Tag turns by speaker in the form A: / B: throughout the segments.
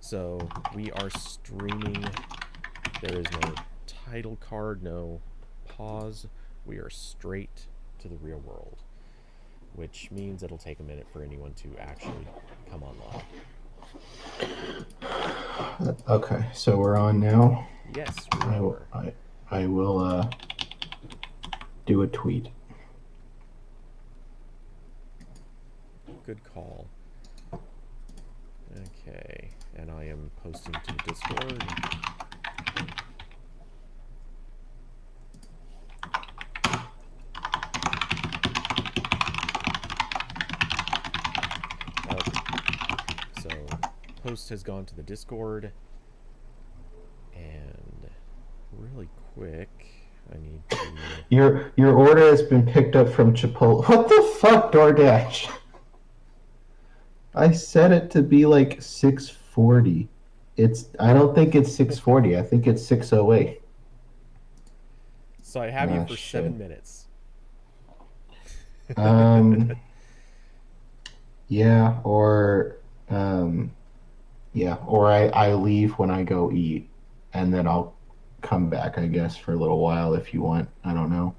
A: So we are streaming. There is no title card, no pause. We are straight to the real world, which means it'll take a minute for anyone to actually come online.
B: Okay, so we're on now.
A: Yes, we
B: I will,
A: are.
B: I will do a tweet.
A: Good call. Okay, and I am posting to the Discord. Okay, so post has gone to the Discord, and really quick, I need to.
B: Your order has been picked up from Chipotle. What the fuck, DoorDash? I set it to be like 6:40. I don't think it's 6:40. I think it's 6:08.
A: So I have you
B: Ah
A: for
B: shit.
A: 7 minutes.
B: Um yeah, or um yeah, or I leave when I go eat and then I'll come back, I guess, for a little while if you want. I don't know.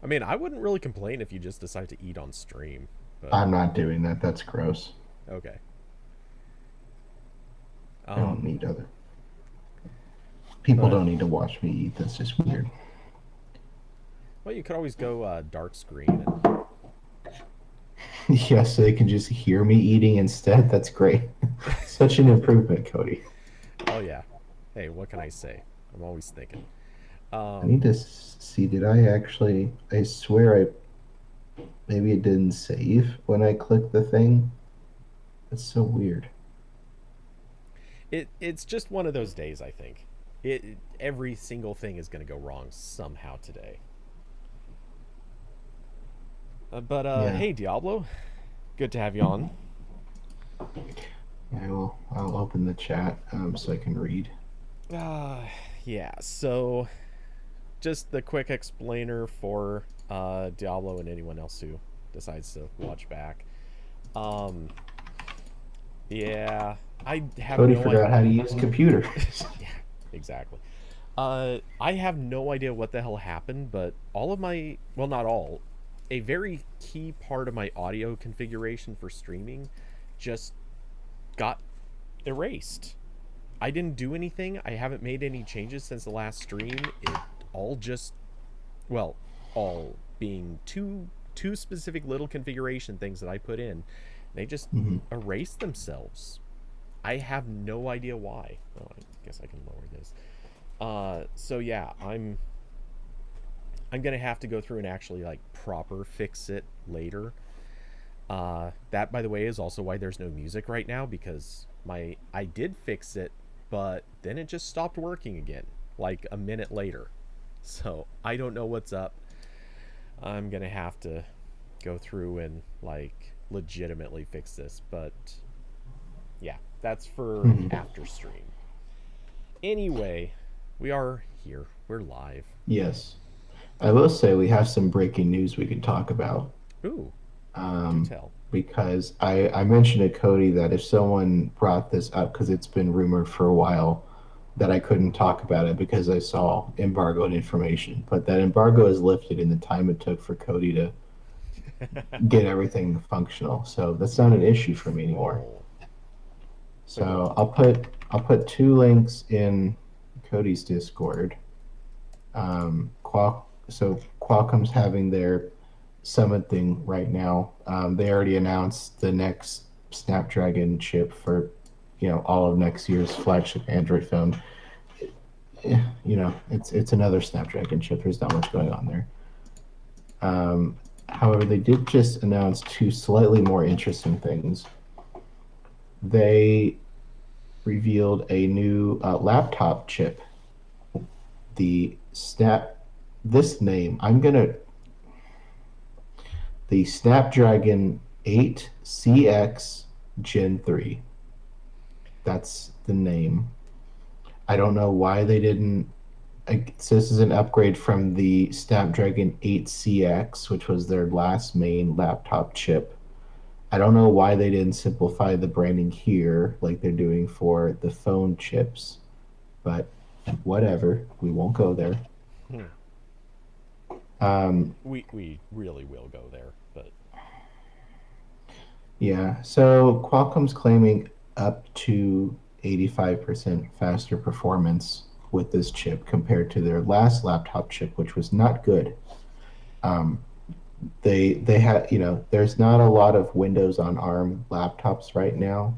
A: I mean, I wouldn't really complain if you just decide to eat on stream, but
B: I'm not doing that. That's gross.
A: okay.
B: I don't
A: Um,
B: need other people
A: but
B: don't need to watch me eat. That's just weird.
A: well, you could always go dark screen and
B: Yeah, so they can just hear me eating instead. That's great. Such an improvement, Cody.
A: oh yeah. Hey, what can I say? I'm always thinking.
B: I need
A: Um,
B: to see. Did I actually? I swear maybe it didn't save when I clicked the thing. That's so weird.
A: it's just one of those days. I think every single thing is going to go wrong somehow today. But
B: Yeah,
A: hey, Diablo, good to have you on.
B: I will. I'll open the chat so I can read.
A: Uh, yeah. So just the quick explainer for Diablo and anyone else who decides to watch back. Um, yeah, I have
B: Cody
A: no idea.
B: forgot how to use computer.
A: Yeah, exactly. I have no idea what the hell happened, but all of my, well, not all, a very key part of my audio configuration for streaming just got erased. I didn't do anything. I haven't made any changes since the last stream. It all just, well, all being two specific little configuration things that I put in, they just
B: Mhm.
A: erased themselves. I have no idea why. Oh, I guess I can lower this. So yeah, I'm gonna have to go through and actually like proper fix it later. That by the way is also why there's no music right now, because I did fix it, but then it just stopped working again like a minute later. So I don't know what's up. I'm gonna have to go through and like legitimately fix this, but yeah, that's for
B: Mhm.
A: after stream. Anyway, we are here. We're live.
B: Yes, I will say we have some breaking news we can talk about.
A: Ooh, do
B: Um,
A: tell.
B: because I mentioned to Cody that if someone brought this up, because it's been rumored for a while, that I couldn't talk about it because I saw embargoed information. But that embargo is lifted in the time it took for Cody to get everything functional. So that's not an issue for me anymore.
A: Oh, but go
B: So
A: on.
B: I'll put two links in Cody's Discord. So Qualcomm's having their summit thing right now. They already announced the next Snapdragon chip for all of next year's flagship Android phone. It's another Snapdragon chip. There's not much going on there. However, they did just announce two slightly more interesting things. They revealed a new laptop chip. The Snap. This name, the Snapdragon 8 CX Gen 3. That's the name. I don't know why they didn't. So this is an upgrade from the Snapdragon 8 CX, which was their last main laptop chip. I don't know why they didn't simplify the branding here like they're doing for the phone chips, but whatever. We won't go there.
A: Hmm.
B: Um,
A: We really will go there, but
B: yeah, so Qualcomm's claiming up to 85% faster performance with this chip compared to their last laptop chip, which was not good. Um, they had, there's not a lot of Windows on ARM laptops right now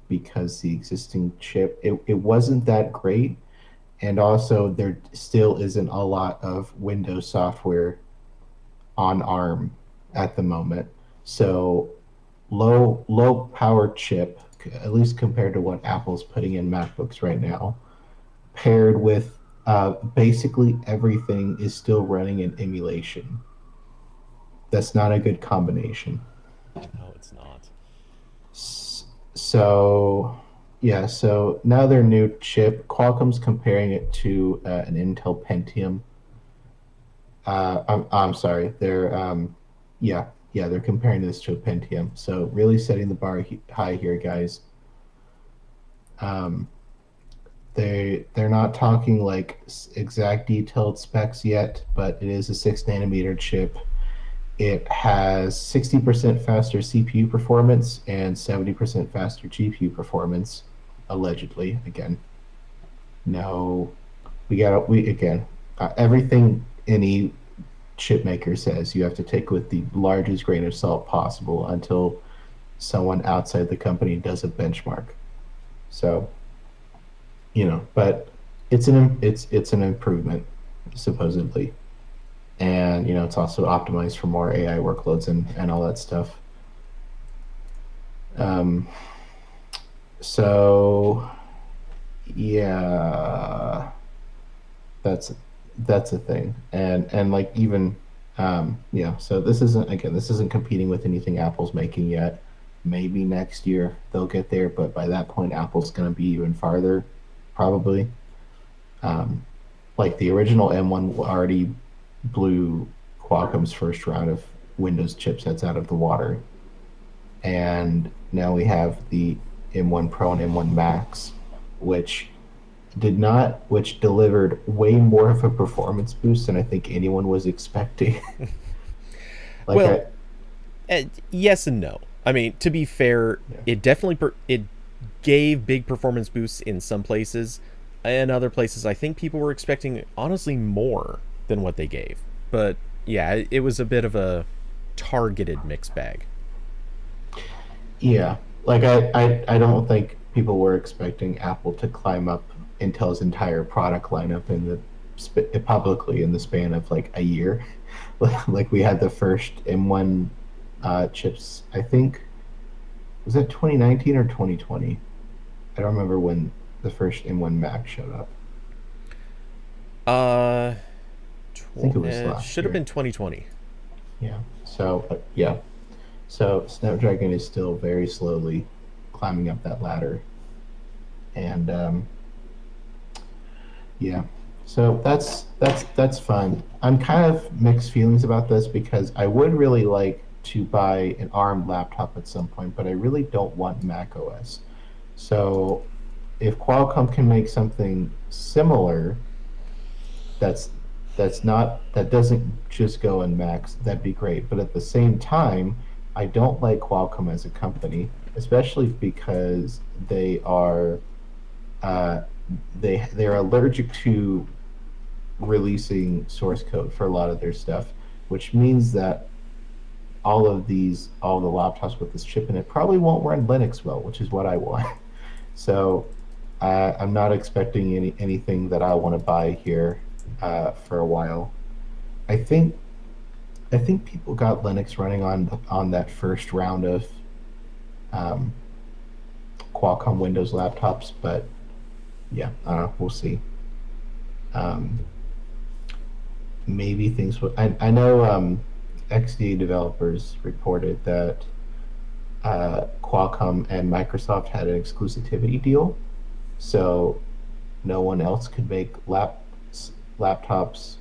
B: because the existing chip it wasn't that great, and also there still isn't a lot of Windows software on ARM at the moment. So low power chip, at least compared to what Apple's putting in MacBooks right now, paired with basically everything is still running in emulation. That's not a good combination.
A: no, it's not.
B: So, yeah, so now their new chip, Qualcomm's comparing it to an Intel Pentium. I'm sorry, they're comparing this to a Pentium. So really setting the bar high here, guys. Um, they're not talking like exact detailed specs yet, but it is a 6 nanometer chip. It has 60% faster CPU performance and 70% faster GPU performance, allegedly. Again, no, we again, everything any chip maker says you have to take with the largest grain of salt possible until someone outside the company does a benchmark. So, but it's an improvement, supposedly. And it's also optimized for more AI workloads and all that stuff. Um, so yeah, that's that's a thing, and like even so this isn't competing with anything Apple's making yet. Maybe next year they'll get there, but by that point, Apple's going to be even farther, probably. Um, like the original M1 already blew Qualcomm's first round of Windows chipsets out of the water, and now we have the M1 Pro and M1 Max, which which delivered way more of a performance boost than I think anyone was expecting. like
A: Well,
B: I,
A: yes and no. I mean, to be fair,
B: yeah.
A: it definitely it gave big performance boosts in some places, and other places I think people were expecting honestly more than what they gave. But yeah, it was a bit of a targeted mixed bag.
B: Yeah, like I don't think people were expecting Apple to climb up Intel's entire product lineup in publicly in the span of like a year. Like we had the first M1 chips. I think was that 2019 or 2020. I don't remember when the first M1 Mac showed up.
A: Uh,
B: I think it was last
A: should have
B: year.
A: been 2020.
B: Yeah. So yeah. So Snapdragon is still very slowly climbing up that ladder, and yeah. So that's fun. I'm kind of mixed feelings about this because I would really like to buy an ARM laptop at some point, but I really don't want Mac OS. So if Qualcomm can make something similar that's that doesn't just go in Macs, that'd be great. But at the same time, I don't like Qualcomm as a company, especially because uh, they're allergic to releasing source code for a lot of their stuff, which means that all the laptops with this chip in it probably won't run Linux well, which is what I want. So I'm not expecting anything that I want to buy here for a while. I think I think people got Linux running on that first round of um, Qualcomm Windows laptops, but yeah, we'll see. Um, Maybe things will. I know XDA developers reported that Qualcomm and Microsoft had an exclusivity deal, so no one else could make laptops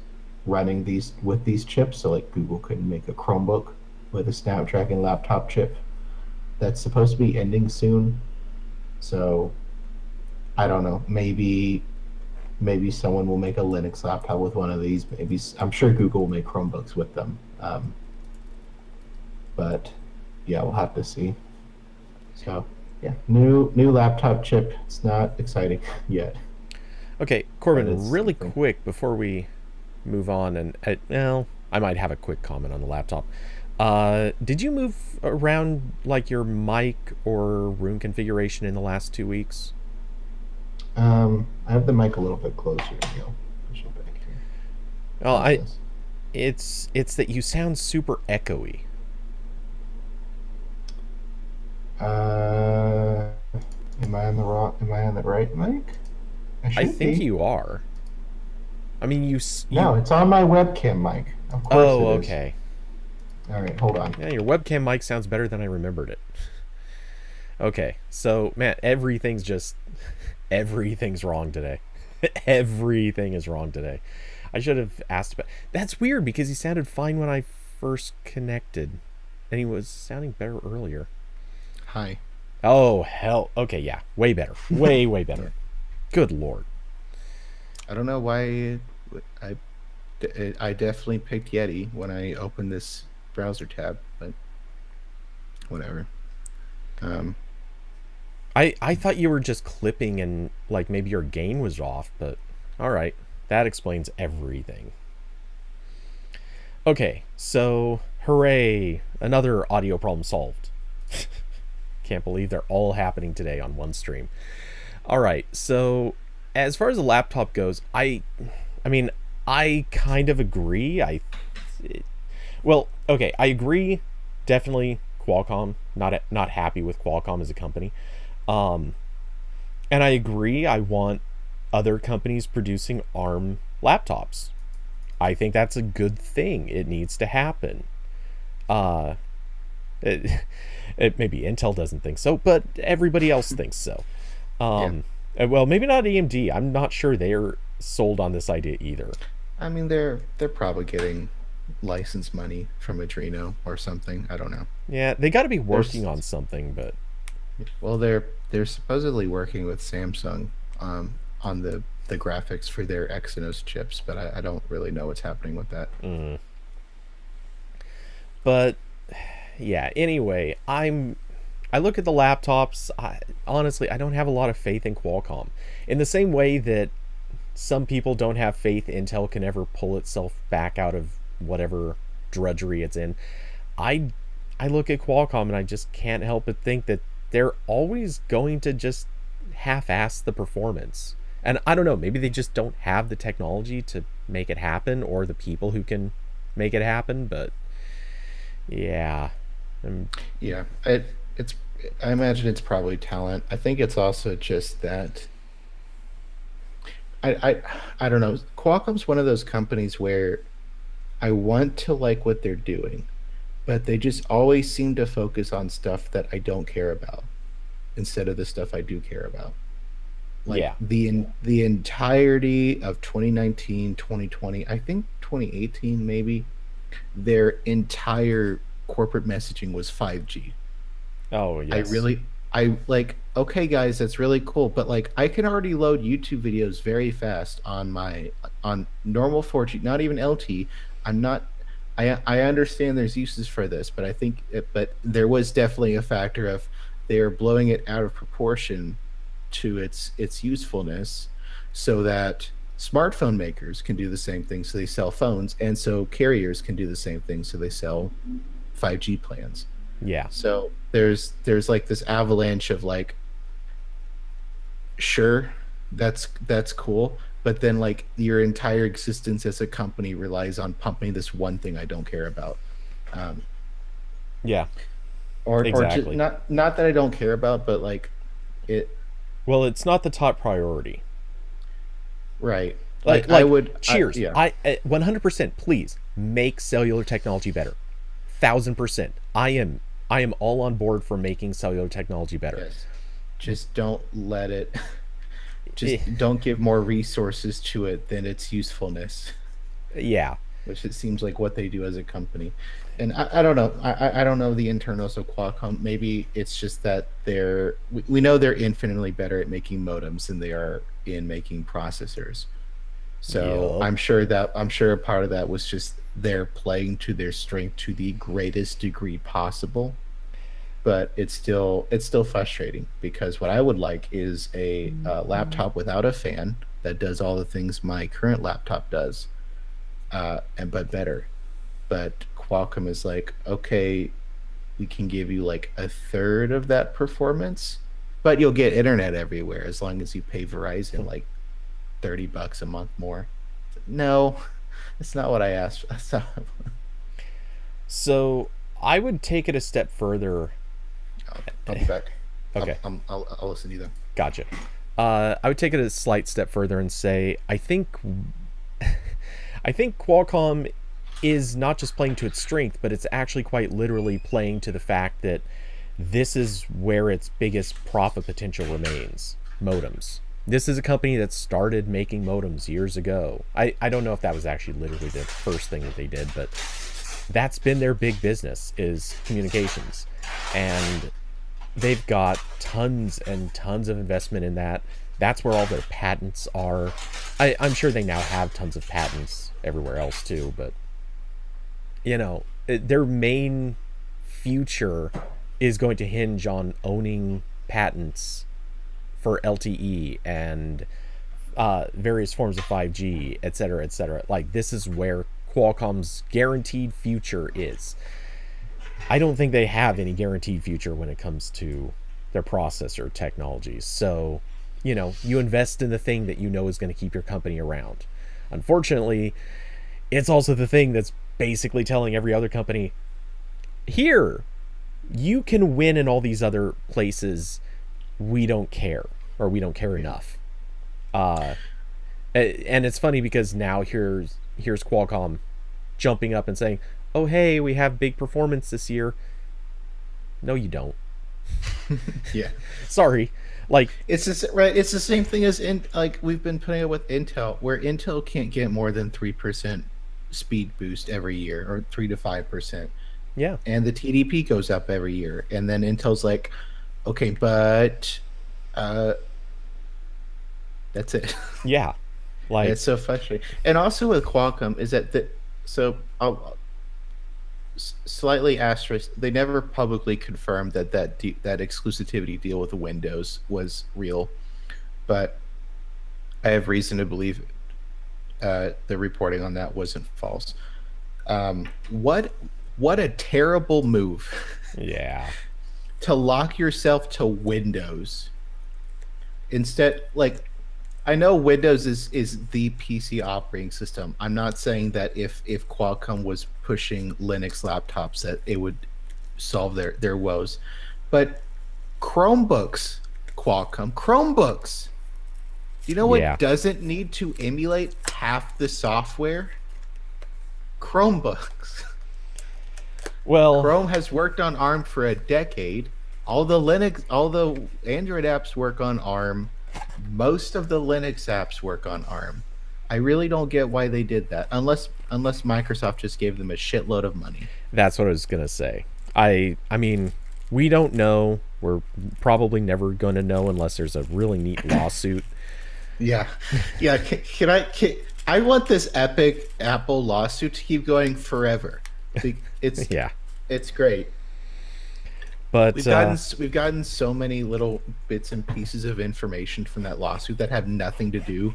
B: running these with these chips. So like Google couldn't make a Chromebook with a Snapdragon laptop chip. that's supposed to be ending soon. So I don't know. Maybe someone will make a Linux laptop with one of these. Maybe I'm sure Google will make Chromebooks with them. But yeah, we'll have to see. So yeah, new laptop chip. It's not exciting yet,
A: Okay,
B: but
A: Corbin,
B: it's
A: really
B: something.
A: quick before we move on, and well, I might have a quick comment on the laptop. Did you move around like your mic or room configuration in the last 2 weeks?
B: I have the mic a little bit closer. Here. Push it back here.
A: Well,
B: How's
A: I
B: this?
A: it's that you sound super echoey.
B: Uh, am I on the wrong? Am I on the right mic? I
A: I
B: should
A: think
B: be.
A: you are. I mean,
B: No, it's on my webcam mic. Of course
A: Oh,
B: it is.
A: okay.
B: All right, hold on.
A: Yeah, your webcam mic sounds better than I remembered it. Okay, so man, everything's wrong today. Everything is wrong today. I should have asked about. That's weird because he sounded fine when I first connected, and he was sounding better earlier.
C: Hi.
A: Oh hell. Okay, yeah, way better. Way better.
C: Yeah.
A: Good lord.
C: I don't know why I I definitely picked Yeti when I opened this browser tab, but whatever. Um,
A: I thought you were just clipping and like maybe your gain was off, but all right, that explains everything. Okay, so hooray, another audio problem solved. Can't believe they're all happening today on one stream. All right, so as far as the laptop goes, I mean, I kind of agree. Well, okay, I agree. Definitely, Qualcomm not happy with Qualcomm as a company, um, and I agree. I want other companies producing ARM laptops. I think that's a good thing. It needs to happen. Uh, it, maybe Intel doesn't think so, but everybody else thinks so.
C: yeah.
A: Well, maybe not AMD. I'm not sure they're sold on this idea either.
C: I mean, they're probably getting license money from Adreno or something. I don't know.
A: Yeah, they got to be working
C: There's
A: on something, but
C: well, they're supposedly working with Samsung on the graphics for their Exynos chips, but I don't really know what's happening with that.
A: mm. But yeah. Anyway, I look at the laptops. Honestly, I don't have a lot of faith in Qualcomm. In the same way that some people don't have faith Intel can ever pull itself back out of whatever drudgery it's in. I I look at Qualcomm and I just can't help but think that they're always going to just half-ass the performance. And I don't know, maybe they just don't have the technology to make it happen or the people who can make it happen, but yeah. Um,
C: Yeah, it's I imagine it's probably talent. I think it's also just that I don't know. Qualcomm's one of those companies where I want to like what they're doing, but they just always seem to focus on stuff that I don't care about instead of the stuff I do care about. Like
A: yeah.
C: the entirety of 2019, 2020, I think 2018 maybe, their entire corporate messaging was 5G.
A: Oh,
C: I
A: yes.
C: really, I like, okay, guys, that's really cool, but like, I can already load YouTube videos very fast on on normal 4G, not even LT. I'm not, I understand there's uses for this, but but there was definitely a factor of they're blowing it out of proportion to its usefulness so that smartphone makers can do the same thing, so they sell phones, and so carriers can do the same thing, so they sell 5G plans.
A: Yeah.
C: So there's like this avalanche of like, sure, that's cool, but then like your entire existence as a company relies on pumping this one thing I don't care about, um,
A: Yeah.
C: or just
A: Exactly.
C: not that I don't care about, but like it
A: Well, it's not the top priority.
C: right.
A: Like
C: Like I
A: like
C: would,
A: cheers.
C: yeah,
A: I 100% please make cellular technology better. 1000%. I am all on board for making cellular technology better.
C: yes. Just don't let it.
A: Eh,
C: Just don't give more resources to it than its usefulness,
A: yeah.
C: which it seems like what they do as a company. And I don't know. I don't know the internals of Qualcomm. Maybe it's just that we know they're infinitely better at making modems than they are in making processors. So
A: Yup.
C: I'm sure a part of that was just they're playing to their strength to the greatest degree possible. But it's still frustrating because what I would like is a laptop without a fan that does all the things my current laptop does, and but better. But Qualcomm is like, okay, we can give you like a third of that performance, but you'll get internet everywhere as long as you pay Verizon like $30 a month more. No, that's not what I asked. That's not.
A: So I would take it a step further.
C: I'll be back.
A: Okay,
C: I'll listen to you then.
A: gotcha. I would take it a slight step further and say I think I think Qualcomm is not just playing to its strength, but it's actually quite literally playing to the fact that this is where its biggest profit potential remains: modems. This is a company that started making modems years ago. I don't know if that was actually literally the first thing that they did, but that's been their big business, is communications. And they've got tons and tons of investment in that. That's where all their patents are. I'm sure they now have tons of patents everywhere else too, but their main future is going to hinge on owning patents for LTE and various forms of 5G, et cetera, et cetera. Like, this is where Qualcomm's guaranteed future is. I don't think they have any guaranteed future when it comes to their processor technologies. So, you invest in the thing that you know is going to keep your company around. Unfortunately, it's also the thing that's basically telling every other company, here, you can win in all these other places. We don't care, or we don't care enough. And it's funny because now here's Qualcomm jumping up and saying, oh, hey, we have big performance this year. No, you don't.
C: Yeah.
A: Sorry. Like,
C: It's just, right. It's the same thing as like we've been putting it with Intel, where Intel can't get more than 3% speed boost every year, or 3 to 5%,
A: yeah.
C: and the TDP goes up every year, and then Intel's like, okay, but that's it.
A: Yeah. Like,
C: It's so frustrating. And also with Qualcomm is that so I'll slightly asterisk, they never publicly confirmed that exclusivity deal with Windows was real, but I have reason to believe the reporting on that wasn't false. What a terrible move
A: yeah.
C: to lock yourself to Windows instead. Like, I know Windows is the PC operating system. I'm not saying that if Qualcomm was pushing Linux laptops that it would solve their woes, but Chromebooks, Qualcomm Chromebooks. You know what
A: Yeah.
C: doesn't need to emulate half the software? Chromebooks.
A: Well,
C: Chrome has worked on ARM for a decade. All the Android apps work on ARM. Most of the Linux apps work on ARM. I really don't get why they did that, unless Microsoft just gave them a shitload of money.
A: that's what I was going to say. I mean, we don't know. We're probably never going to know unless there's a really neat lawsuit.
C: Yeah, yeah. I want this epic Apple lawsuit to keep going forever. It's
A: Yeah.
C: it's great.
A: But
C: We've gotten so many little bits and pieces of information from that lawsuit that have nothing to do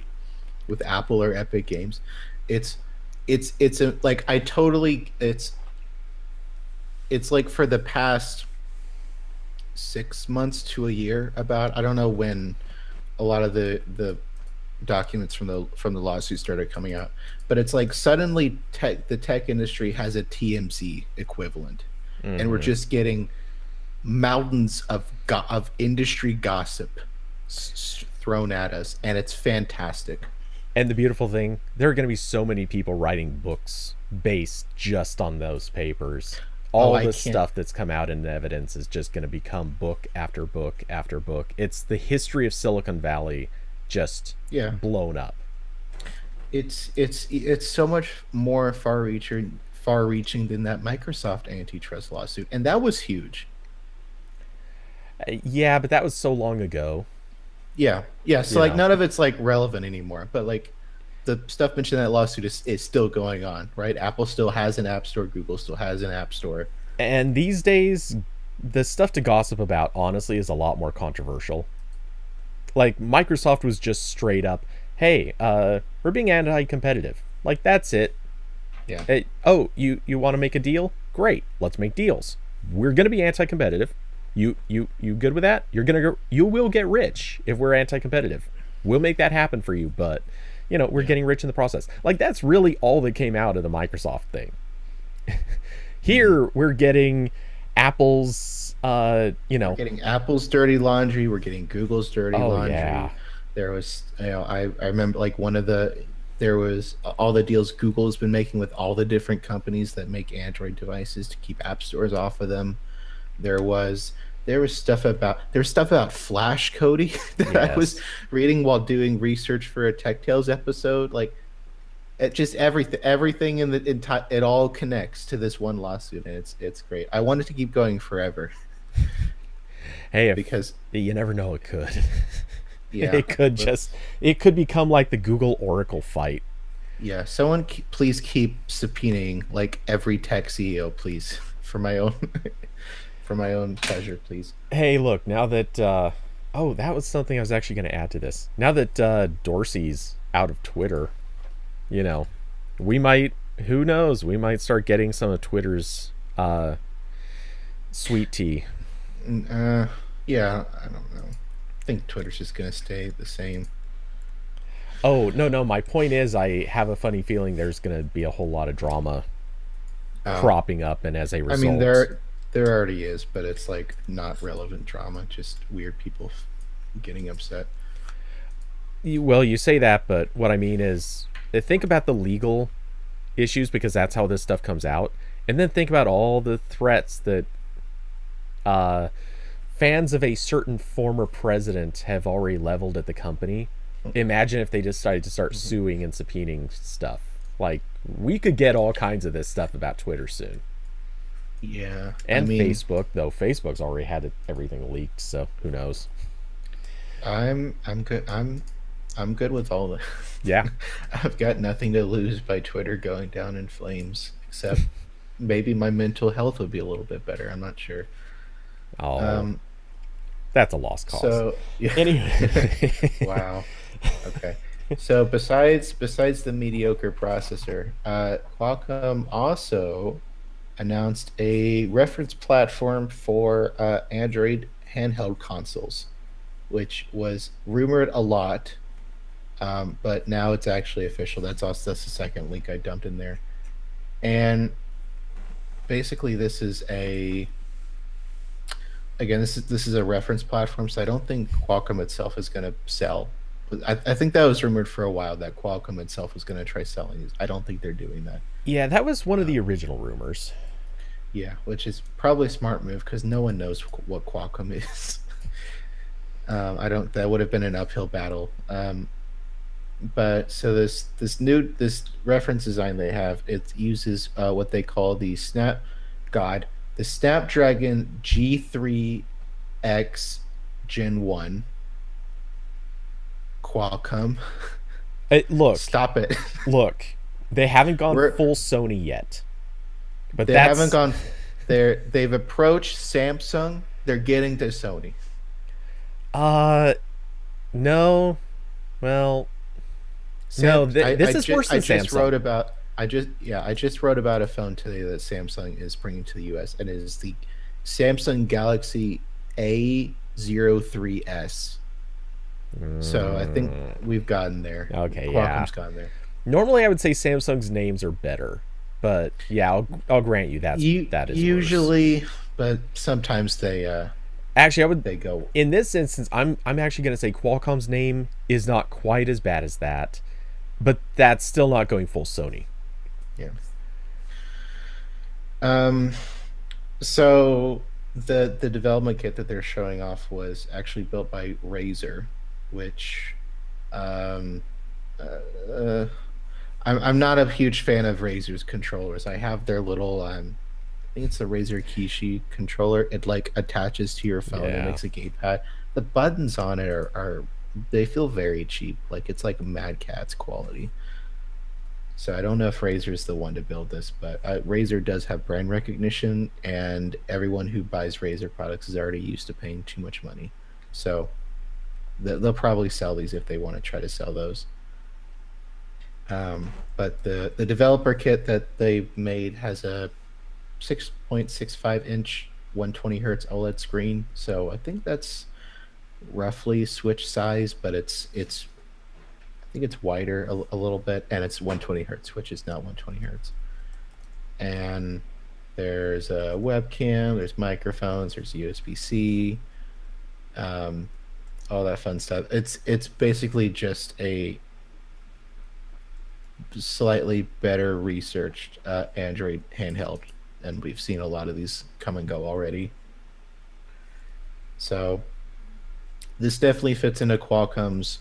C: with Apple or Epic Games. It's like it's like for the past 6 months to a year, about, I don't know when a lot of the documents from the lawsuit started coming out, but it's like suddenly the tech industry has a TMZ equivalent, and we're just getting mountains of industry gossip thrown at us, and it's fantastic.
A: and the beautiful thing, there are going to be so many people writing books based just on those papers. All
C: I
A: the
C: can't-
A: stuff that's come out in evidence is just going to become book after book after book. It's the history of Silicon Valley just
C: Yeah.
A: blown up.
C: It's so much more far-reaching than that Microsoft antitrust lawsuit, and that was huge.
A: Yeah, but that was so long ago.
C: Yeah, yeah. So
A: You
C: like
A: know.
C: none of it's like relevant anymore, but like the stuff mentioned in that lawsuit is still going on, right? Apple still has an app store, Google still has an app store.
A: And these days, the stuff to gossip about, honestly, is a lot more controversial. Like, Microsoft was just straight up, hey, we're being anti-competitive. Like, that's it.
C: Yeah.
A: Hey, oh, you want to make a deal? Great, let's make deals. We're gonna be anti-competitive. You good with that? You will get rich if we're anti-competitive. We'll make that happen for you, but we're getting rich in the process. Like, that's really all that came out of the Microsoft thing. Here we're getting Apple's
C: We're getting Apple's dirty laundry, we're getting Google's dirty laundry.
A: Yeah.
C: There was I remember like there was all the deals Google's been making with all the different companies that make Android devices to keep app stores off of them. There was stuff about Flash, Cody, that I was reading while doing research for a Tech Tales episode. Like, it just everything in it all connects to this one lawsuit, and it's great. I want it to keep going forever.
A: Hey,
C: because
A: you never know, it could.
C: Yeah,
A: it could become like the Google Oracle fight.
C: Yeah, someone please keep subpoenaing like every tech CEO, please, for my own for my own pleasure, please.
A: Hey, look, now that that was something I was actually going to add to this. Now that Dorsey's out of Twitter, we might, who knows, we might start getting some of Twitter's sweet tea.
C: Yeah, I don't know. I think Twitter's just going to stay the same.
A: Oh, no, my point is I have a funny feeling there's going to be a whole lot of drama cropping up, and as a result...
C: I mean, there already is, but it's like not relevant drama, just weird people getting upset.
A: You say that, but what I mean is, think about the legal issues, because that's how this stuff comes out, and then think about all the threats that fans of a certain former president have already leveled at the company. Imagine if they decided to start suing and subpoenaing stuff. Like, we could get all kinds of this stuff about Twitter soon.
C: Yeah.
A: And Facebook, though Facebook's already had everything leaked, so who knows.
C: I'm good. I'm good with all that.
A: Yeah.
C: I've got nothing to lose by Twitter going down in flames, except maybe my mental health would be a little bit better. I'm not sure.
A: Oh, that's a lost cause.
C: So, yeah.
A: Anyway.
C: Wow. Okay. So besides the mediocre processor, Qualcomm also announced a reference platform for Android handheld consoles, which was rumored a lot, but now it's actually official. That's the second link I dumped in there, and basically this is a reference platform. So I don't think Qualcomm itself is going to sell. I think that was rumored for a while that Qualcomm itself was going to try selling these. I don't think they're doing that.
A: Yeah, that was one of the original rumors.
C: Yeah, which is probably a smart move because no one knows what Qualcomm is. That would have been an uphill battle. But so this reference design they have, it uses what they call the Snapdragon G3X Gen 1 Qualcomm.
A: Look.
C: Stop it.
A: Look, they haven't gone full Sony yet. But
C: they haven't gone. They've approached Samsung. They're getting to Sony.
A: No. Well, no. This is worse than Samsung.
C: I just wrote about a phone today that Samsung is bringing to the U.S. and it is the Samsung Galaxy A03s. So I think we've gotten there.
A: Okay,
C: Qualcomm's gotten there.
A: Normally, I would say Samsung's names are better, but yeah, I'll grant you that is
C: usually,
A: worse.
C: But sometimes they.
A: Actually,
C: They go.
A: In this instance, I'm actually going to say Qualcomm's name is not quite as bad as that, but that's still not going full Sony.
C: Yeah. So the development kit that they're showing off was actually built by Razer, which I'm not a huge fan of Razer's controllers. I have their little I think it's the Razer Kishi controller. It like attaches to your phone and
A: Yeah.
C: makes a gamepad. The buttons on it are they feel very cheap. Like it's like Mad Catz quality. So I don't know if Razer is the one to build this, but Razer does have brand recognition, and everyone who buys Razer products is already used to paying too much money. So they'll probably sell these if they want to try to sell those. But the developer kit that they made has a 6.65-inch 120 hertz OLED screen. So I think that's roughly Switch size, but it's I think it's wider a little bit, and it's 120 hertz, which is not 120 hertz. And there's a webcam, there's microphones, there's USB-C, all that fun stuff. It's basically just a slightly better researched Android handheld, and we've seen a lot of these come and go already. So this definitely fits into Qualcomm's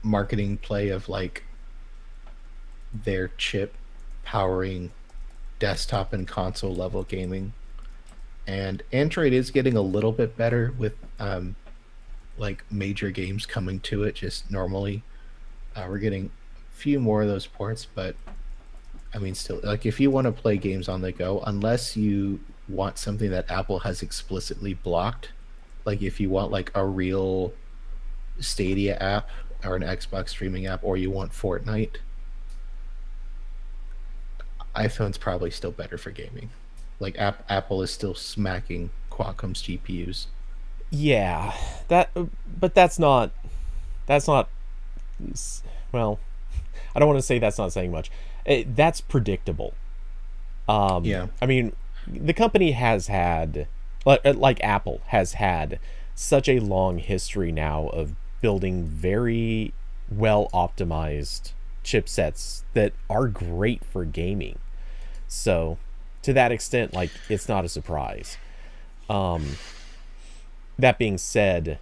C: marketing play of like their chip powering desktop and console level gaming. And Android is getting a little bit better with like major games coming to it just normally. We're getting a few more of those ports, but I mean, still, like if you want to play games on the go, unless you want something that Apple has explicitly blocked, like if you want like a real Stadia app or an Xbox streaming app, or you want Fortnite, iPhone's probably still better for gaming. Like Apple is still smacking Qualcomm's GPUs.
A: Yeah. That but that's not well, I don't want to say that's not saying much. That's predictable.
C: Yeah.
A: I mean, the company has had, like Apple has had, such a long history now of building very well optimized chipsets that are great for gaming. So, to that extent, like it's not a surprise. That being said,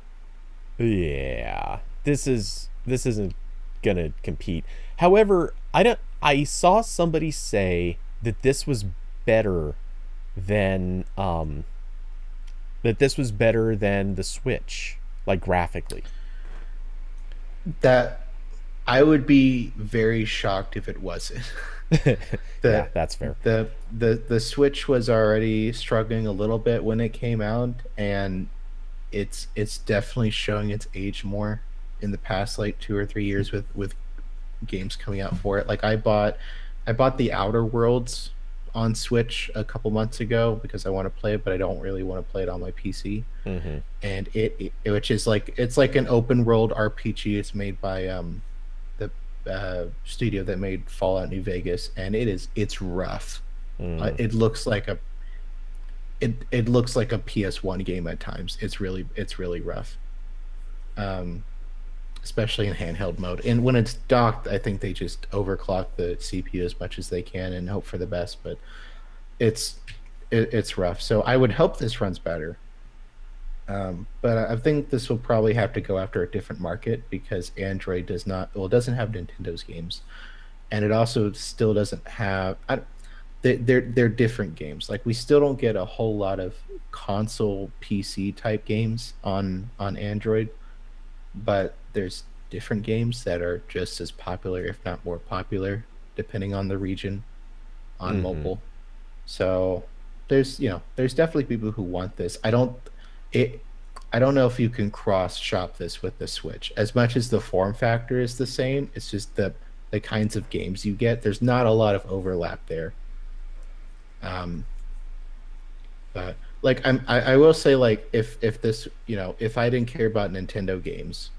A: yeah, this isn't gonna compete. However, I saw somebody say that this was better than the Switch, like graphically.
C: That I would be very shocked if it wasn't.
A: Yeah,
C: the
A: that's fair.
C: the Switch was already struggling a little bit when it came out, and it's definitely showing its age more in the past like 2 or 3 years with games coming out for it. Like I bought the Outer Worlds on Switch a couple months ago because I want to play it, but I don't really want to play it on my PC.
A: Mm-hmm.
C: And it which is like it's like an open world RPG. It's made by the studio that made Fallout New Vegas, and it's rough. It looks like it looks like a PS1 game at times. It's really rough. Especially in handheld mode. And when it's docked, I think they just overclock the CPU as much as they can and hope for the best. But it's it's rough. So I would hope this runs better. But I think this will probably have to go after a different market because Android does not, well, it doesn't have Nintendo's games, and it also still doesn't have. They're different games. Like we still don't get a whole lot of console PC type games on Android, but there's different games that are just as popular, if not more popular, depending on the region on
A: Mm-hmm.
C: mobile. So there's definitely people who want this. It I don't know if you can cross shop this with the Switch. As much as the form factor is the same, it's just the kinds of games you get. There's not a lot of overlap there. Um, but like I will say like if this if I didn't care about Nintendo games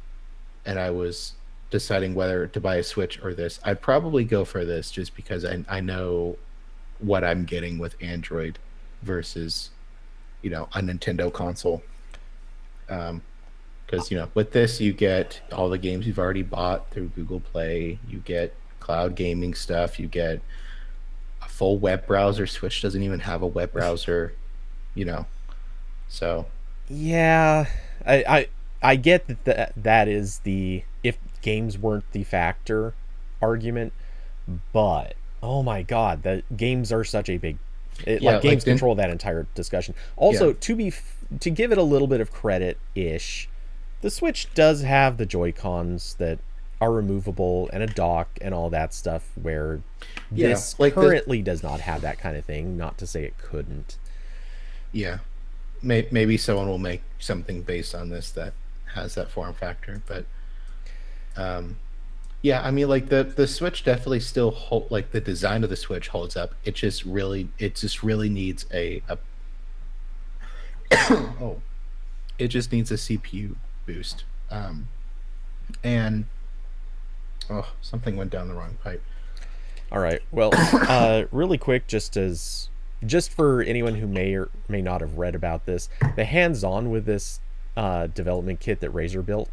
C: and I was deciding whether to buy a Switch or this, I'd probably go for this just because I know what I'm getting with Android versus a Nintendo console. Because with this you get all the games you've already bought through Google Play, you get cloud gaming stuff, you get a full web browser. Switch doesn't even have a web browser, you know. So
A: Yeah, I get that that is the if games weren't the factor argument, but oh my god, the games are such a big
C: Yeah,
A: like games
C: like then
A: control that entire discussion.
C: yeah,
A: Also, to give it a little bit of credit ish, the Switch does have the Joy-Cons that are removable and a dock and all that stuff where
C: yeah,
A: this
C: like the
A: currently does not have that kind of thing, not to say it couldn't.
C: yeah. Maybe someone will make something based on this that has that form factor, but um, yeah, I mean, like the Switch definitely still hold like the design of the Switch holds up. It just really needs a oh, it just needs a CPU boost. And oh, something went down the wrong pipe.
A: All right. Well, really quick, just for anyone who may or may not have read about this, the hands-on with this development kit that Razer built,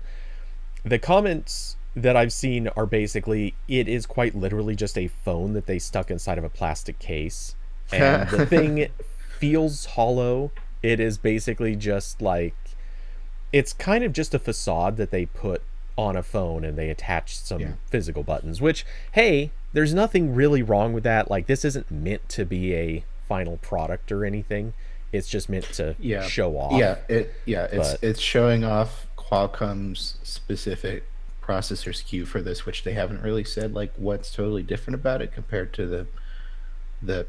A: the comments that I've seen are basically it is quite literally just a phone that they stuck inside of a plastic case, and the thing feels hollow. It is basically just like it's kind of just a facade that they put on a phone and they attach
C: Yeah,
A: some physical buttons, which hey, there's nothing really wrong with that. Like this isn't meant to be a final product or anything. It's just meant to
C: yeah,
A: show off.
C: it's
A: But
C: it's showing off Qualcomm's specific processor SKU for this, which they haven't really said like what's totally different about it compared to the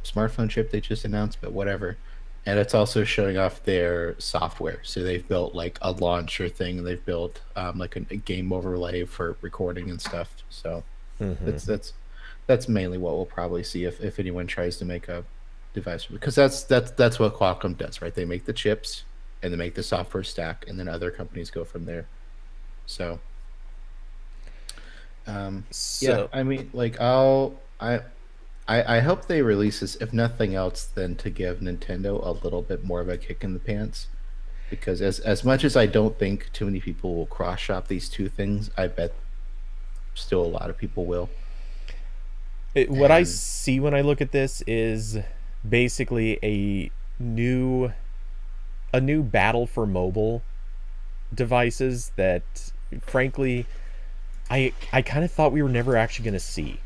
C: smartphone chip they just announced, but whatever. And it's also showing off their software. So they've built like a launcher thing, and they've built like a game overlay for recording and stuff. So
A: mhm.
C: that's mainly what we'll probably see if anyone tries to make a device, because that's what Qualcomm does, right? They make the chips and they make the software stack, and then other companies go from there. So yeah,
A: So
C: I mean, like I hope they release this, if nothing else, than to give Nintendo a little bit more of a kick in the pants. Because as much as I don't think too many people will cross shop these two things, I bet still a lot of people will.
A: what I
C: And
A: see when I look at this is basically new a new battle for mobile devices that frankly I kind of thought we were never actually going to see.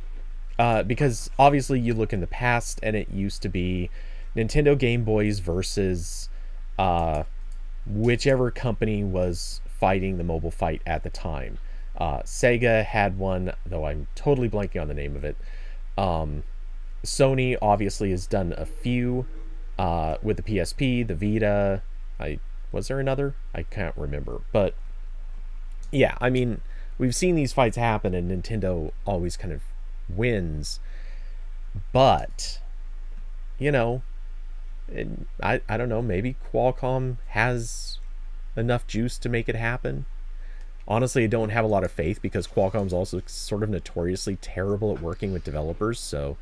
A: Because obviously you look in the past and it used to be Nintendo Game Boys versus uh, whichever company was fighting the mobile fight at the time. Sega had one, though I'm totally blanking on the name of it. Um, Sony obviously has done a few with the PSP, the Vita. I was there another? I can't remember, but yeah, I mean, we've seen these fights happen, and Nintendo always kind of wins. But you know, I don't know. Maybe Qualcomm has enough juice to make it happen. Honestly, I don't have a lot of faith because Qualcomm's also sort of notoriously terrible at working with developers. So,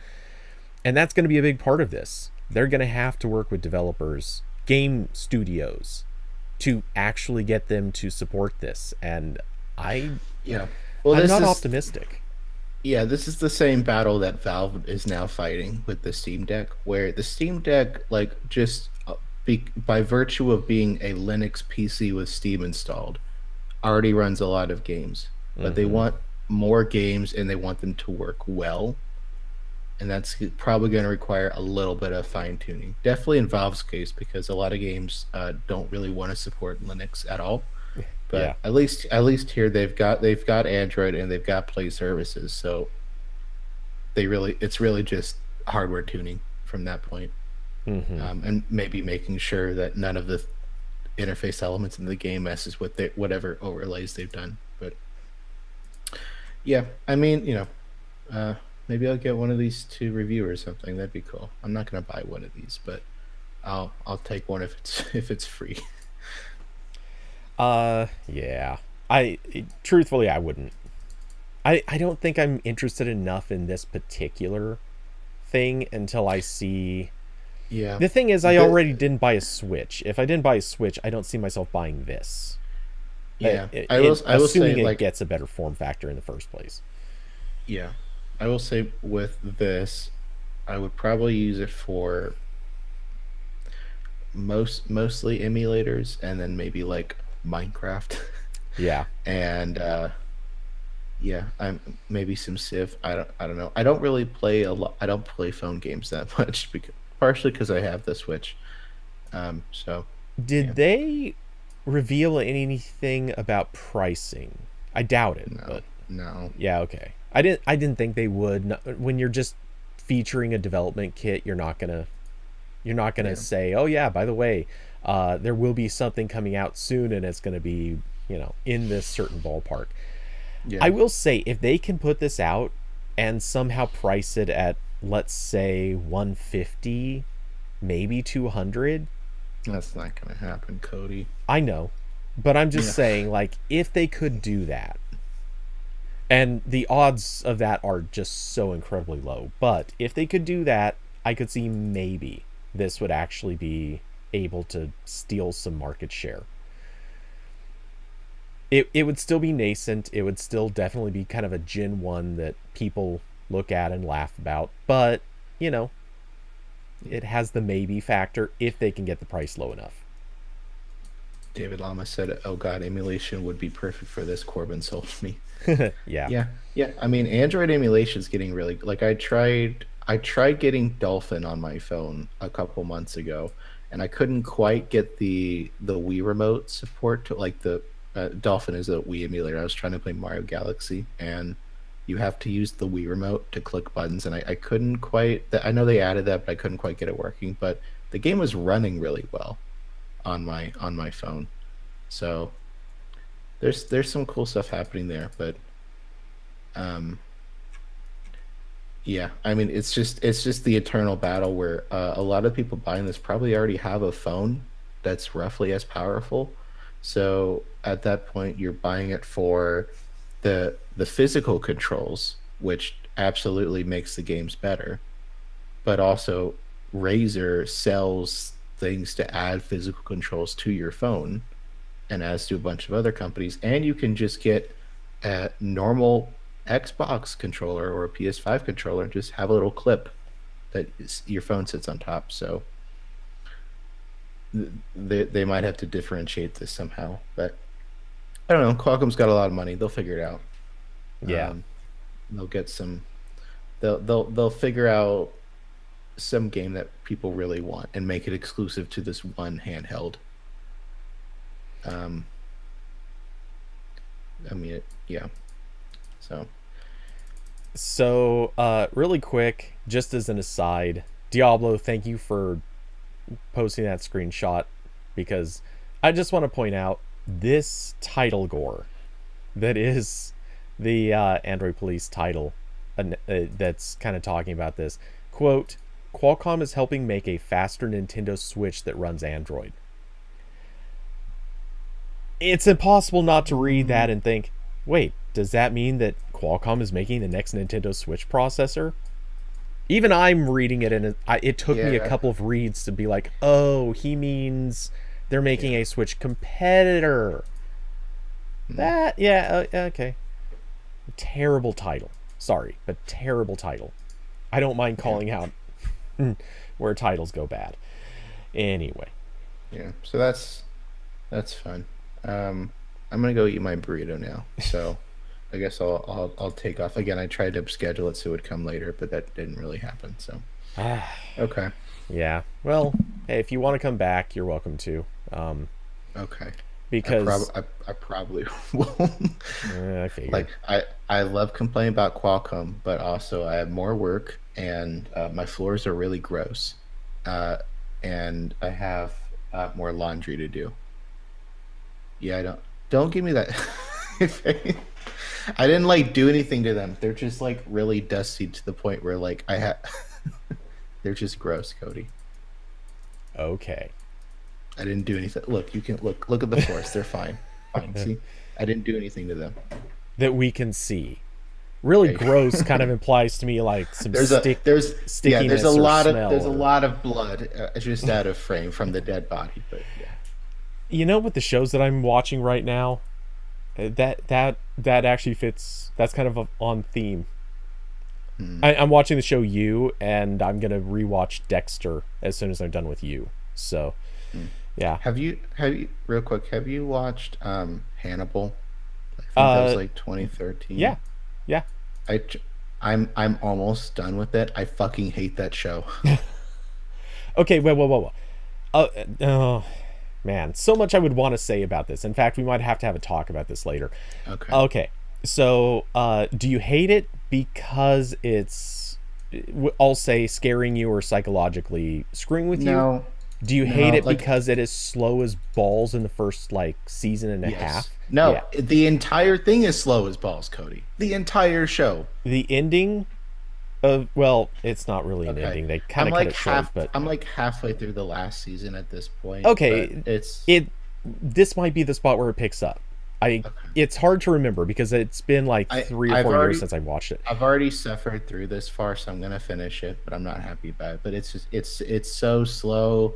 A: and that's going to be a big part of this. They're going to have to work with developers, game studios, to actually get them to support this. And I,
C: yeah, well,
A: I'm
C: this
A: not
C: is
A: optimistic.
C: yeah, this is the same battle that Valve is now fighting with the Steam Deck, where the Steam Deck, like, just by virtue of being a Linux PC with Steam installed, already runs a lot of games. But they
A: Mm-hmm.
C: want more games, and they want them to work well. And that's probably going to require a little bit of fine tuning. Definitely in Valve's case, because a lot of games don't really want to support Linux at all.
A: Yeah.
C: But at least here they've got Android, and they've got Play services, so it's really just hardware tuning from that point,
A: Mm-hmm.
C: and maybe making sure that none of the interface elements in the game messes with whatever overlays they've done. But yeah, I mean, uh, maybe I'll get one of these to review or something. That'd be cool. I'm not gonna buy one of these, but I'll take one if it's if it's free.
A: Yeah. Truthfully, I wouldn't. I don't think I'm interested enough in this particular thing until I see.
C: Yeah,
A: The thing is, I
C: the
A: already didn't buy a Switch. If I didn't buy a Switch, I don't see myself buying this.
C: yeah. I will say,
A: Assuming it
C: like,
A: gets a better form factor in the first place.
C: yeah, I will say with this, I would probably use it for mostly emulators, and then maybe like Minecraft
A: Yeah.
C: and Yeah, I'm maybe some Civ. I don't know. I don't really play a lot. I don't play phone games that much because partially because I have the Switch. So yeah,
A: Did they reveal anything about pricing? I doubt it,
C: no,
A: but
C: no,
A: yeah, okay. I didn't think they would. When you're just featuring a development kit, you're not gonna
C: yeah,
A: say, "Oh yeah, by the way, there will be something coming out soon, and it's gonna be in this certain ballpark." I
C: yeah.
A: will say, if they can put this out and somehow price it at, let's say, 150, maybe 200,
C: That's not gonna happen, Cody.
A: I know, but I'm just
C: Yeah,
A: saying, like, if they could do that, and the odds of that are just so incredibly low, but if they could do that, I could see maybe this would actually be able to steal some market share. It would still be nascent. It would still definitely be kind of a Gen 1 that people look at and laugh about, but, you know,
C: yeah.
A: it has the maybe factor if they can get the price low enough.
C: David Lama said, "Oh God, emulation would be perfect for this." Corbin sold me.
A: Yeah.
C: Yeah, yeah. I mean, Android emulation is getting really like I tried getting Dolphin on my phone a couple months ago, and I couldn't quite get the Wii remote support to like the Dolphin is a Wii emulator. I was trying to play Mario Galaxy, and you have to use the Wii remote to click buttons, and I couldn't quite. I know they added that, but I couldn't quite get it working. But the game was running really well on my phone, so there's some cool stuff happening there, but um yeah, I mean it's just the eternal battle where a lot of people buying this probably already have a phone that's roughly as powerful. So at that point you're buying it for the physical controls, which absolutely makes the games better, but also Razer sells things to add physical controls to your phone, and as do a bunch of other companies. And you can just get a normal Xbox controller or a PS5 controller and just have a little clip that your phone sits on top. So they might have to differentiate this somehow, but I don't know. Qualcomm's got a lot of money; they'll figure it out.
A: Yeah.
C: Um, they'll get some. They'll figure out some game that people really want and make it exclusive to this one handheld. Um, I mean, yeah. So
A: So, really quick, just as an aside, Diablo, thank you for posting that screenshot, because I just want to point out this title gore that is the Android Police title, that's kind of talking about this. Quote, Qualcomm is helping make a faster Nintendo Switch that runs Android. It's impossible not to read that and think, wait, does that mean that Qualcomm is making the next Nintendo Switch processor? Even I'm reading it, and it took me a
C: yeah,
A: couple of reads to be like, oh, he means they're making
C: yeah.
A: a Switch competitor.
C: Mm.
A: That, yeah, okay. Terrible title. Sorry, but terrible title. I don't mind
C: Yeah,
A: calling out where titles go bad. Anyway.
C: yeah. So that's fun. Um, I'm gonna go eat my burrito now. So I guess I'll take off again. I tried to schedule it so it would come later, but that didn't really happen. So okay,
A: Yeah. Well, hey, if you want to come back, you're welcome to.
C: okay.
A: Because
C: I probably will.
A: I figured.
C: Like I love complaining about Qualcomm, but also I have more work and my floors are really gross, uh, and I have more laundry to do. Yeah, I don't give me that. I didn't like do anything to them. They're just like really dusty to the point where like I have. They're just gross, Cody.
A: Okay.
C: I didn't do anything. Look, you can look at the floors. They're fine. Fine. See, I didn't do anything to them.
A: That we can see. Really
C: Okay.
A: gross kind of implies to me like some
C: There's a there's yeah
A: stickiness or smell,
C: there's a
A: or
C: lot of blood just out of frame from the dead body, but yeah.
A: with the shows that I'm watching right now, that actually fits. That's kind of on theme.
C: Hmm.
A: I'm watching the show You, and I'm gonna rewatch Dexter as soon as I'm done with You. So,
C: Hmm.
A: yeah.
C: Have you real quick? Have you watched Hannibal? I think that was
A: Uh,
C: like 2013.
A: yeah, Yeah.
C: I tr- I'm almost done with it. I fucking hate that show.
A: Okay, whoa. Uh, oh, man, so much I would want to say about this. In fact, we might have to have a talk about this later.
C: Okay.
A: Okay, so do you hate it because it's, I'll say, scaring you or psychologically screwing with you?
C: No,
A: Do you hate
C: no,
A: it
C: like
A: because it is slow as balls in the first like season and a
C: yes.
A: half? Yeah,
C: No, the entire thing is slow as balls, Cody. The entire show.
A: the ending of, well, it's not really an
C: Okay.
A: ending. They kind of cut it short, but
C: I'm like halfway through the last season at this point, but
A: okay,
C: it's
A: it this might be the spot where it picks up. I
C: okay.
A: It's hard to remember because it's been like
C: I
A: 3 or 4 years since I watched it.
C: I've already suffered through this far, so I'm gonna finish it, but I'm not happy about it. But it's just it's so slow.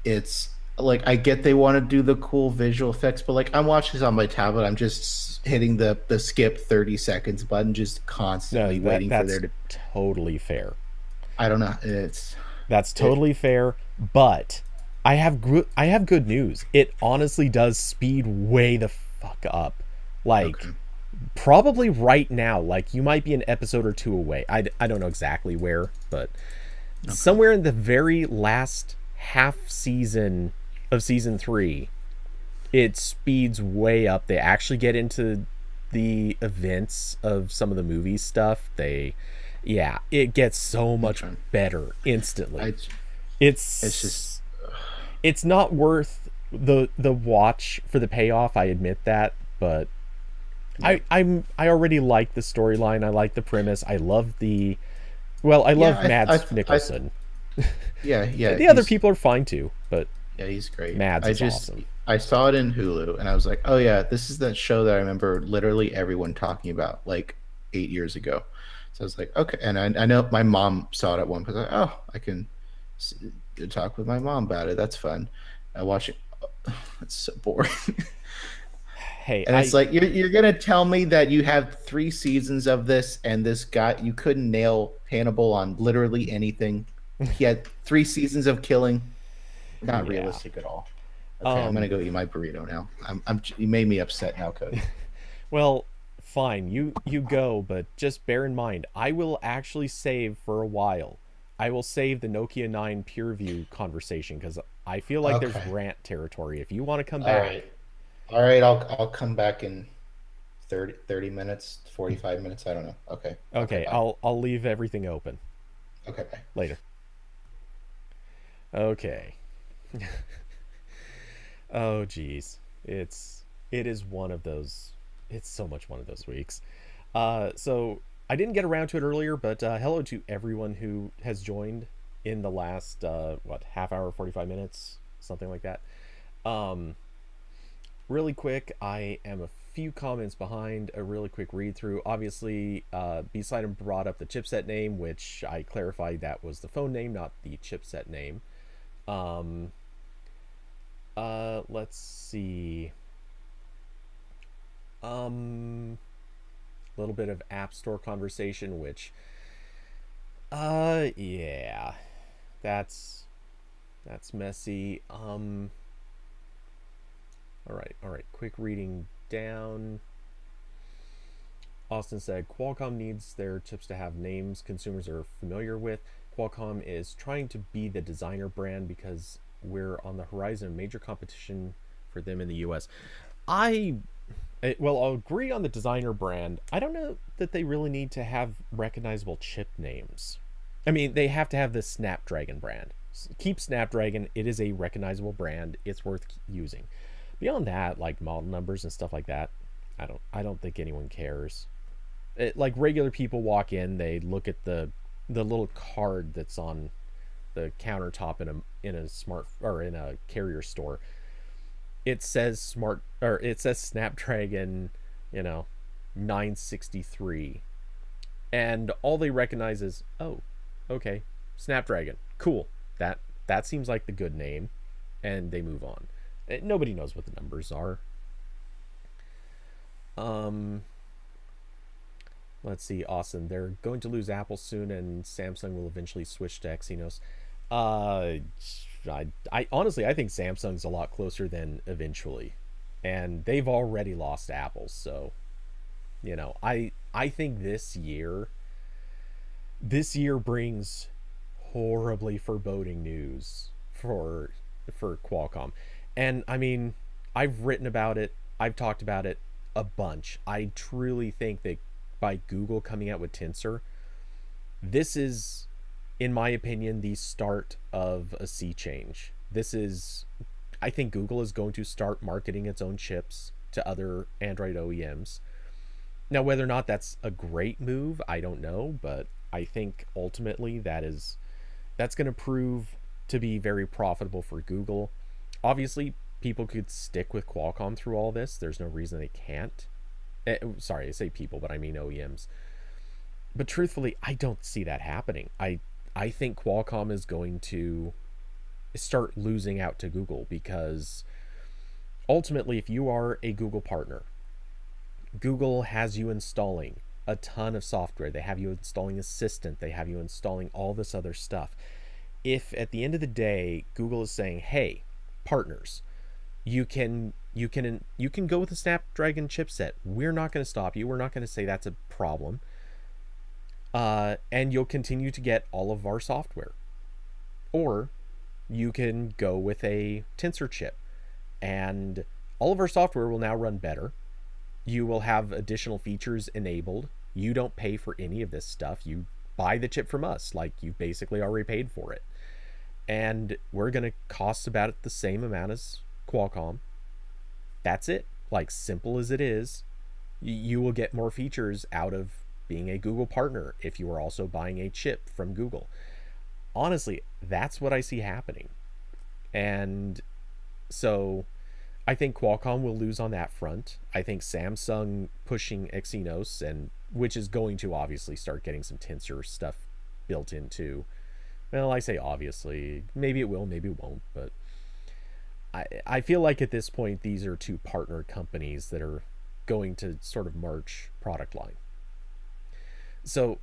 C: It's like I get they want to do the cool visual effects, but like I'm watching this on my tablet, I'm just hitting the skip 30 seconds button, just
A: No,
C: constantly waiting for there
A: that's
C: to.
A: totally fair.
C: I don't know.
A: That's
C: It
A: totally fair, but I have good news. It honestly does speed way the fuck up. Like
C: okay.
A: probably right now, like you might be an episode or two away. I don't know exactly where, but
C: Okay.
A: somewhere in the very last half season of season 3, it speeds way up. They actually get into the events of some of the movie stuff. Yeah, it gets so much
C: Okay.
A: better instantly.
C: I it's just
A: It's it's not worth the watch for the payoff. I admit that, but
C: yeah.
A: I already like the storyline. I like the premise. I
C: Yeah,
A: love Mads
C: I
A: Mikkelsen.
C: yeah,
A: The other people are fine too, but
C: yeah, he's great.
A: Mads is awesome.
C: I saw it in Hulu and I was like, oh yeah, this is that show that I remember literally everyone talking about like 8 years ago. So I was like, okay, and I know my mom saw it at one point. I was like, oh, I can s- talk with my mom about it. That's fun. I watch it. It's so boring.
A: Hey,
C: And it's like you're gonna tell me that you have 3 seasons of this, and this guy you couldn't nail Hannibal on literally anything. He had 3 seasons of killing. Not
A: yeah.
C: realistic at all. Okay, I'm gonna
A: Um
C: go eat my burrito now. You made me upset now, Cody.
A: well, fine. You go, but just bear in mind, I will actually save for a while. I will save the Nokia 9 Pure View conversation cuz I feel like there's
C: Okay.
A: rant territory. If you want to come
C: All
A: back,
C: right. All right. I'll come back in 30 minutes, 45 minutes. I don't know. Okay. Okay.
A: okay,
C: Bye.
A: I'll leave everything open
C: Okay. Bye.
A: later. Okay. Oh geez. It is one of those, it's so much one of those weeks. So I didn't get around to it earlier, but hello to everyone who has joined in the last what, half hour, 45 minutes, something like that. Um Really quick, I am a few comments behind. A really quick read through. Obviously, B-Side brought up the chipset name, which I clarified that was the phone name, not the chipset name. Um, let's see. A little bit of App Store conversation, which, yeah, that's messy. All right. Quick reading down. Austin said Qualcomm needs their chips to have names consumers are familiar with. Qualcomm is trying to be the designer brand because we're on the horizon of major competition for them in the US. I well, I'll agree on the designer brand. I don't know that they really need to have recognizable chip names. I mean, they have to have the Snapdragon brand. Keep Snapdragon. It is a recognizable brand. It's worth using. Beyond that, like model numbers and stuff like that, I don't think anyone cares. Like regular people walk in, they look at the little card that's on the countertop in a smart or in a carrier store. It says it says Snapdragon, you know, 963, and all they recognize is, oh, okay, Snapdragon, cool. That seems like the good name, and they move on. Nobody knows what the numbers are. Um, let's see, Austin. They're going to lose Apple soon, and Samsung will eventually switch to Exynos. Uh, I honestly, I think Samsung's a lot closer than eventually, and they've already lost Apple. So, I think this year brings horribly foreboding news for Qualcomm. And I mean, I've written about it, I've talked about it a bunch. I truly think that by Google coming out with Tensor, this is, in my opinion, the start of a sea change. I think Google is going to start marketing its own chips to other Android OEMs. Now, whether or not that's a great move, I don't know, but I think ultimately that's going to prove to be very profitable for Google. Obviously, people could stick with Qualcomm through all this. There's no reason they can't. Sorry, I say people, but I mean OEMs. But truthfully, I don't see that happening. I think Qualcomm is going to start losing out to Google, because ultimately, if you are a Google partner, Google has you installing a ton of software. They have you installing Assistant. They have you installing all this other stuff. If at the end of the day, Google is saying, "Hey, partners, you can go with the Snapdragon chipset. We're not going to stop you. We're not going to say that's a problem. And you'll continue to get all of our software. Or you can go with a Tensor chip, and all of our software will now run better. You will have additional features enabled. You don't pay for any of this stuff. You buy the chip from us, like you basically already paid for it. And we're going to cost about the same amount as Qualcomm. That's it. Like, simple as it is. You will get more features out of being a Google partner if you are also buying a chip from Google. Honestly, that's what I see happening. And so I think Qualcomm will lose on that front. I think Samsung pushing Exynos, and which is going to obviously start getting some Tensor stuff built into. Well, I say obviously. Maybe it will, maybe it won't. But I feel like at this point, these are two partner companies that are going to sort of merge product line. So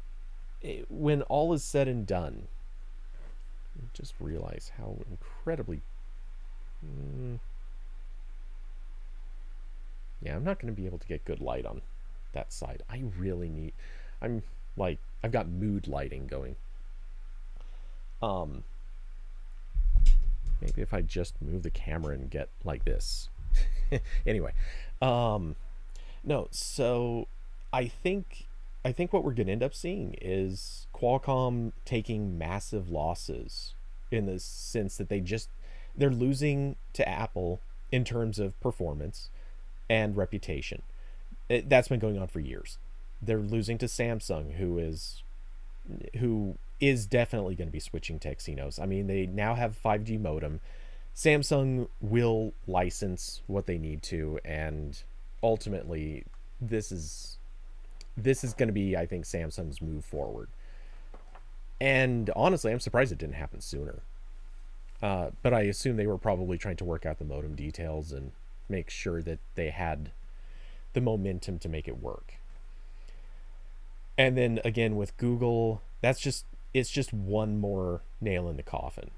A: when all is said and done, I just realize how incredibly... Yeah, I'm not going to be able to get good light on that side. I really need... I'm like... I've got mood lighting going. Maybe if I just move the camera and get like this. Anyway. No, so I think what we're going to end up seeing is Qualcomm taking massive losses, in the sense that they're losing to Apple in terms of performance and reputation. That's been going on for years. They're losing to Samsung, who is definitely going to be switching to Exynos. I mean, they now have 5G modem. Samsung will license what they need to, and ultimately, this is going to be, I think, Samsung's move forward. And honestly, I'm surprised it didn't happen sooner. But I assume they were probably trying to work out the modem details and make sure that they had the momentum to make it work. And then again with Google, it's just one more nail in the coffin.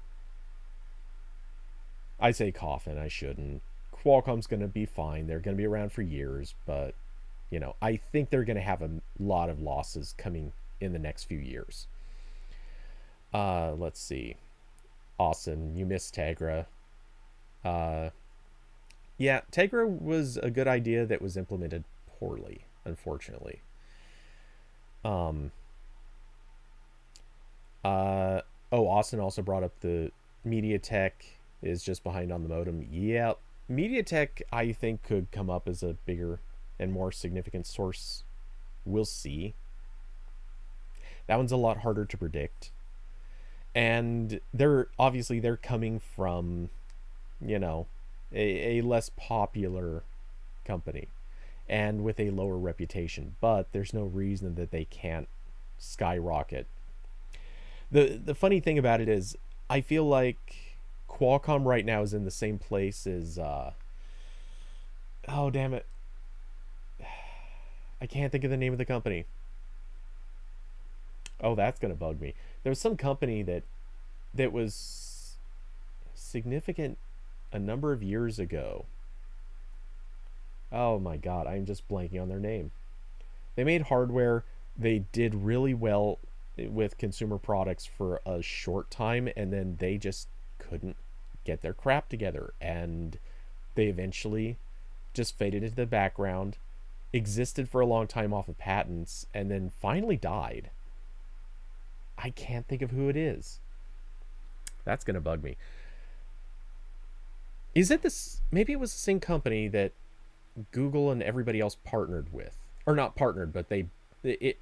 A: I say coffin, I shouldn't. Qualcomm's going to be fine. They're going to be around for years, but I think they're going to have a lot of losses coming in the next few years. Let's see. Austin, you missed Tegra. Yeah, Tegra was a good idea that was implemented poorly, unfortunately. Austin also brought up the MediaTek is just behind on the modem. Yeah, MediaTek, I think, could come up as a bigger and more significant source. We'll see. That one's a lot harder to predict. And they're coming from, a less popular company and with a lower reputation, but there's no reason that they can't skyrocket. The funny thing about it is, I feel like Qualcomm right now is in the same place as oh damn it, I can't think of the name of the company. Oh, that's gonna bug me. There was some company that was significant a number of years ago. Oh my god, I'm just blanking on their name. They made hardware. They did really well with consumer products for a short time, and then they just couldn't get their crap together, and they eventually just faded into the background, existed for a long time off of patents, and then finally died. I can't think of who it is. That's gonna bug me. Is it this? Maybe it was the same company that Google and everybody else partnered with, or not partnered, but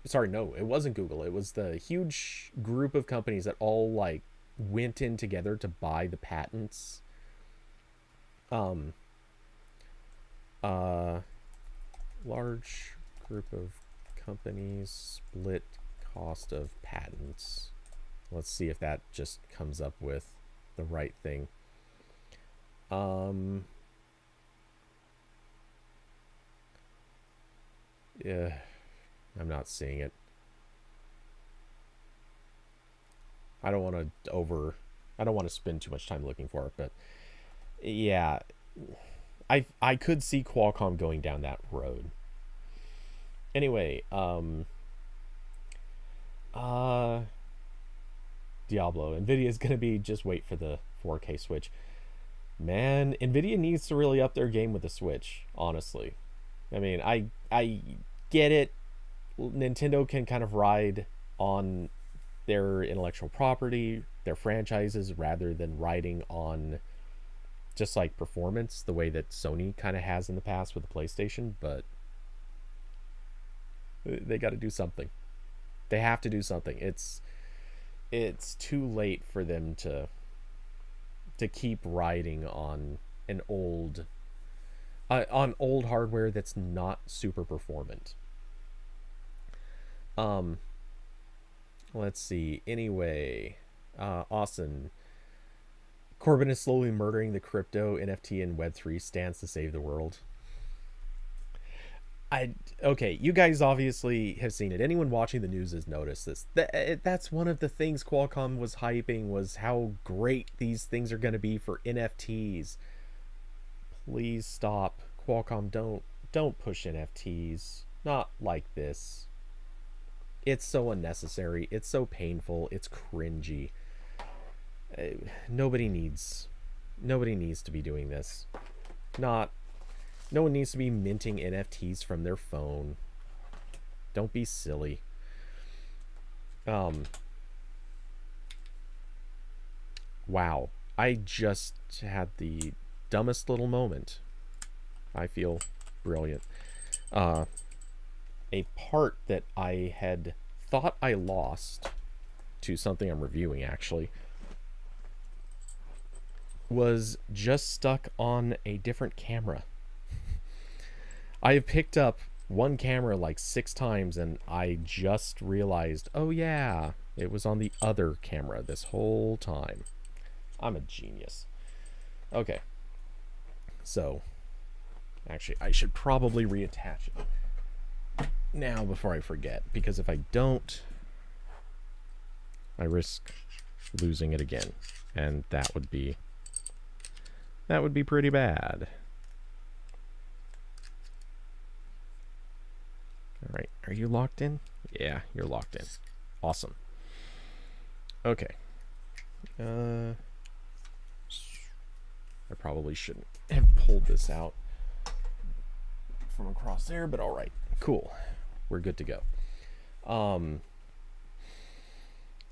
A: sorry, no, it wasn't Google. It was the huge group of companies that all like went in together to buy the patents. Um, Large group of companies split cost of patents. Let's see if that just comes up with the right thing. Yeah, I'm not seeing it. I don't want to spend too much time looking for it, but yeah, I could see Qualcomm going down that road. Anyway, Diablo. Nvidia's gonna be just wait for the 4K Switch. Man, Nvidia needs to really up their game with the Switch, honestly. I mean, I get it. Nintendo can kind of ride on their intellectual property, their franchises, rather than riding on just like performance the way that Sony kind of has in the past with the PlayStation, but they got to do something. They have to do something. It's too late for them to keep riding on an old on old hardware that's not super performant. Let's see. Anyway, Austin. Corbin is slowly murdering the crypto, NFT, and Web3 stance to save the world. Okay, you guys obviously have seen it. Anyone watching the news has noticed this. That's one of the things Qualcomm was hyping, was how great these things are going to be for NFTs. Please stop, Qualcomm. Don't push NFTs. Not like this. It's so unnecessary. It's so painful. It's cringy. Nobody needs to be doing this. No one needs to be minting NFTs from their phone. Don't be silly. Wow. I just had the dumbest little moment. I feel brilliant. A part that I had thought I lost to something I'm reviewing, actually, was just stuck on a different camera. I have picked up one camera like 6 times, and I just realized, oh yeah, it was on the other camera this whole time. I'm a genius. Okay. So, actually, I should probably reattach it now before I forget, because if I don't, I risk losing it again, and that would be pretty bad. All right, are you locked in? Yeah, you're locked in. Awesome. Okay. I probably shouldn't have pulled this out from across there, but all right, cool. We're good to go.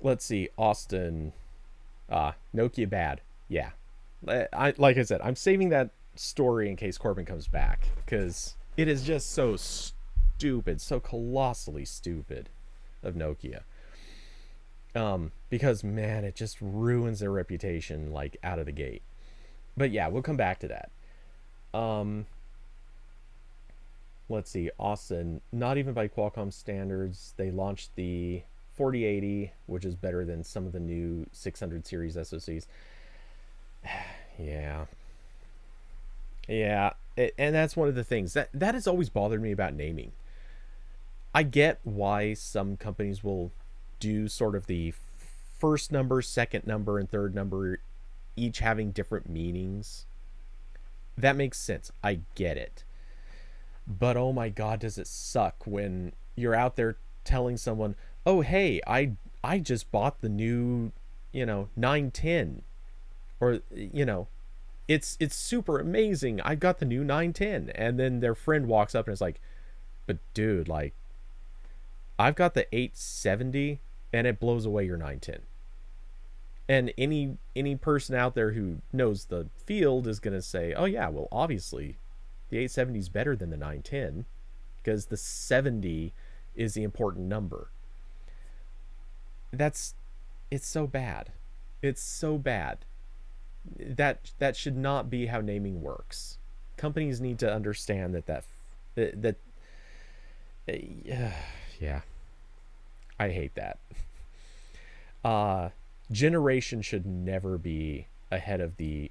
A: Let's see, Austin. Nokia bad. Yeah. Like I said, I'm saving that story in case Corbin comes back, because it is just so stupid, so colossally stupid of Nokia. Because man, it just ruins their reputation like out of the gate. But yeah, we'll come back to that. Let's see, Austin, not even by Qualcomm standards. They launched the 4080, which is better than some of the new 600 series SoCs. Yeah. And that's one of the things that has always bothered me about naming. I get why some companies will do sort of the first number, second number, and third number, each having different meanings. That makes sense. I get it. But oh my god, does it suck when you're out there telling someone, "Oh, hey, I just bought the new, 910," or it's super amazing. I got the new 910, and then their friend walks up and is like, "But dude, like, I've got the 870, and it blows away your 910." And any person out there who knows the field is gonna say, "Oh yeah, well obviously, the 870 is better than the 910 because the 70 is the important number." That's It's so bad. It's so bad. That should not be how naming works. Companies need to understand that yeah, I hate that. Generation should never be ahead of the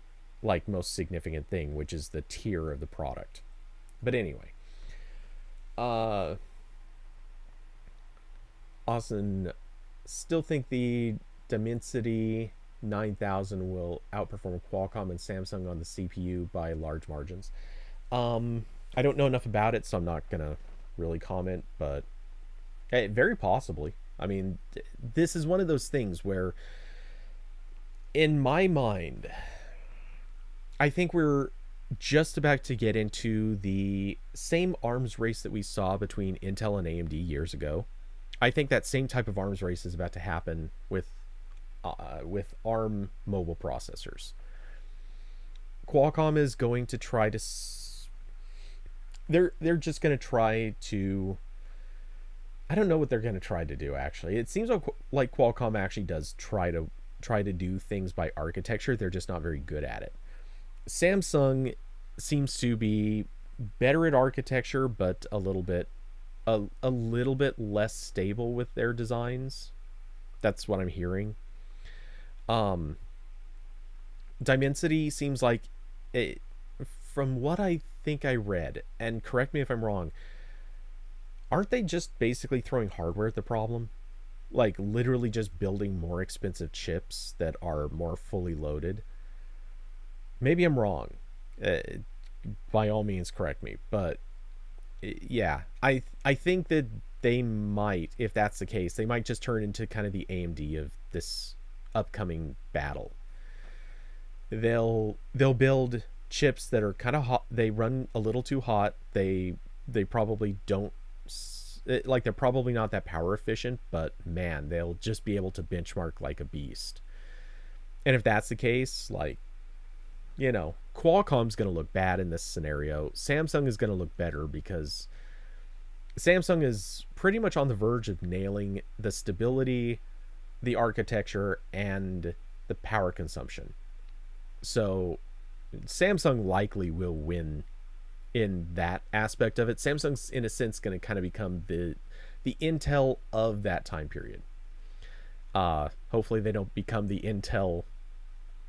A: most significant thing, which is the tier of the product. But anyway, uh Austin, still think the Dimensity 9000 will outperform Qualcomm and Samsung on the CPU by large margins. I don't know enough about it, so I'm not gonna really comment, but very possibly. I mean, this is one of those things where, in my mind, I think we're just about to get into the same arms race that we saw between Intel and AMD years ago. I think that same type of arms race is about to happen with ARM mobile processors. Qualcomm is going to try to they're just going to try to, I don't know what they're going to try to do actually. It seems like Qualcomm actually does try to do things by architecture. They're just not very good at it. Samsung seems to be better at architecture, but a little bit less stable with their designs. That's what I'm hearing. Dimensity seems like from what I think I read, and correct me if I'm wrong, aren't they just basically throwing hardware at the problem? Like literally just building more expensive chips that are more fully loaded? Maybe I'm wrong. Uh, by all means, correct me. But yeah, I think that they might, if that's the case, they might just turn into kind of the AMD of this upcoming battle. They'll build chips that are kind of hot. They run a little too hot. They probably don't they're probably not that power efficient, but man, they'll just be able to benchmark like a beast. And if that's the case, Qualcomm's going to look bad in this scenario. Samsung is going to look better because Samsung is pretty much on the verge of nailing the stability, the architecture, and the power consumption. So Samsung likely will win in that aspect of it. Samsung's in a sense going to kind of become the Intel of that time period. Hopefully they don't become the Intel,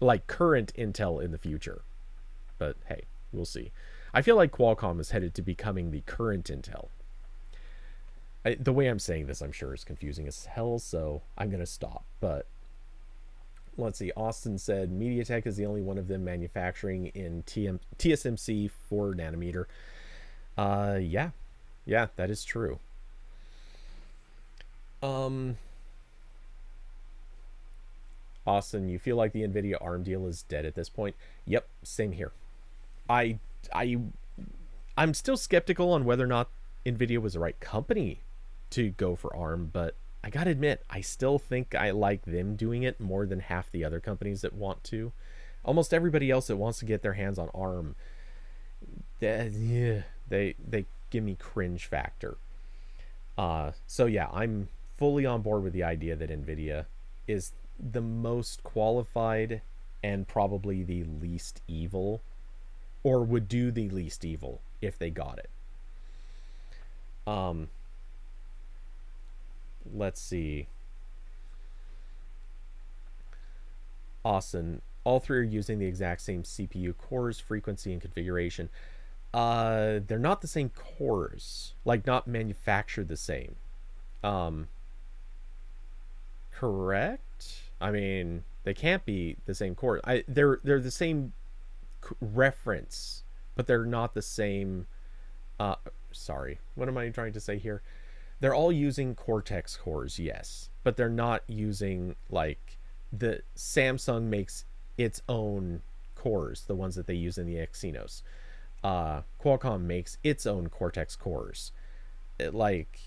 A: like current Intel in the future. But hey, we'll see. I feel like Qualcomm is headed to becoming the current Intel. The way I'm saying this, I'm sure, is confusing as hell, so I'm going to stop. But let's see. Austin said MediaTek is the only one of them manufacturing in TSMC 4 nanometer. Yeah, that is true. Austin, you feel like the Nvidia ARM deal is dead at this point? Yep, same here. I I I'm still skeptical on whether or not Nvidia was the right company to go for ARM, but I gotta admit, I still think I like them doing it more than half the other companies that want to. Almost everybody else that wants to get their hands on ARM, they give me cringe factor. So yeah, I'm fully on board with the idea that Nvidia is the most qualified and probably the least evil, or would do the least evil if they got it. Let's see. Austin, all three are using the exact same CPU cores, frequency, and configuration. They're not the same cores, like not manufactured the same. Um, Correct? I mean, they can't be the same core. They're the same reference, but they're not the same. Uh, Sorry, what am I trying to say here? they're all using Cortex cores, yes, but they're not using like the Samsung makes its own cores, the ones that they use in the Exynos. Qualcomm makes its own Cortex cores. Like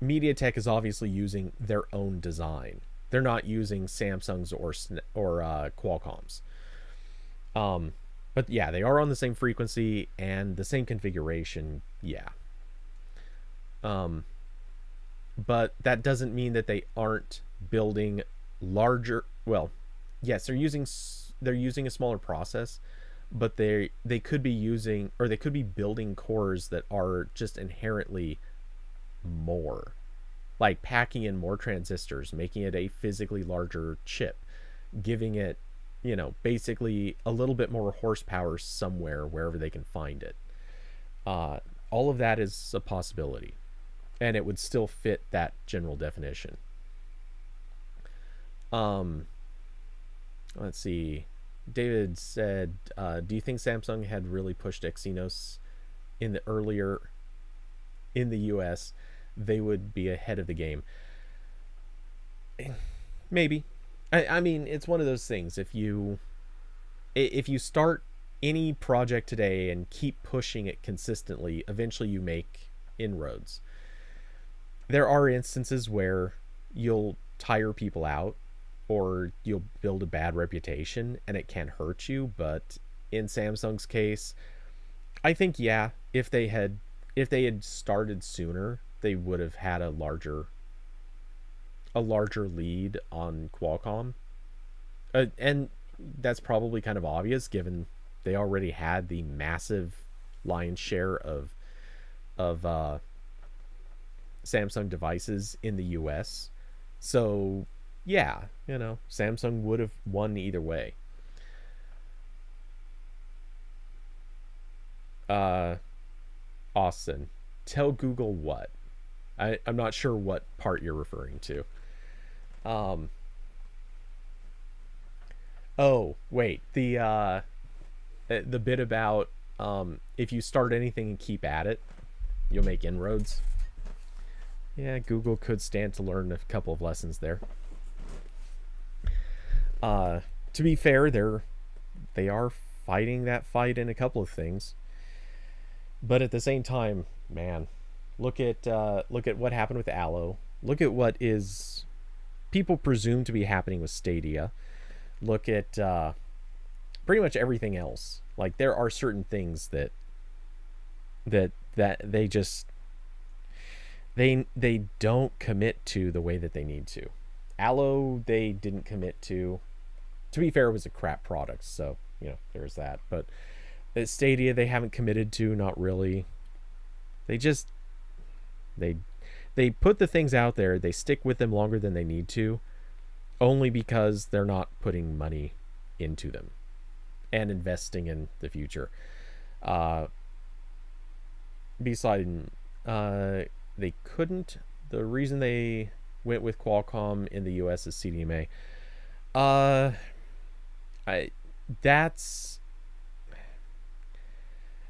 A: MediaTek is obviously using their own design. They're not using Samsung's or Qualcomm's. But yeah, they are on the same frequency and the same configuration. Yeah. But that doesn't mean that they aren't building larger. Well, yes, they're using a smaller process, but they could be using, or they could be building cores that are just inherently more, like packing in more transistors, making it a physically larger chip, giving it, basically a little bit more horsepower somewhere wherever they can find it. All of that is a possibility, and it would still fit that general definition. Let's see. David said, do you think Samsung had really pushed Exynos in the earlier in the US, they would be ahead of the game? Maybe. I mean, it's one of those things. If you start any project today and keep pushing it consistently, eventually you make inroads. There are instances where you'll tire people out, or you'll build a bad reputation and it can hurt you. But in Samsung's case, I think, yeah, if they had started sooner, they would have had a larger lead on Qualcomm. And that's probably kind of obvious given they already had the massive lion's share of Samsung devices in the US. So yeah, Samsung would have won either way. Austin, tell Google what? I'm not sure what part you're referring to. Oh, wait. The bit about if you start anything and keep at it, you'll make inroads. Yeah, Google could stand to learn a couple of lessons there. To be fair, they are fighting that fight in a couple of things. But at the same time, man, look at what happened with Allo. Look at what is people presume to be happening with Stadia. Look at pretty much everything else. Like, there are certain things that they just they don't commit to the way that they need to. Allo, they didn't commit to. To be fair, it was a crap product, so there's that. But Stadia, they haven't committed to, not really. They just they put the things out there, they stick with them longer than they need to, only because they're not putting money into them and investing in the future. Besides, they couldn't. The reason they went with Qualcomm in the US is CDMA.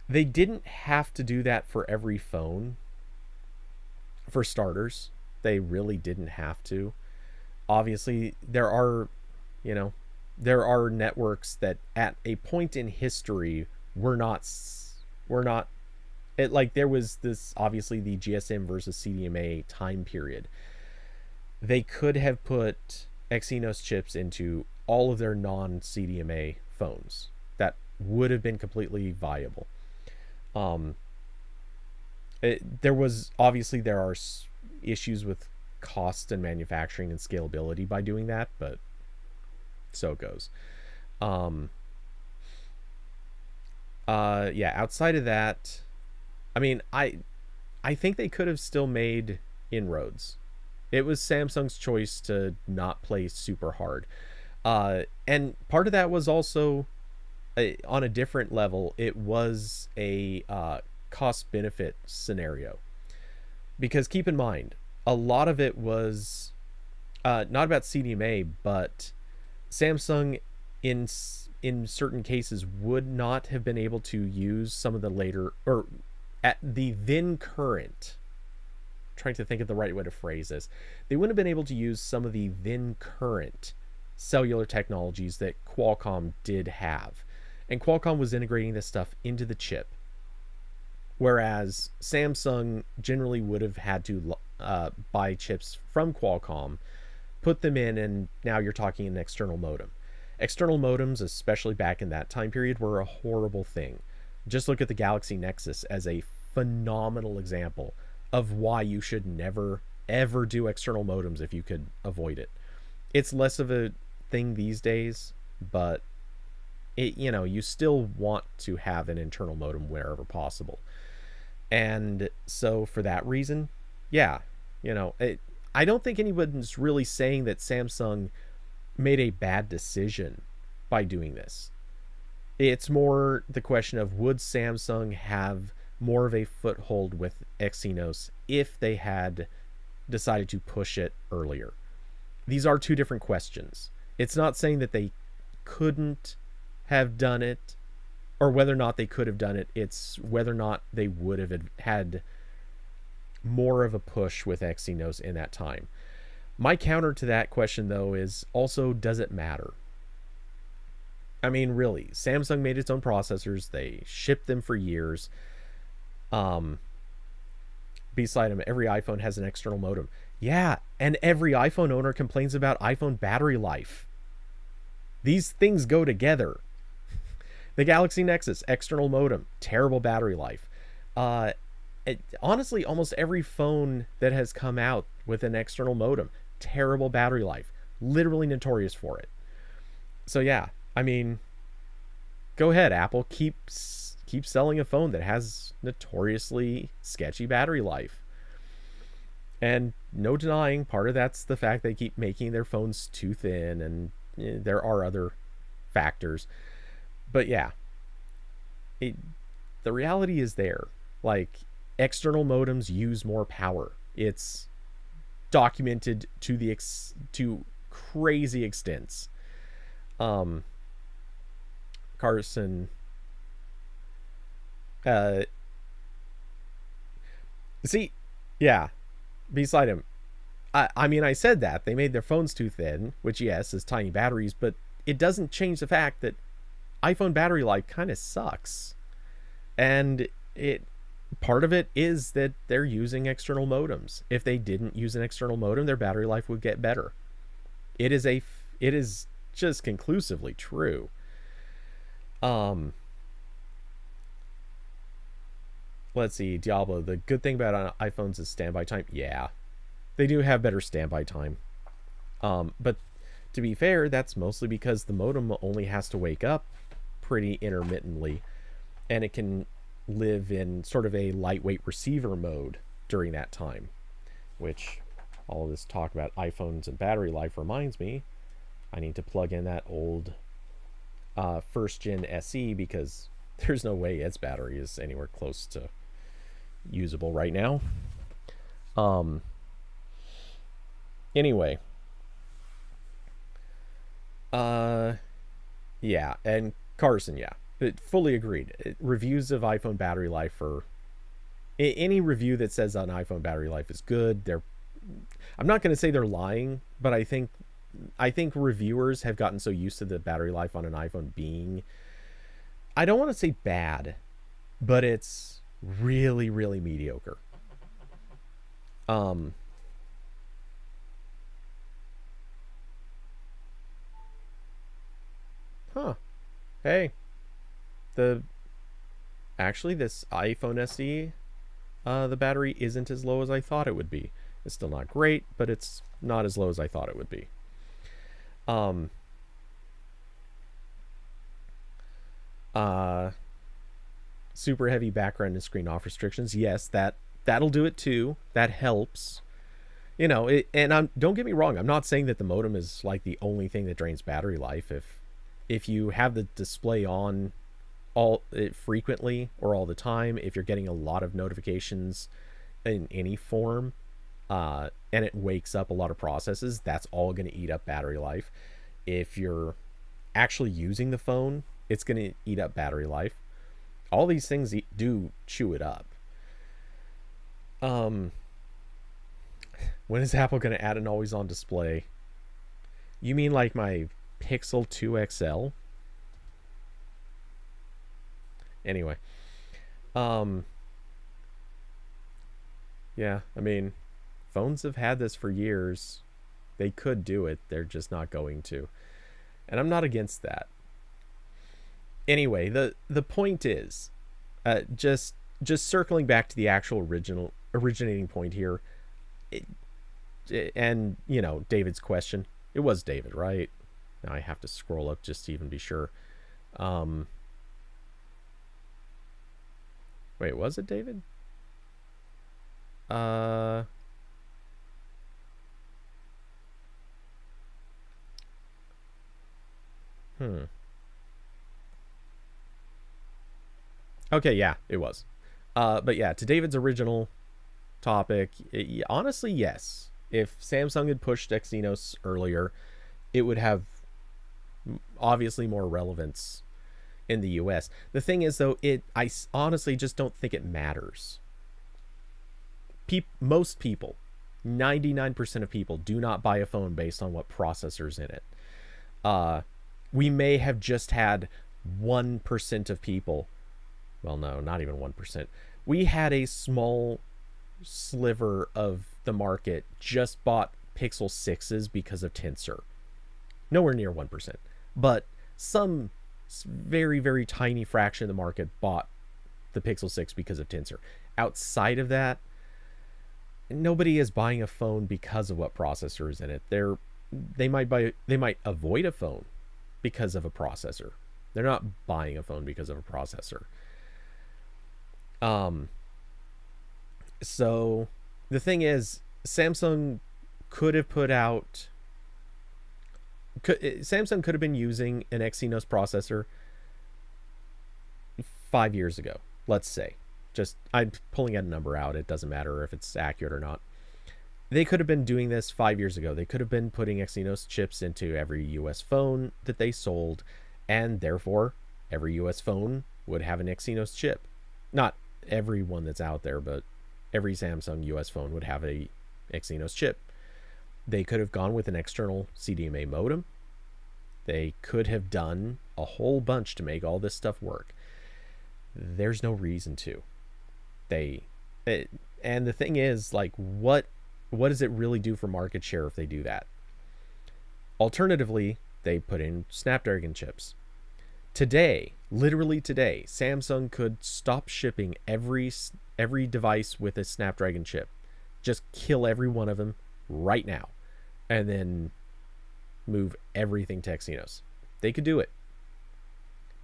A: They didn't have to do that for every phone. For starters, they really didn't have to. Obviously, there are networks that at a point in history were not like, there was this, obviously, the GSM versus CDMA time period. They could have put Exynos chips into all of their non-CDMA phones. That would have been completely viable. There are issues with cost and manufacturing and scalability by doing that, but so it goes. Yeah, outside of that, I mean, I think they could have still made inroads. It was Samsung's choice to not play super hard. And part of that was also, on a different level, it was a cost-benefit scenario. Because keep in mind, a lot of it was not about CDMA, but Samsung in certain cases would not have been able to use some of the later, or at the then current trying to think of the right way to phrase this. They wouldn't have been able to use some of the then current cellular technologies that Qualcomm did have. And Qualcomm was integrating this stuff into the chip. Whereas Samsung generally would have had to buy chips from Qualcomm, put them in, and now you're talking an external modem. External modems, especially back in that time period, were a horrible thing. Just look at the Galaxy Nexus as a phenomenal example of why you should never, ever do external modems if you could avoid it. It's less of a thing these days, but you still want to have an internal modem wherever possible. And so for that reason, yeah, I don't think anyone's really saying that Samsung made a bad decision by doing this. It's more the question of, would Samsung have more of a foothold with Exynos if they had decided to push it earlier? These are two different questions. It's not saying that they couldn't have done it or whether or not they could have done it. It's whether or not they would have had more of a push with Exynos in that time. My counter to that question, though, is also, does it matter? I mean, really, Samsung made its own processors. They shipped them for years. Beside them, every iPhone has an external modem. Yeah, and every iPhone owner complains about iPhone battery life. These things go together. The Galaxy Nexus, external modem, terrible battery life. Honestly, almost every phone that has come out with an external modem, terrible battery life. Literally notorious for it. So yeah, I mean, go ahead, Apple. Keep selling a phone that has notoriously sketchy battery life. And no denying, part of that's the fact they keep making their phones too thin, and there are other factors. But yeah, the reality is there. Like, external modems use more power. It's documented to crazy extents. Carson, see, yeah, beside him, I mean, I said that they made their phones too thin, which, yes, is tiny batteries, but it doesn't change the fact that iPhone battery life kind of sucks. And part of it is that they're using external modems. If they didn't use an external modem, their battery life would get better. It is just conclusively true. Let's see, Diablo, the good thing about iPhones is standby time. Yeah, they do have better standby time. But to be fair, that's mostly because the modem only has to wake up pretty intermittently, and it can live in sort of a lightweight receiver mode during that time, which all of this talk about iPhones and battery life reminds me I need to plug in that old first gen SE, because there's no way its battery is anywhere close to usable right now. Anyway, yeah, and Carson, yeah, fully agreed. Reviews of iPhone battery life, for any review that says an iPhone battery life is good, I'm not going to say they're lying, but I think reviewers have gotten so used to the battery life on an iPhone being, I don't want to say bad, but it's really, really mediocre. Hey, actually this iPhone SE, the battery isn't as low as I thought it would be. It's still not great, but it's not as low as I thought it would be. Super heavy background and screen off restrictions. Yes, that'll do it too. That helps. Don't get me wrong, I'm not saying that the modem is like the only thing that drains battery life. If you have the display on frequently or all the time, if you're getting a lot of notifications in any form, and it wakes up a lot of processes, that's all going to eat up battery life. If you're actually using the phone, it's going to eat up battery life. All these things do chew it up. When is Apple going to add an always-on display? You mean like my Pixel 2 XL? Anyway. Yeah, I mean, phones have had this for years. They could do it. They're just not going to. And I'm not against that. Anyway, the point is, just circling back to the actual originating point here, and David's question. It was David, right? Now I have to scroll up just to even be sure. Wait, was it David? Okay, yeah, it was. But yeah, to David's original topic, honestly, yes. If Samsung had pushed Exynos earlier, it would have obviously more relevance in the US. The thing is, though, I honestly just don't think it matters. Most people, 99% of people, do not buy a phone based on what processor's in it. We may have just had 1% of people. Well, no, not even 1%. We had a small sliver of the market just bought Pixel 6s because of Tensor. Nowhere near 1%. But some very, very tiny fraction of the market bought the Pixel 6 because of Tensor. Outside of that, nobody is buying a phone because of what processor is in it. They might avoid a phone because of a processor. They're not buying a phone because of a processor. So the thing is, Samsung could have been using an Exynos processor 5 years ago, let's say. Just, I'm pulling a number out. It doesn't matter if it's accurate or not. They could have been doing this 5 years ago. They could have been putting Exynos chips into every US phone that they sold, and therefore every US phone would have an Exynos chip. Not every one that's out there, but every Samsung US phone would have a Exynos chip. They could have gone with an external CDMA modem. They could have done a whole bunch to make all this stuff work. There's no reason to. And the thing is, like, what does it really do for market share if they do that? Alternatively, they put in Snapdragon chips. Today, literally today, Samsung could stop shipping every device with a Snapdragon chip. Just kill every one of them right now, and then move everything to Exynos. They could do it.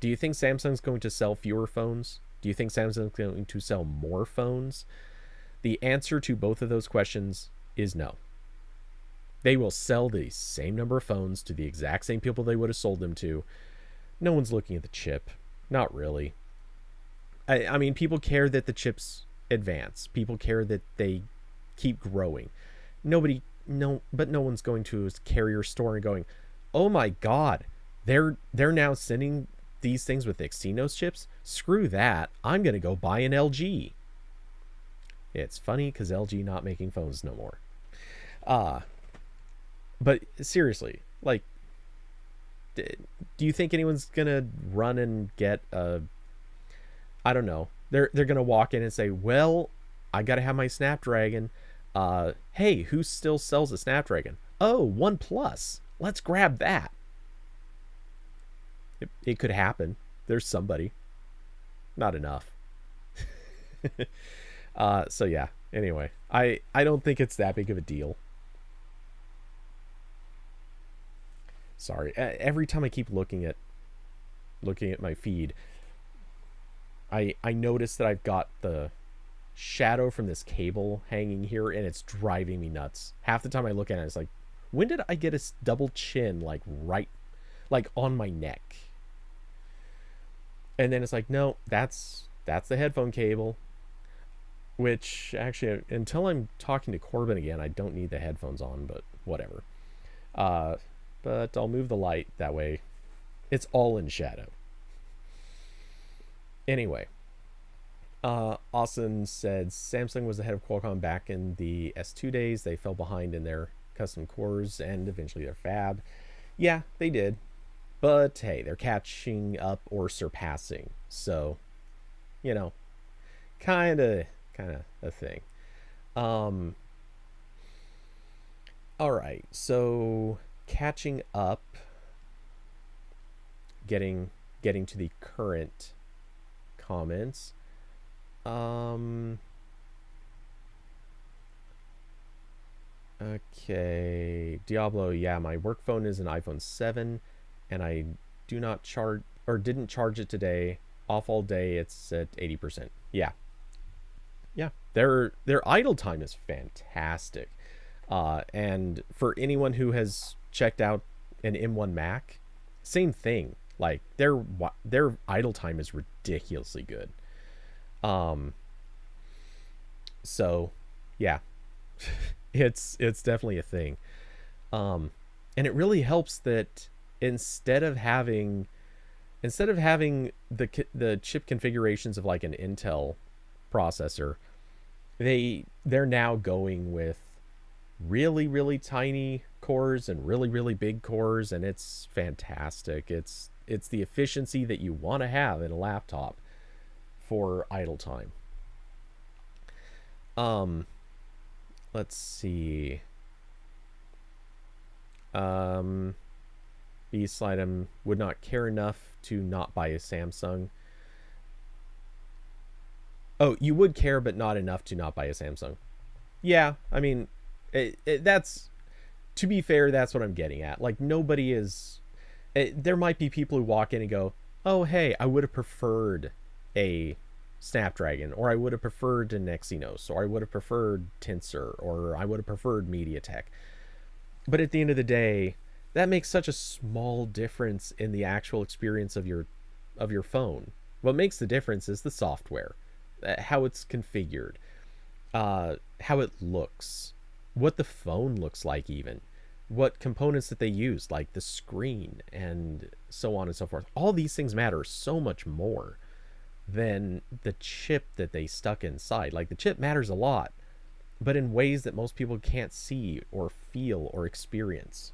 A: Do you think Samsung's going to sell fewer phones? Do you think Samsung's going to sell more phones? The answer to both of those questions is no. They will sell the same number of phones to the exact same people they would have sold them to. No one's looking at the chip. Not really. I mean, people care that the chips advance. People care that they keep growing. But no one's going to a carrier store and going, oh my god, they're now sending these things with Exynos chips? Screw that. I'm going to go buy an LG. It's funny because LG not making phones no more. But seriously, like, do you think anyone's going to run and get a... I don't know. They're going to walk in and say, well, I got to have my Snapdragon. Hey, who still sells a Snapdragon? Oh, OnePlus. Let's grab that. It could happen. There's somebody. Not enough. So yeah, anyway, I don't think it's that big of a deal. Sorry, every time I keep looking at my feed, I notice that I've got the shadow from this cable hanging here, and it's driving me nuts. Half the time I look at it, it's like, when did I get a double chin like on my neck? And then it's like, no, that's the headphone cable. Which, actually, until I'm talking to Corbin again, I don't need the headphones on, but whatever. But I'll move the light, that way it's all in shadow. Anyway, Austin said Samsung was ahead of Qualcomm back in the S2 days. They fell behind in their custom cores and eventually their fab. Yeah, they did. But hey, they're catching up or surpassing. So, you know, kind of a thing. Um all right. So, catching up, getting to the current comments. Um Okay, Diablo. Yeah, my work phone is an iPhone 7, and I do not charge or didn't charge it today. Off all day, it's at 80%. Yeah, yeah. Their idle time is fantastic, and for anyone who has checked out an M1 Mac, same thing. Like their idle time is ridiculously good. Um, so yeah, it's definitely a thing. Um, and it really helps that instead of having the chip configurations of like an Intel processor, they're now going with really tiny cores and really big cores, and it's fantastic. It's the efficiency that you want to have in a laptop for idle time. Um, let's see. Um, B Slidem would not care enough to not buy a Samsung. Oh, you would care, but not enough to not buy a Samsung. Yeah, I mean, that's, to be fair, that's what I'm getting at. Like, nobody is. There might be people who walk in and go, "Oh, hey, I would have preferred a Snapdragon, or I would have preferred an Exynos, or I would have preferred Tensor, or I would have preferred MediaTek." But at the end of the day, that makes such a small difference in the actual experience of your phone. What makes the difference is the software, how it's configured, how it looks, what the phone looks like, even what components that they use, like the screen and so on and so forth. All these things matter so much more than the chip that they stuck inside. Like, the chip matters a lot, but in ways that most people can't see or feel or experience.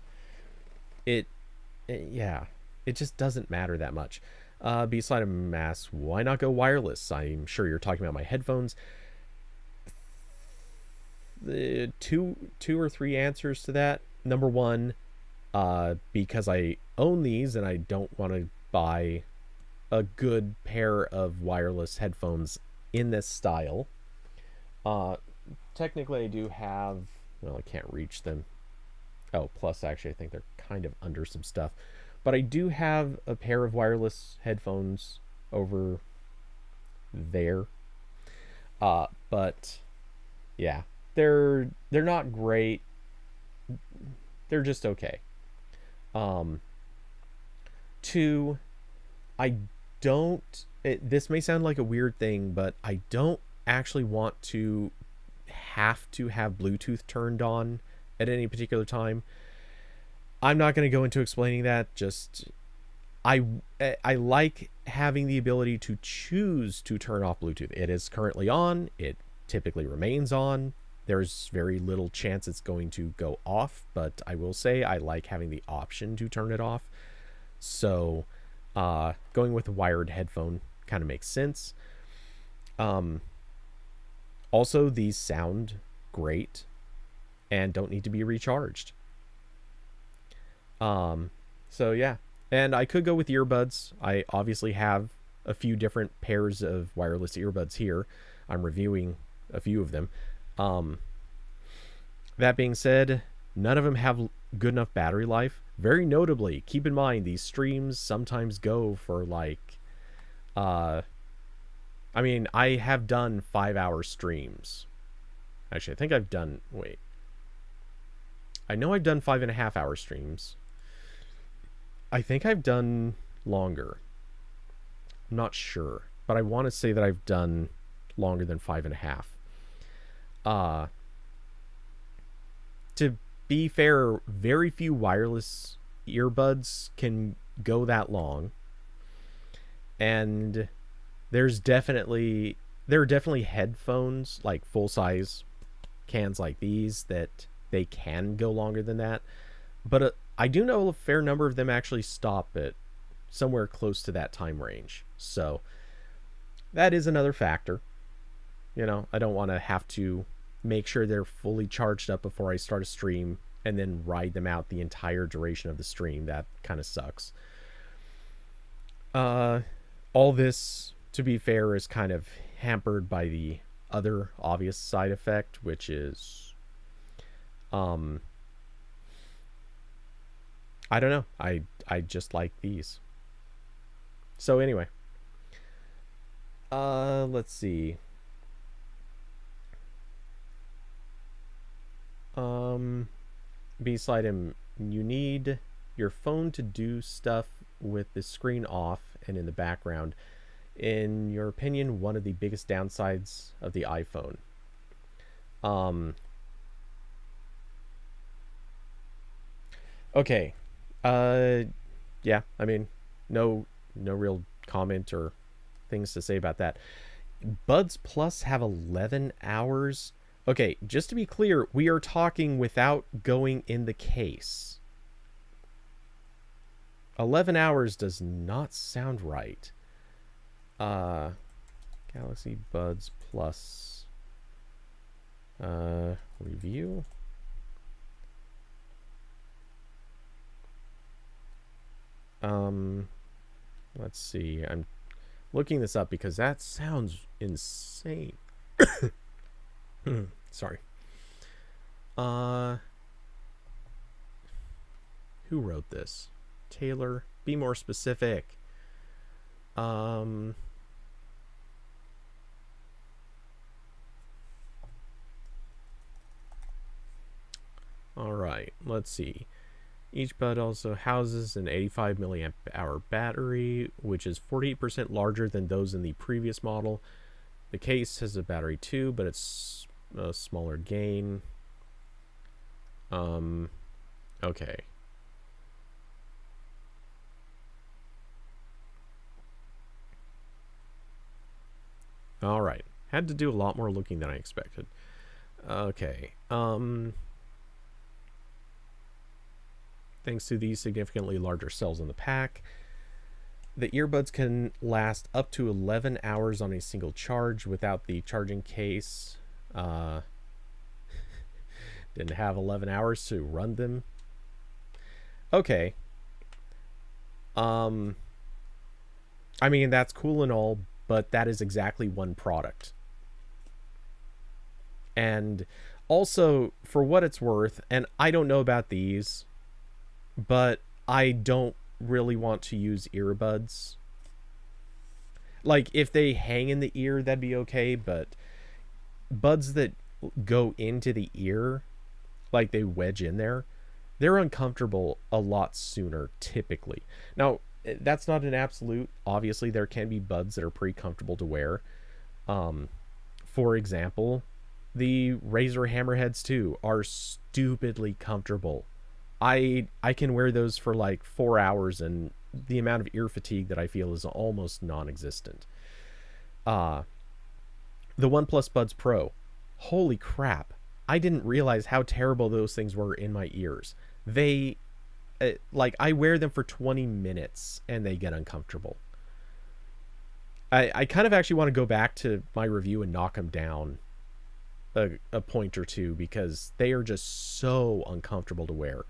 A: Yeah, it just doesn't matter that much. Beside a mass, why not go wireless? I'm sure you're talking about my headphones. The two or three answers to that. Number one, because I own these and I don't want to buy a good pair of wireless headphones in this style. Technically I do have, well, I can't reach them. Oh, plus actually I think they're kind of under some stuff. But I do have a pair of wireless headphones over there. But yeah, they're not great. They're just okay. Two, I don't. This may sound like a weird thing, but I don't actually want to have Bluetooth turned on at any particular time. I'm not going to go into explaining that. Just I like having the ability to choose to turn off Bluetooth. It is currently on. It typically remains on. There's very little chance it's going to go off, but I will say I like having the option to turn it off. So going with a wired headphone kind of makes sense. Also, these sound great and don't need to be recharged. So yeah, and I could go with earbuds. I obviously have a few different pairs of wireless earbuds here. I'm reviewing a few of them. That being said, none of them have good enough battery life. Very notably, keep in mind these streams sometimes go for like, I mean, I have done 5-hour streams. Actually, I think I've done, wait. I know I've done 5.5-hour streams. I think I've done longer. I'm not sure, but I want to say that I've done longer than 5.5. To be fair, very few wireless earbuds can go that long. And there's there are definitely headphones, like full-size cans like these, that they can go longer than that. But I do know a fair number of them actually stop at somewhere close to that time range. So that is another factor. You know, I don't want to have to make sure they're fully charged up before I start a stream and then ride them out the entire duration of the stream. That kind of sucks. All this, to be fair, is kind of hampered by the other obvious side effect, which is, I don't know. I just like these. So anyway, let's see. B-slide him. You need your phone to do stuff with the screen off and in the background. In your opinion, one of the biggest downsides of the iPhone. Okay. Yeah, I mean, no real comment or things to say about that. Buds Plus have 11 hours. Okay, just to be clear, we are talking without going in the case. 11 hours does not sound right. Galaxy Buds Plus review. Let's see. I'm looking this up because that sounds insane. Sorry. Who wrote this? Taylor, be more specific. All right, let's see. Each bud also houses an 85 milliamp hour battery, which is 48% larger than those in the previous model. The case has a battery too, but it's a smaller gain. Okay. All right. Had to do a lot more looking than I expected. Okay. Thanks to these significantly larger cells in the pack, the earbuds can last up to 11 hours on a single charge without the charging case. Didn't have 11 hours to run them. Okay. I mean, that's cool and all, but that is exactly one product. And also, for what it's worth, and I don't know about these, but I don't really want to use earbuds. Like, if they hang in the ear, that'd be okay, but buds that go into the ear, like they wedge in there, they're uncomfortable a lot sooner, typically. Now, that's not an absolute. Obviously, there can be buds that are pretty comfortable to wear. For example, the Razer Hammerheads 2 are stupidly comfortable. I can wear those for like 4 hours, and the amount of ear fatigue that I feel is almost non-existent. The OnePlus Buds Pro, holy crap, I didn't realize how terrible those things were in my ears. They, like, I wear them for 20 minutes and they get uncomfortable. I kind of actually want to go back to my review and knock them down a point or two, because they are just so uncomfortable to wear.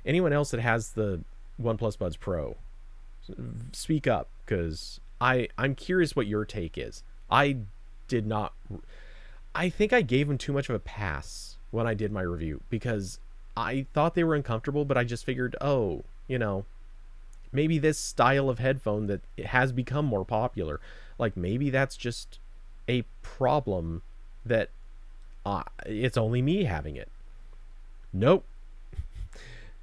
A: Anyone else that has the OnePlus Buds Pro, speak up, because I'm curious what your take is. I think I gave them too much of a pass when I did my review, because I thought they were uncomfortable, but I just figured, oh, you know, maybe this style of headphone that has become more popular, like maybe that's just a problem that it's only me having it. Nope.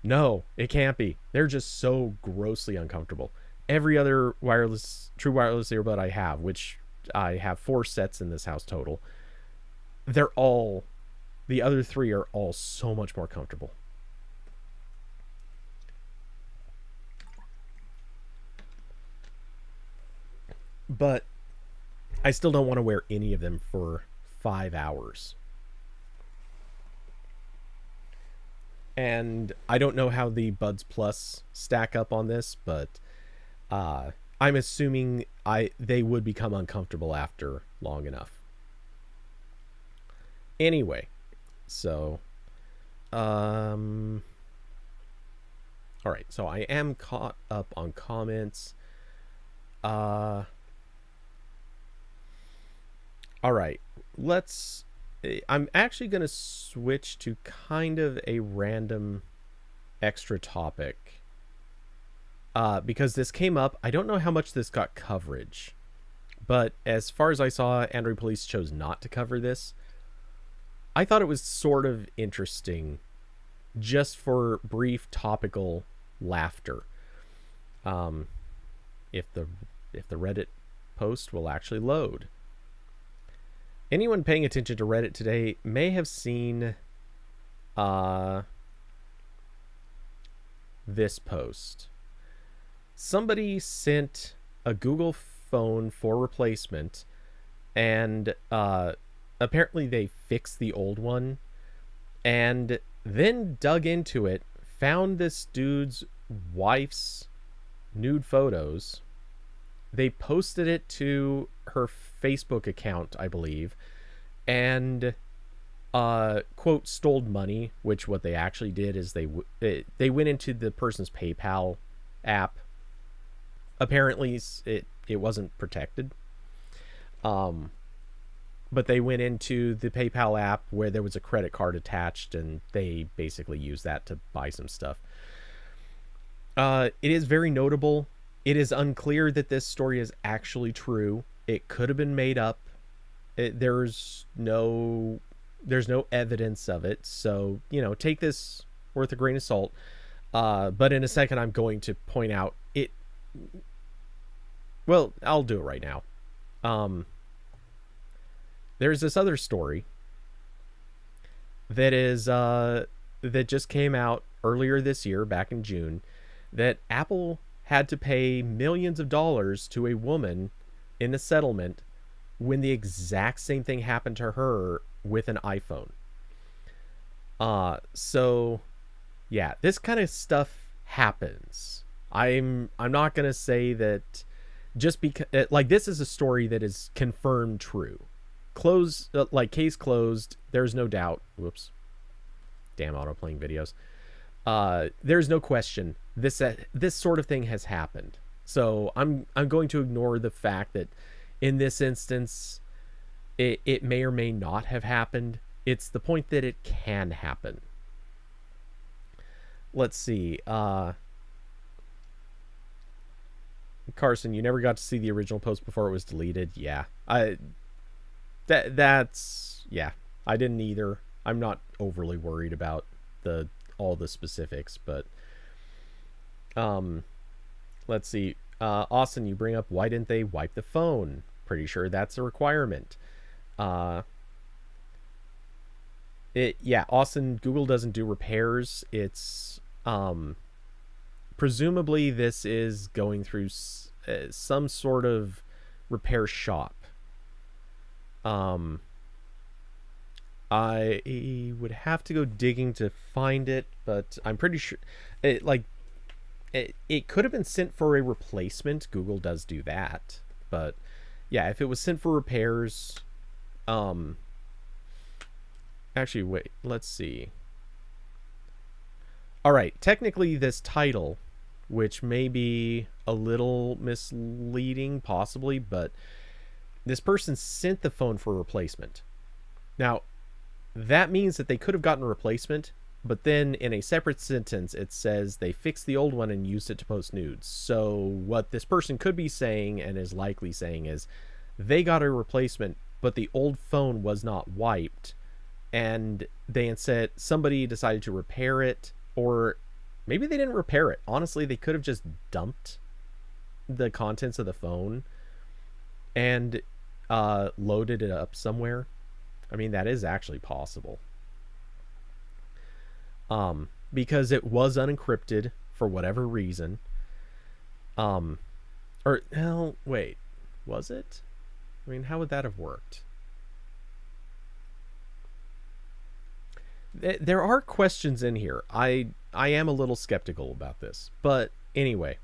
A: No, it can't be. They're just so grossly uncomfortable. Every other true wireless earbud I have, which I have 4 sets in this house total, the other 3 are all so much more comfortable. But I still don't want to wear any of them for 5 hours. And I don't know how the Buds Plus stack up on this, but I'm assuming they would become uncomfortable after long enough. Anyway, so all right, so I am caught up on comments. All right, I'm actually going to switch to kind of a random extra topic. Because this came up. I don't know how much this got coverage, but as far as I saw, Android Police chose not to cover this. I thought it was sort of interesting just for brief topical laughter. If the Reddit post will actually load. Anyone paying attention to Reddit today may have seen this post. Somebody sent a Google phone for replacement, and apparently they fixed the old one, and then dug into it, found this dude's wife's nude photos. They posted it to her Facebook account, I believe, and quote, stole money, which what they actually did is they went into the person's PayPal app. Apparently it wasn't protected, but they went into the PayPal app where there was a credit card attached, and they basically used that to buy some stuff. It is very notable. It is unclear that this story is actually true. It could have been made up. There's no evidence of it, so take this with a grain of salt. But in a second, I'm going to point out it. Well, I'll do it right now. There's this other story that is that just came out earlier this year, back in June, that Apple had to pay millions of dollars to a woman in a settlement when the exact same thing happened to her with an iPhone. So yeah, this kind of stuff happens. I'm not gonna say that just because this is a story that is confirmed true. Case closed. There's no doubt. Whoops. Damn auto-playing videos. There's no question this sort of thing has happened. So I'm going to ignore the fact that in this instance it may or may not have happened. It's the point that it can happen. Let's see. Carson, you never got to see the original post before it was deleted. Yeah. That's yeah. I didn't either. I'm not overly worried about all the specifics, but let's see. Austin, you bring up why didn't they wipe the phone? Pretty sure that's a requirement. Austin, Google doesn't do repairs. It's presumably this is going through some sort of repair shop. I would have to go digging to find it, but I'm pretty sure it could have been sent for a replacement. Google does do that, but yeah, if it was sent for repairs, actually wait, let's see. All right, technically this title, which may be a little misleading possibly, but this person sent the phone for a replacement. Now, that means that they could have gotten a replacement, but then in a separate sentence it says they fixed the old one and used it to post nudes. So what this person could be saying, and is likely saying, is they got a replacement, but the old phone was not wiped, and they instead somebody decided to repair it, or maybe they didn't repair it. Honestly, they could have just dumped the contents of the phone and loaded it up somewhere. I mean, that is actually possible. Because it was unencrypted for whatever reason. Wait, was it? I mean, how would that have worked? There are questions in here. I am a little skeptical about this. But anyway,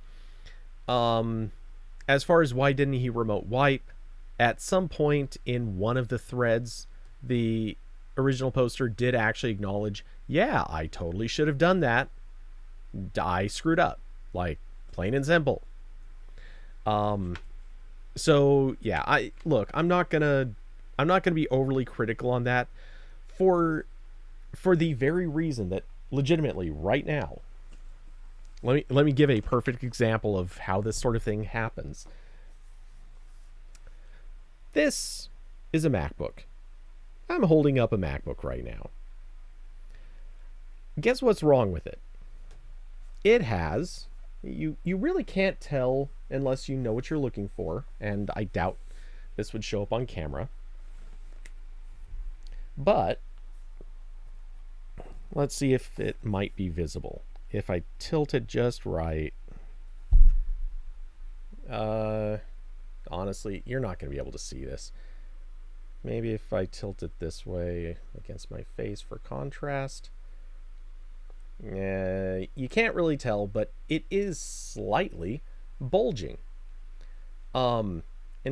A: as far as why didn't he remote wipe, at some point in one of the threads, the original poster did actually acknowledge, yeah, I totally should have done that. I screwed up. Like, plain and simple. So yeah, I'm not gonna be overly critical on that for the very reason that legitimately right now, let me give a perfect example of how this sort of thing happens. This is a MacBook. I'm holding up a MacBook right now. Guess what's wrong with it? It has, you really can't tell unless you know what you're looking for, and I doubt this would show up on camera. But let's see if it might be visible. If I tilt it just right, honestly, you're not going to be able to see this. Maybe if I tilt it this way against my face for contrast. You can't really tell, but it is slightly bulging. In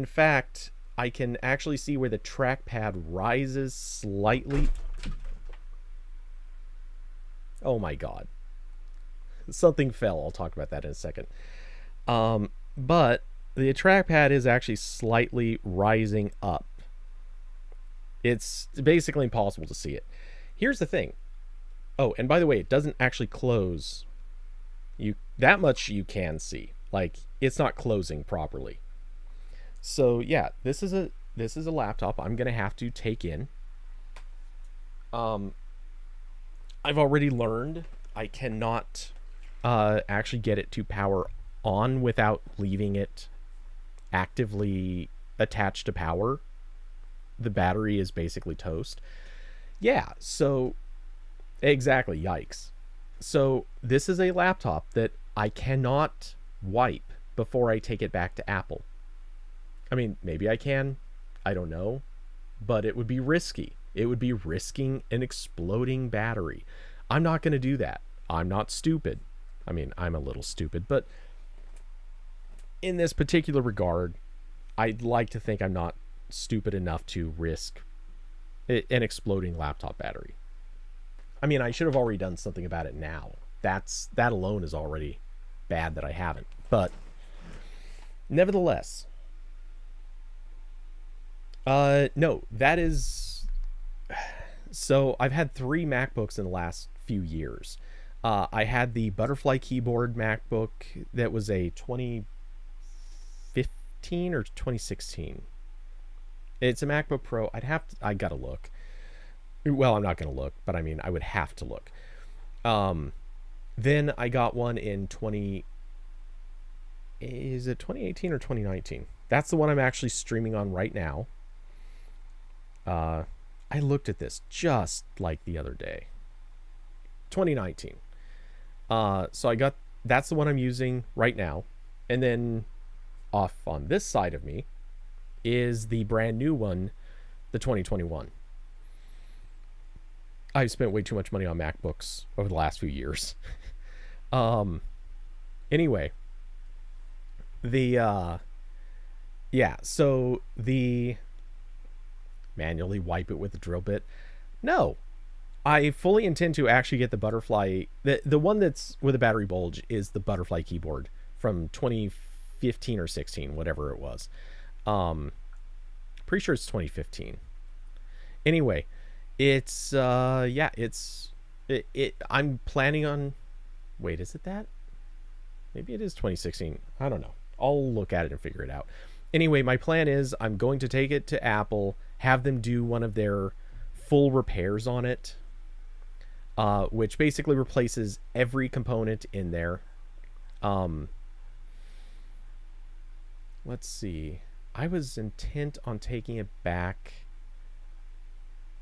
A: fact, I can actually see where the trackpad rises slightly. Oh my god. Something fell. I'll talk about that in a second. But the trackpad is actually slightly rising up. It's basically impossible to see it. Here's the thing. Oh, and by the way, it doesn't actually close. That much you can see. Like, it's not closing properly. So yeah, this is a laptop I'm gonna have to take in. I've already learned I cannot actually get it to power on without leaving it actively attached to power. The battery is basically toast. Yeah, so exactly, yikes. So this is a laptop that I cannot wipe before I take it back to Apple. I mean, maybe I can, I don't know, but it would be risky. It would be risking an exploding battery. I'm not going to do that. I'm not stupid. I mean, I'm a little stupid, but in this particular regard, I'd like to think I'm not stupid enough to risk an exploding laptop battery. I mean, I should have already done something about it now. That alone is already bad that I haven't. But nevertheless, no, that is. So I've had 3 MacBooks in the last few years. I had the butterfly keyboard MacBook that was a 2015 or 2016. It's a MacBook Pro. I gotta look. Well, I'm not gonna look, but I mean, I would have to look. Then I got one in is it 2018 or 2019? That's the one I'm actually streaming on right now. I looked at this just like the other day. 2019. So that's the one I'm using right now. And then off on this side of me is the brand new one, the 2021. I've spent way too much money on MacBooks over the last few years. Anyway, so the manually wipe it with the drill bit. No, I fully intend to actually get the butterfly. The one that's with a battery bulge is the butterfly keyboard from 2015 or 16, whatever it was. Pretty sure it's 2015. Anyway, it's I'm planning on. Wait, is it that? Maybe it is 2016. I don't know. I'll look at it and figure it out. Anyway, my plan is I'm going to take it to Apple, have them do one of their full repairs on it, which basically replaces every component in there. Let's see. I was intent on taking it back.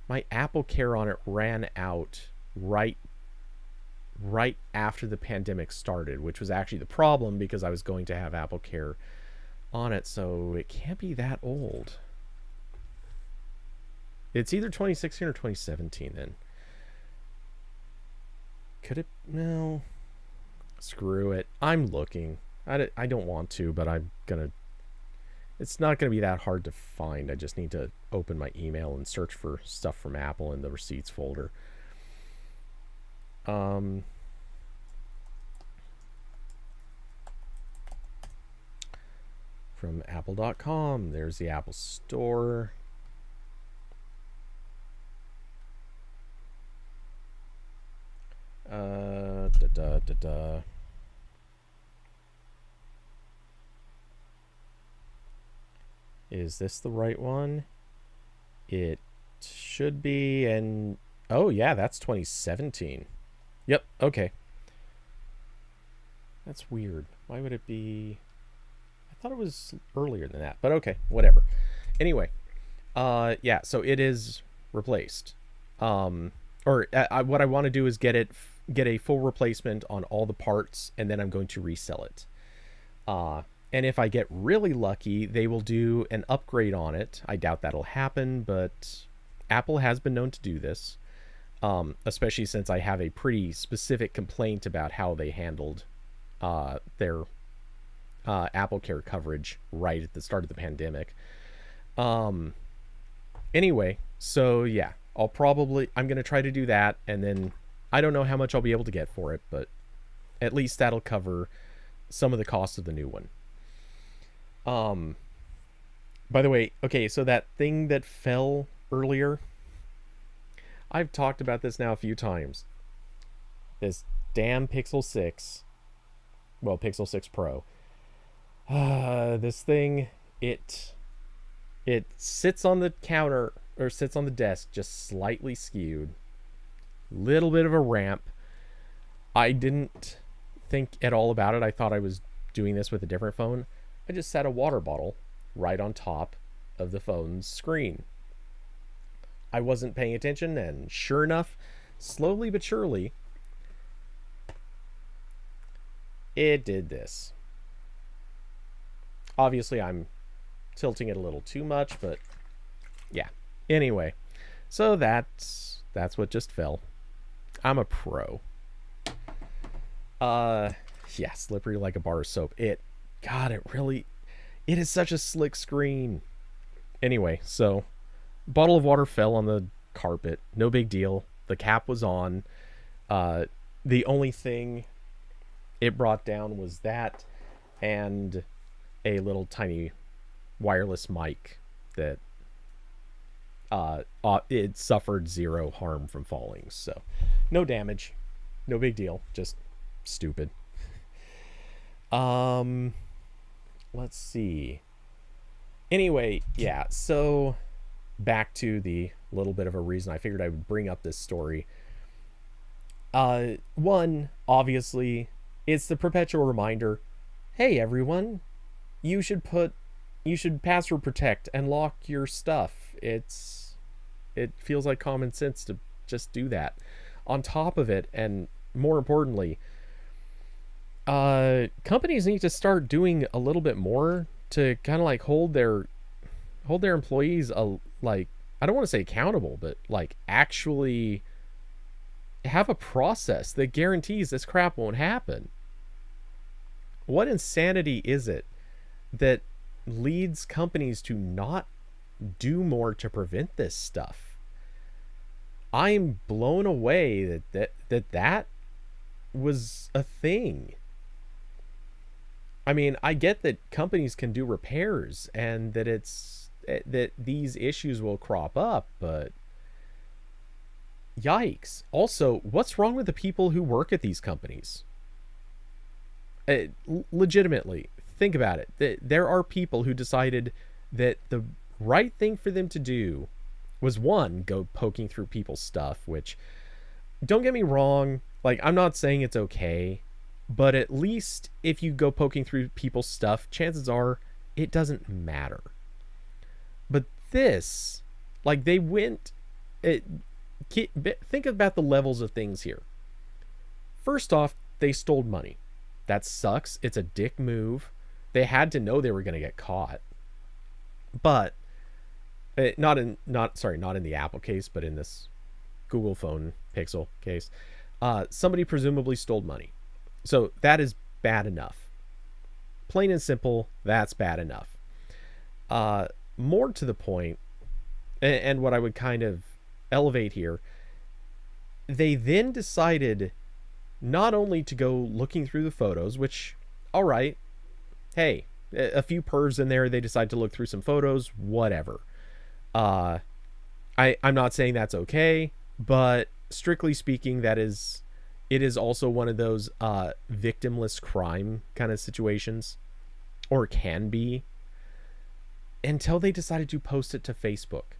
A: My Apple Care on it ran out right after the pandemic started, which was actually the problem because I was going to have Apple Care on it, so it can't be that old. It's either 2016 or 2017 then. Could it? No. Screw it. I'm looking. I don't want to, but I'm gonna. It's not gonna be that hard to find. I just need to open my email and search for stuff from Apple in the receipts folder. From apple.com, there's the Apple Store. Is this the right one? It should be, and oh yeah, that's 2017. Yep, okay. That's weird. Why would it be? I thought it was earlier than that, but okay, whatever. Anyway, yeah, so it is replaced. What I want to do is get a full replacement on all the parts, and then I'm going to resell it. And if I get really lucky, they will do an upgrade on it. I doubt that'll happen, but Apple has been known to do this, especially since I have a pretty specific complaint about how they handled their Apple Care coverage right at the start of the pandemic. Anyway, so yeah, I'm going to try to do that, and then I don't know how much I'll be able to get for it, but at least that'll cover some of the cost of the new one. By the way, okay, so that thing that fell earlier, I've talked about this now a few times. This damn Pixel 6, well, Pixel 6 Pro. This thing, it sits on the counter, or sits on the desk, just slightly skewed. Little bit of a ramp. I didn't think at all about it. I thought I was doing this with a different phone. I just set a water bottle right on top of the phone's screen. I wasn't paying attention, and sure enough, slowly but surely, it did this. Obviously, I'm tilting it a little too much, but yeah. Anyway, so that's what just fell. I'm a pro. Yeah, slippery like a bar of soap. God, it is such a slick screen. Anyway, so bottle of water fell on the carpet. No big deal. The cap was on. The only thing it brought down was that and a little tiny wireless mic that it suffered zero harm from falling. So no damage. No big deal. Just stupid. Let's see. Anyway, yeah, so back to the little bit of a reason I figured I would bring up this story. One, obviously, it's the perpetual reminder, hey everyone, you should password protect and lock your stuff. It feels like common sense to just do that. On top of it, and more importantly, companies need to start doing a little bit more to kind of like hold their employees like, I don't want to say accountable, but like actually have a process that guarantees this crap won't happen. What insanity is it that leads companies to not do more to prevent this stuff? I'm blown away that was a thing. I mean, I get that companies can do repairs and that these issues will crop up, but yikes. Also, what's wrong with the people who work at these companies? Legitimately, think about it. There are people who decided that the right thing for them to do was, one, go poking through people's stuff, which, don't get me wrong, like, I'm not saying it's okay, but at least if you go poking through people's stuff, chances are it doesn't matter. But this, like, they went... think about the levels of things here. First off, they stole money. That sucks. It's a dick move. They had to know they were going to get caught. But not in the Apple case, but in this Google phone Pixel case, somebody presumably stole money. So that is bad enough. Plain and simple, that's bad enough. More to the point, and what I would kind of elevate here, they then decided not only to go looking through the photos, which, all right, hey, a few pervs in there, they decide to look through some photos, whatever. I'm not saying that's okay, but strictly speaking, it is also one of those victimless crime kind of situations, or can be, until they decided to post it to Facebook.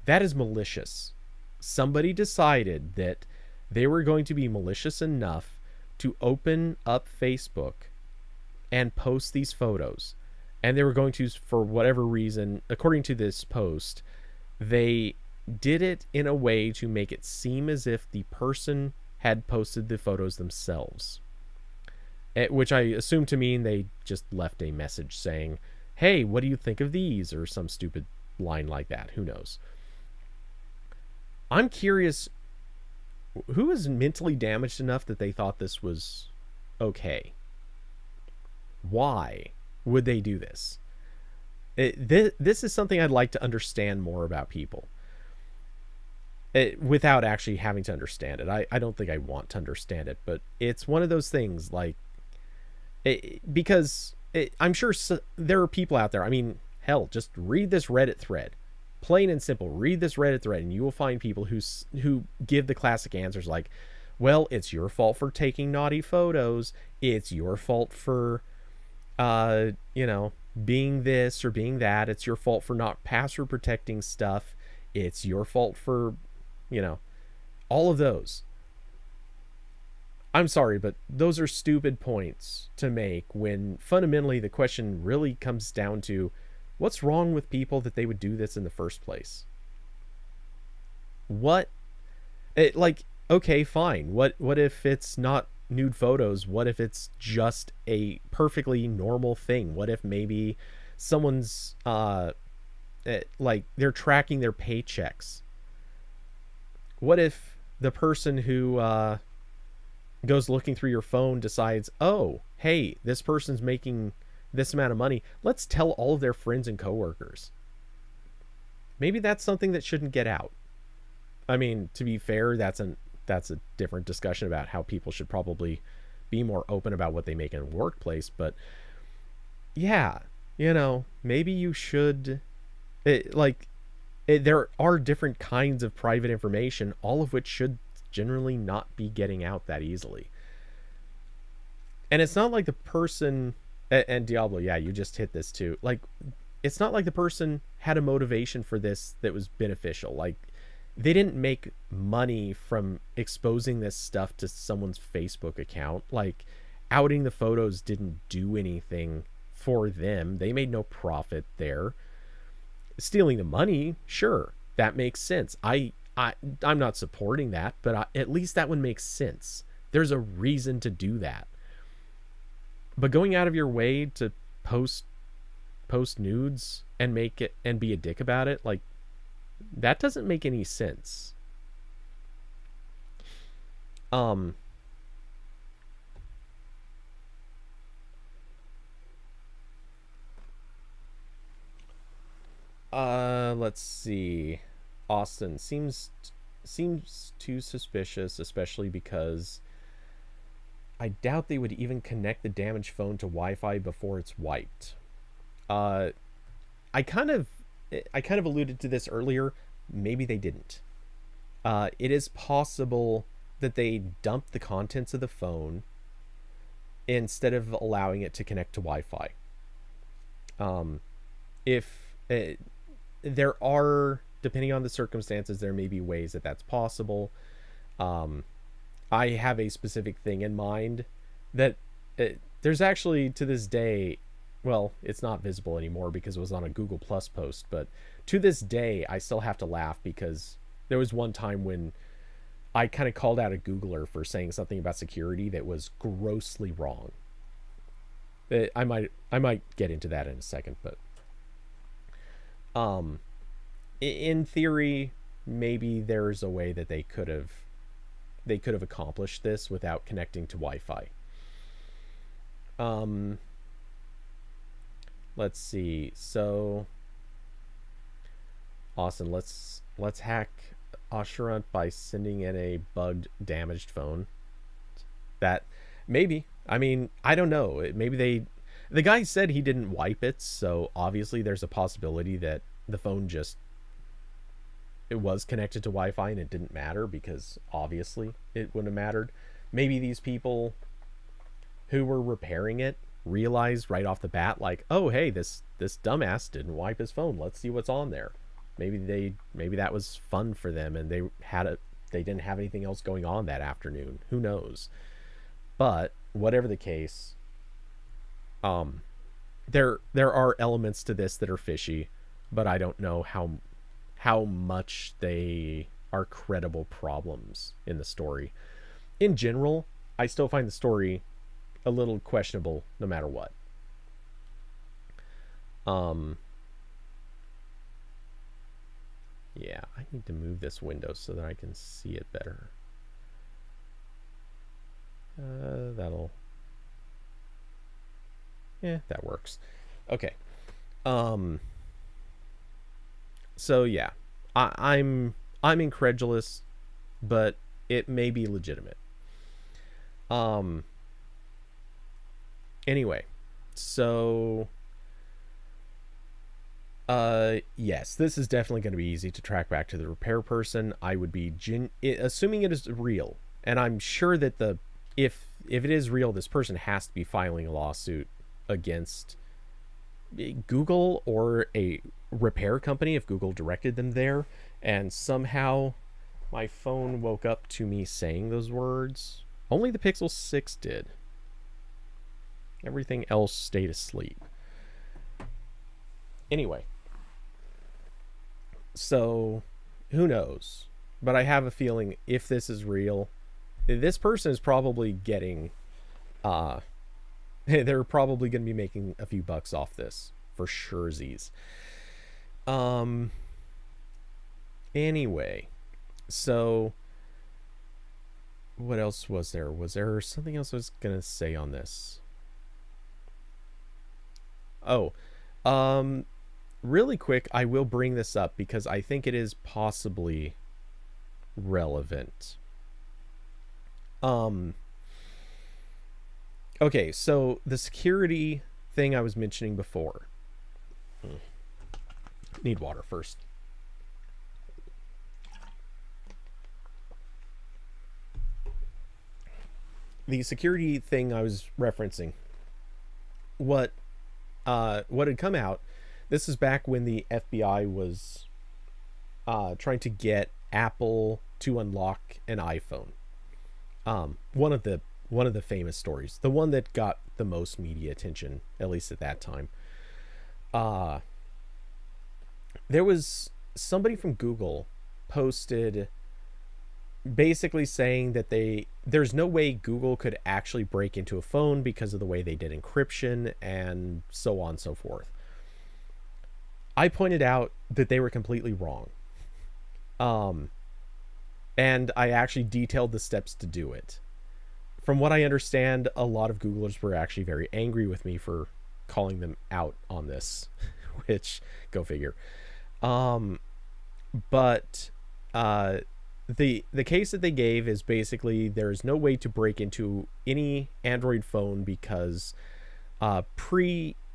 A: That is malicious. Somebody decided that they were going to be malicious enough to open up Facebook and post these photos. And they were going to, for whatever reason, according to this post, they did it in a way to make it seem as if the person had posted the photos themselves. Which I assume to mean they just left a message saying, hey, what do you think of these? Or some stupid line like that. Who knows? I'm curious, who is mentally damaged enough that they thought this was okay? Why would they do this? This is something I'd like to understand more about people. Without actually having to understand it. I don't think I want to understand it, but it's one of those things, like, because I'm sure there are people out there. I mean, hell, just read this Reddit thread. Plain and simple, read this Reddit thread, and you will find people who give the classic answers like, well, it's your fault for taking naughty photos. It's your fault for, being this or being that. It's your fault for not password protecting stuff. It's your fault for, all of those. I'm sorry, but those are stupid points to make when fundamentally the question really comes down to, what's wrong with people that they would do this in the first place? Okay, fine. What if it's not nude photos? What if it's just a perfectly normal thing? What if maybe someone's they're tracking their paychecks? What if the person who goes looking through your phone decides, oh, hey, this person's making this amount of money, let's tell all of their friends and coworkers? Maybe that's something that shouldn't get out. I mean, to be fair, that's a different discussion about how people should probably be more open about what they make in a workplace. But yeah, maybe you should. There are different kinds of private information, all of which should generally not be getting out that easily. And it's not like the person, and Diablo, yeah, you just hit this too. Like, it's not like the person had a motivation for this that was beneficial. Like, they didn't make money from exposing this stuff to someone's Facebook account. Like, outing the photos didn't do anything for them. They made no profit there. Stealing the money, sure, that makes sense. I'm not supporting that, but at least that one makes sense. There's a reason to do that. But going out of your way to post nudes and make it and be a dick about it, like, that doesn't make any sense. Let's see. Austin seems too suspicious, especially because I doubt they would even connect the damaged phone to Wi-Fi before it's wiped. I kind of alluded to this earlier. Maybe they didn't. It is possible that they dumped the contents of the phone instead of allowing it to connect to Wi-Fi. There are, depending on the circumstances, there may be ways that that's possible. I have a specific thing in mind that there's actually, to this day, well, it's not visible anymore because it was on a Google Plus post, but to this day, I still have to laugh because there was one time when I kind of called out a Googler for saying something about security that was grossly wrong. I might get into that in a second, but in theory, maybe there's a way that they could have accomplished this without connecting to Wi-Fi. Let's see. So, Austin, let's hack Assurant by sending in a bugged, damaged phone. That maybe. I mean, I don't know. Maybe the guy said he didn't wipe it, so obviously there's a possibility that the phone just it was connected to Wi-Fi and it didn't matter because obviously it wouldn't have mattered. Maybe these people who were repairing it realized right off the bat, like, oh hey, this dumbass didn't wipe his phone. Let's see what's on there. Maybe that was fun for them and they didn't have anything else going on that afternoon. Who knows? But whatever the case, there are elements to this that are fishy, but I don't know how much they are credible problems in the story. In general, I still find the story a little questionable no matter what. Yeah, I need to move this window so that I can see it better. That works. Okay. So yeah, I'm incredulous, but it may be legitimate. Anyway, so yes, this is definitely going to be easy to track back to the repair person. I would be assuming it is real, and I'm sure that if it is real, this person has to be filing a lawsuit against Google or a repair company if Google directed them there. And somehow my phone woke up to me saying those words. Only the Pixel 6 did. Everything else stayed asleep. Anyway, so who knows? But I have a feeling if this is real, this person is probably getting they're probably going to be making a few bucks off this for surezies. Anyway, so what else was there? Was there something else I was going to say on this? Oh, really quick, I will bring this up because I think it is possibly relevant. Okay, so the security thing I was mentioning before. Need water first. The security thing I was referencing. What had come out, this is back when the FBI was trying to get Apple to unlock an iPhone. One of the famous stories, the one that got the most media attention, at least at that time. There was somebody from Google posted basically saying that there's no way Google could actually break into a phone because of the way they did encryption and so on and so forth. I pointed out that they were completely wrong. And I actually detailed the steps to do it. From what I understand, a lot of Googlers were actually very angry with me for calling them out on this, which, go figure. But the case that they gave is basically there's no way to break into any Android phone because pre-boot,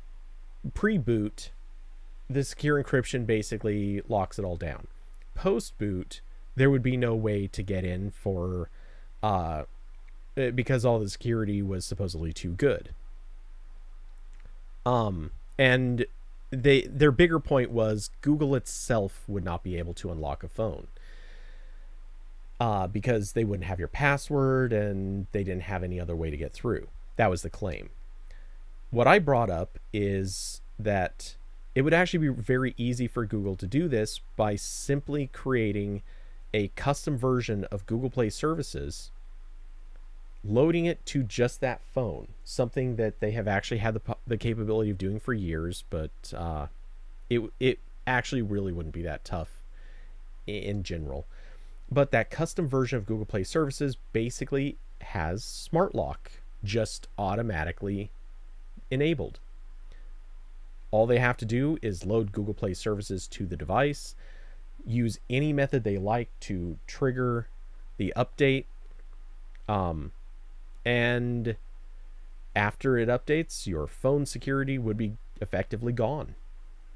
A: the secure encryption basically locks it all down. Post-boot, there would be no way to get in for because all the security was supposedly too good. And their bigger point was Google itself would not be able to unlock a phone because they wouldn't have your password and they didn't have any other way to get through. That was the claim. What I brought up is that it would actually be very easy for Google to do this by simply creating a custom version of Google Play services, loading it to just that phone, something that they have actually had the capability of doing for years, but it actually really wouldn't be that tough in general. But that custom version of Google Play Services basically has smart lock just automatically enabled. All they have to do is load Google Play Services to the device, use any method they like to trigger the update, and after it updates, your phone security would be effectively gone.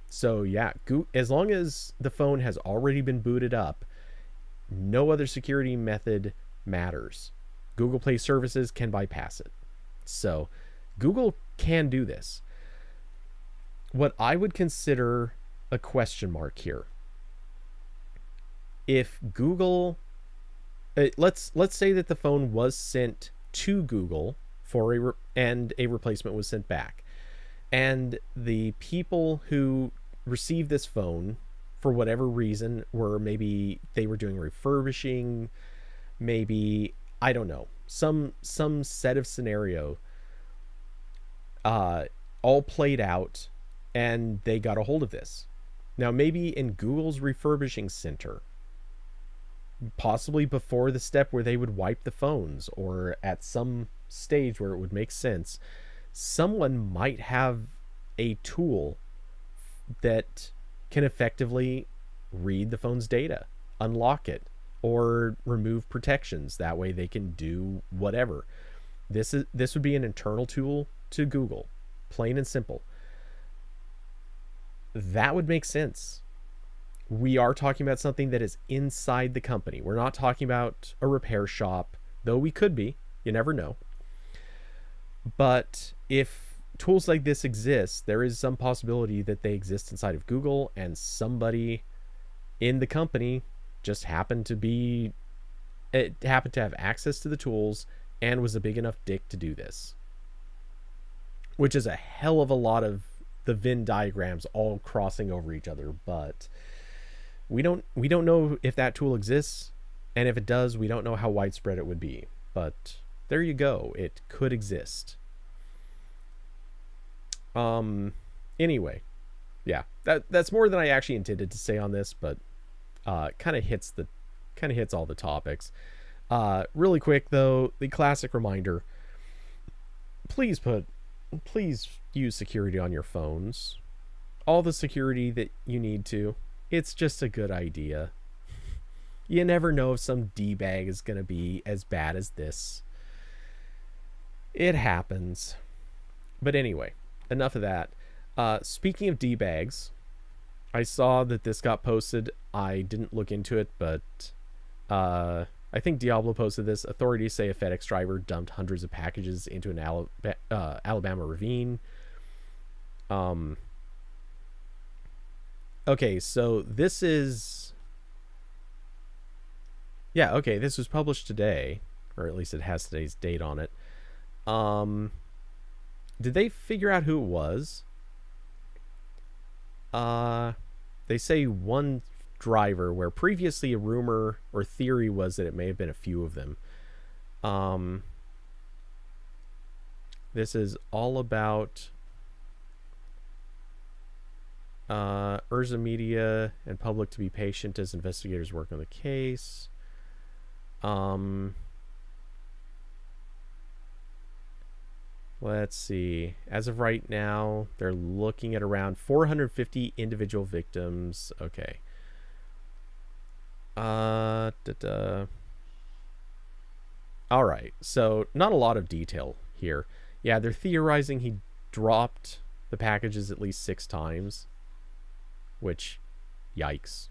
A: So yeah, as long as the phone has already been booted up, no other security method matters. Google Play Services can bypass it. So Google can do this. What I would consider a question mark here, if Google, let's say that the phone was sent to Google and a replacement was sent back, and the people who received this phone for whatever reason were, maybe they were doing refurbishing, maybe, I don't know, some set of scenario all played out, and they got a hold of this. Now maybe in Google's refurbishing center, possibly before the step where they would wipe the phones, or at some stage where it would make sense, someone might have a tool that can effectively read the phone's data, unlock it, or remove protections. That way they can do whatever. This would be an internal tool to Google, plain and simple. That would make sense. We are talking about something that is inside the company. We're not talking about a repair shop, though we could be. You never know. But if tools like this exist, there is some possibility that they exist inside of Google, and somebody in the company just happened to have access to the tools and was a big enough dick to do this. Which is a hell of a lot of the Venn diagrams all crossing over each other, but we don't know if that tool exists, and if it does, we don't know how widespread it would be. But there you go, it could exist. Anyway, yeah, that's more than I actually intended to say on this, but kind of hits all the topics. Really quick though, the classic reminder: please use security on your phones. All the security that you need to. It's just a good idea. You never know if some D-bag is going to be as bad as this. It happens. But anyway, enough of that. Speaking of D-bags, I saw that this got posted. I didn't look into it, but I think Diablo posted this. Authorities say a FedEx driver dumped hundreds of packages into an Alabama ravine. Okay, so this is... Yeah, okay, this was published today, or at least it has today's date on it. Did they figure out who it was? They say one driver, where previously a rumor or theory was that it may have been a few of them. This is all about Urza Media and public to be patient as investigators work on the case. Let's see. As of right now, they're looking at around 450 individual victims. Okay. All right. So not a lot of detail here. Yeah, they're theorizing he dropped the packages at least 6 times. Which, yikes.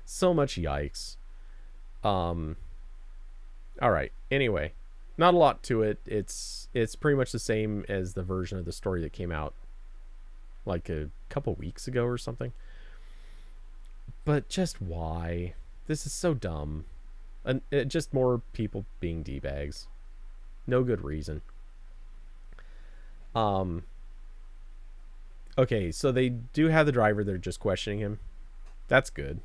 A: So much yikes. All right. Anyway, not a lot to it. It's pretty much the same as the version of the story that came out like a couple weeks ago or something. But just why? This is so dumb. And just more people being D-bags. No good reason. Okay, so they do have the driver. They're just questioning him. That's good.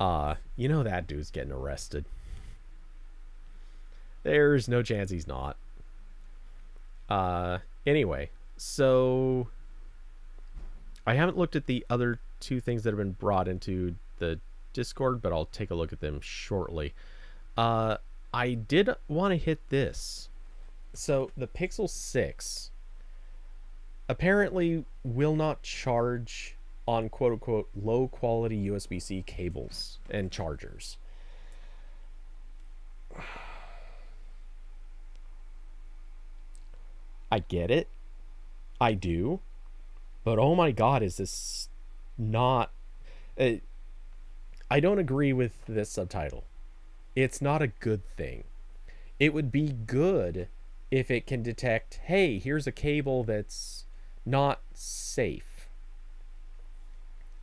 A: You know that dude's getting arrested. There's no chance he's not. Anyway, so I haven't looked at the other two things that have been brought into the Discord, but I'll take a look at them shortly. I did want to hit this. So the Pixel 6 apparently will not charge on quote unquote low quality USB-C cables and chargers. I get it. I do. But oh my god, is this not... I don't agree with this subtitle. It's not a good thing. It would be good if it can detect, hey, here's a cable that's not safe.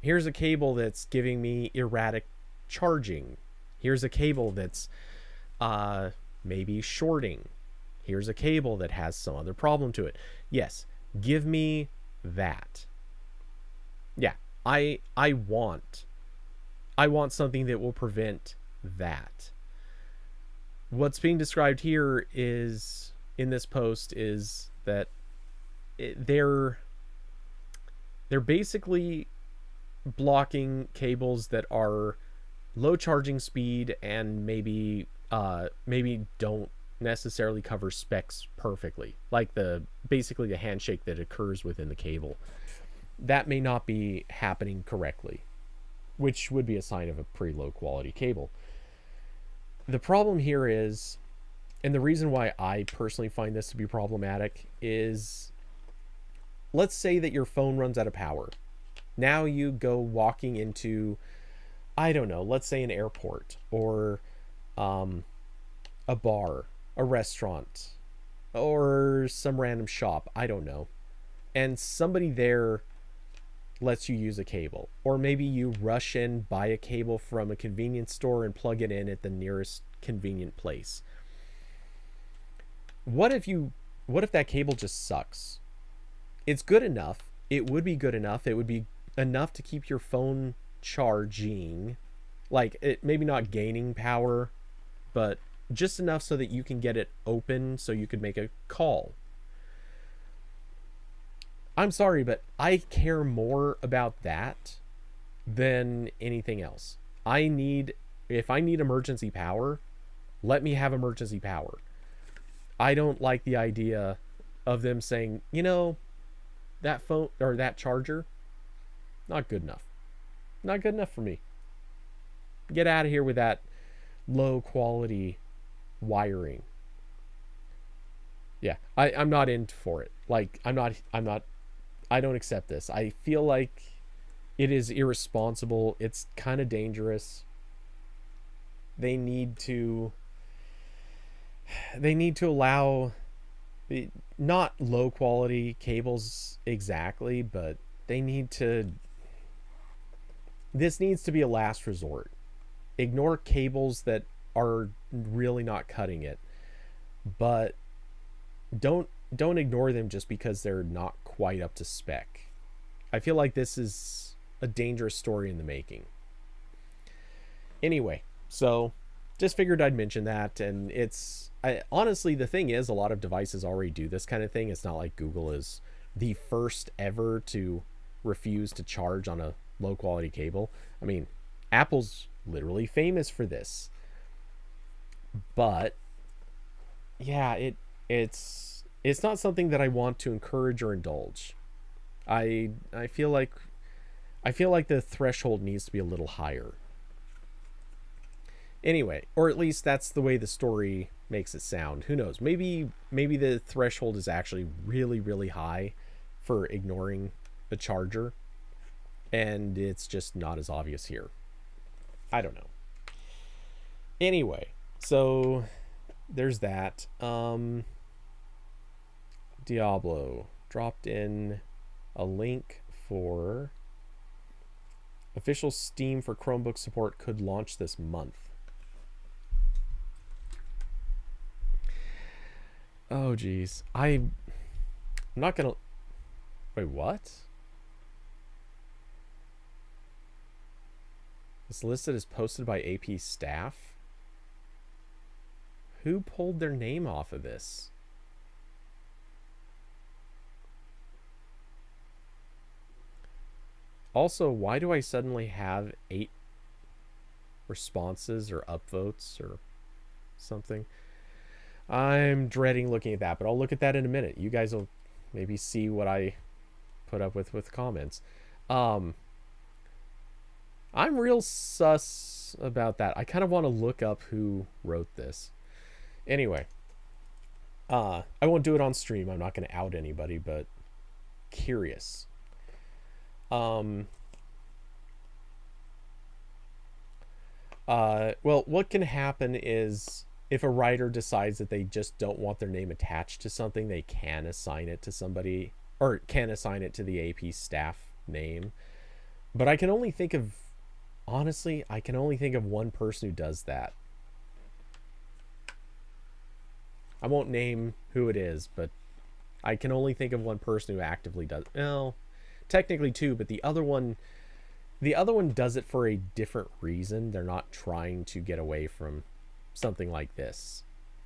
A: Here's a cable that's giving me erratic charging. Here's a cable that's maybe shorting. Here's a cable that has some other problem to it. Yes, give me that. Yeah, I want something that will prevent that. What's being described here is, in this post, is that they're basically blocking cables that are low charging speed and maybe don't necessarily cover specs perfectly, like basically the handshake that occurs within the cable. That may not be happening correctly, which would be a sign of a pretty low quality cable. The problem here is, and the reason why I personally find this to be problematic is, let's say that your phone runs out of power. Now you go walking into, I don't know, let's say an airport or a bar, a restaurant, or some random shop, I don't know. And somebody there lets you use a cable. Or maybe you rush in, buy a cable from a convenience store and plug it in at the nearest convenient place. What if that cable just sucks? It's good enough. It would be good enough. It would be enough to keep your phone charging. Like, it maybe not gaining power, but just enough so that you can get it open so you could make a call. I'm sorry, but I care more about that than anything else. If I need emergency power, let me have emergency power. I don't like the idea of them saying, that phone or that charger, not good enough. Not good enough for me. Get out of here with that low quality wiring. Yeah, I'm not in for it. Like, I don't accept this. I feel like it is irresponsible. It's kind of dangerous. They need to allow not low quality cables exactly, but this needs to be a last resort. Ignore cables that are really not cutting it, but don't ignore them just because they're not quite up to spec. I feel like this is a dangerous story in the making. Anyway, so just figured I'd mention that. And honestly, the thing is, a lot of devices already do this kind of thing. It's not like Google is the first ever to refuse to charge on a low quality cable. I mean, Apple's literally famous for this. But yeah, it's not something that I want to encourage or indulge. I feel like the threshold needs to be a little higher. Anyway, or at least that's the way the story makes it sound. Who knows? Maybe the threshold is actually really, really high for ignoring a charger, and it's just not as obvious here. I don't know. Anyway, so there's that. Diablo dropped in a link for official Steam for Chromebook support could launch this month. Oh geez, I'm not gonna... Wait, what? It's listed as posted by AP staff. Who pulled their name off of this? Also, why do I suddenly have 8 responses or upvotes or something? I'm dreading looking at that, but I'll look at that in a minute. You guys will maybe see what I put up with comments. I'm real sus about that. I kind of want to look up who wrote this. Anyway, I won't do it on stream. I'm not going to out anybody, but curious. Well, what can happen is if a writer decides that they just don't want their name attached to something, they can assign it to somebody, or can assign it to the AP staff name. But I can only think of, honestly, I can only think of one person who does that. I won't name who it is, but I can only think of one person who actively does. Well, technically two, but the other one does it for a different reason. They're not trying to get away from something like this.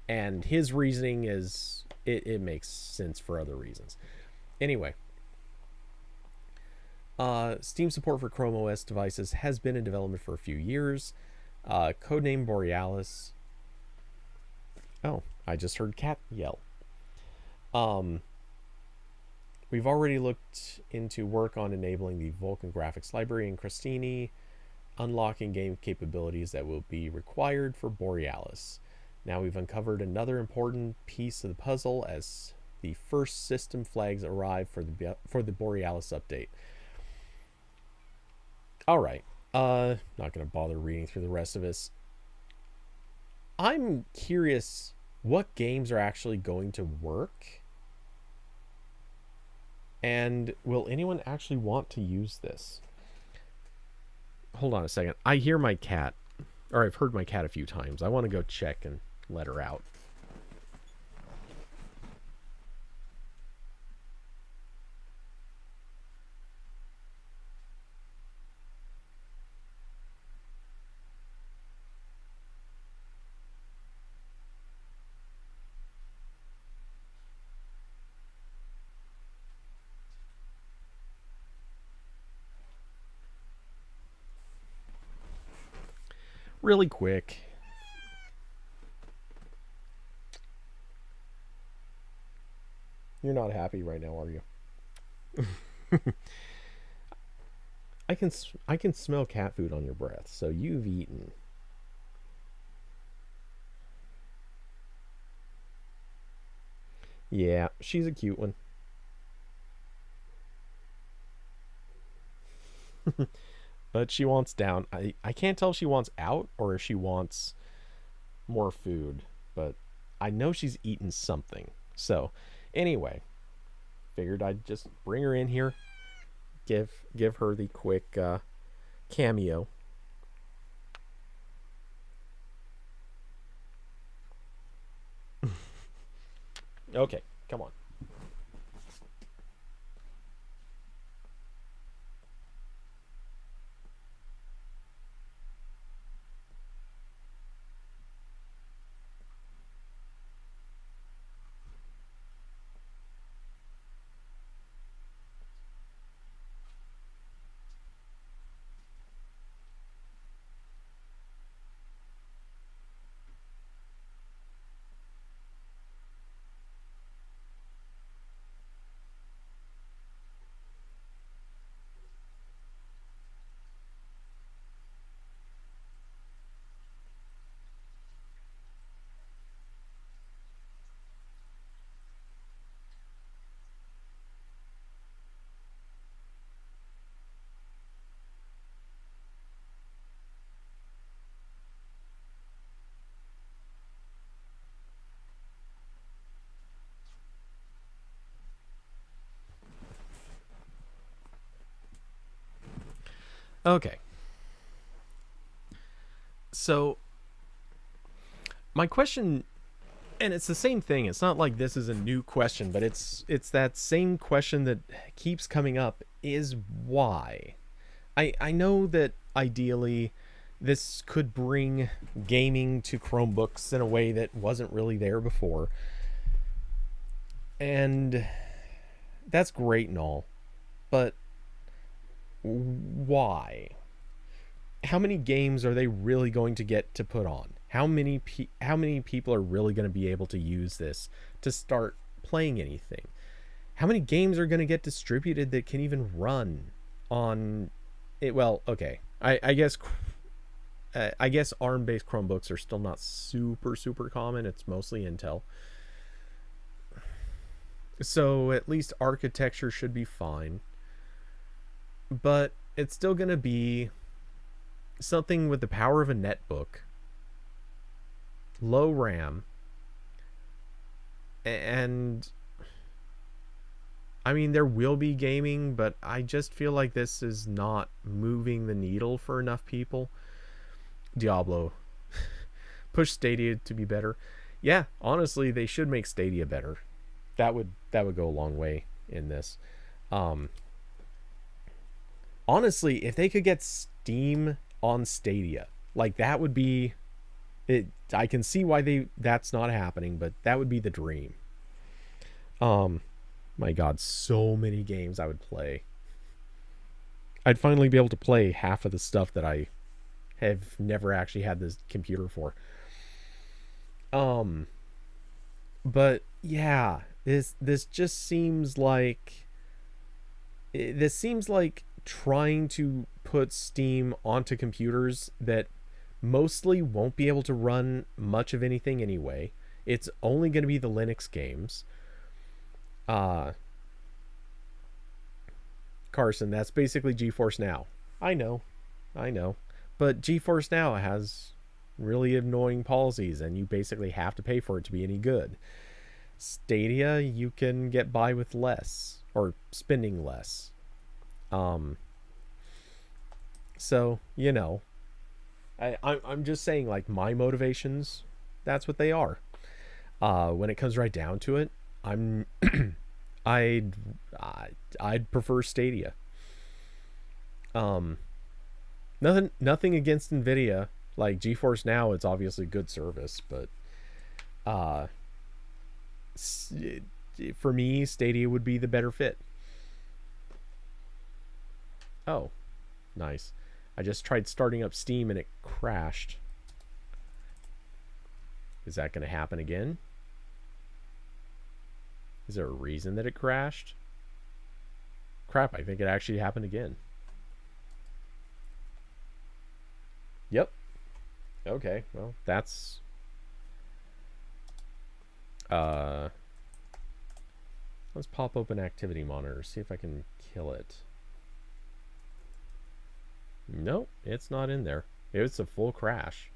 A: And his reasoning is, it makes sense for other reasons. Anyway, Steam support for Chrome OS devices has been in development for a few years. Codename Borealis. Oh, I just heard cat yell. We've already looked into work on enabling the Vulkan graphics library in Crostini, unlocking game capabilities that will be required for Borealis. Now we've uncovered another important piece of the puzzle as the first system flags arrive for the Borealis update. All right, not going to bother reading through the rest of this. I'm curious what games are actually going to work, and will anyone actually want to use this? Hold on a second. I hear my cat, or I've heard my cat a few times. I want to go check and let her out. Really quick. You're not happy right now, are you? I can smell cat food on your breath, so you've eaten. Yeah, she's a cute one. But she wants down. I can't tell if she wants out or if she wants more food, but I know she's eaten something. So, anyway, figured I'd just bring her in here, give her the quick cameo. Okay, come on. Okay. So, my question, and it's the same thing. It's not like this is a new question, but it's that same question that keeps coming up, is why? I know that ideally this could bring gaming to Chromebooks in a way that wasn't really there before. And that's great and all. But Why? How many games are they really going to get to put on? How many people are really going to be able to use this to start playing anything? How many games are going to get distributed that can even run on it? Well, okay. I guess ARM-based Chromebooks are still not super common. It's mostly Intel. So at least architecture should be fine. But it's still going to be something with the power of a netbook, low RAM, and I mean, there will be gaming, but I just feel like this is not moving the needle for enough people. Diablo. Push Stadia to be better. Yeah, honestly, they should make Stadia better. That would go a long way in this. Honestly, if they could get Steam on Stadia, like, that would be it. I can see why that's not happening, but that would be the dream. My god, so many games I would play. I'd finally be able to play half of the stuff that I have never actually had this computer for. But yeah, this just seems like trying to put Steam onto computers that mostly won't be able to run much of anything anyway. It's only going to be the Linux games. Carson, that's basically GeForce Now. I know. But GeForce Now has really annoying policies, and you basically have to pay for it to be any good. Stadia, you can get by with less, or spending less. So, you know, I'm just saying, like, my motivations, that's what they are. When it comes right down to it, I'd prefer Stadia. Nothing against Nvidia. Like, GeForce Now, it's obviously good service, but for me, Stadia would be the better fit. Oh, nice. I just tried starting up Steam and it crashed. Is that going to happen again? Is there a reason that it crashed? Crap, I think it actually happened again. Yep. Okay, well, that's... let's pop open activity monitor, see if I can kill it. Nope, it's not in there. It's a full crash.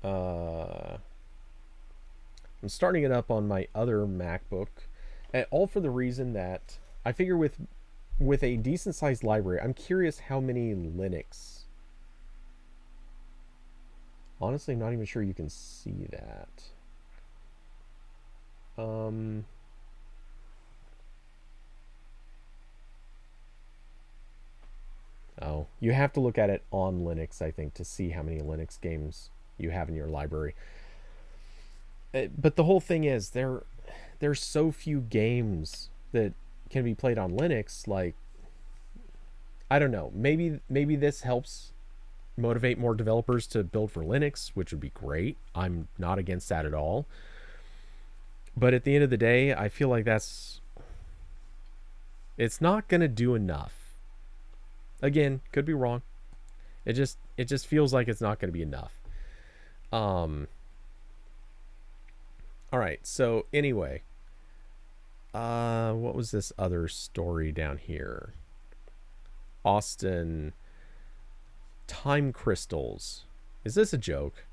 A: I'm starting it up on my other MacBook, all for the reason that I figure with a decent sized library, I'm curious how many Linux. Honestly, I'm not even sure you can see that. Oh, you have to look at it on Linux, I think, to see how many Linux games you have in your library. But the whole thing is, there's so few games that can be played on Linux. Like, I don't know, maybe this helps motivate more developers to build for Linux, which would be great. I'm not against that at all. But at the end of the day, I feel like it's not going to do enough. Again, could be wrong. It just feels like it's not going to be enough. All right. So anyway, what was this other story down here? Austin, time crystals. Is this a joke?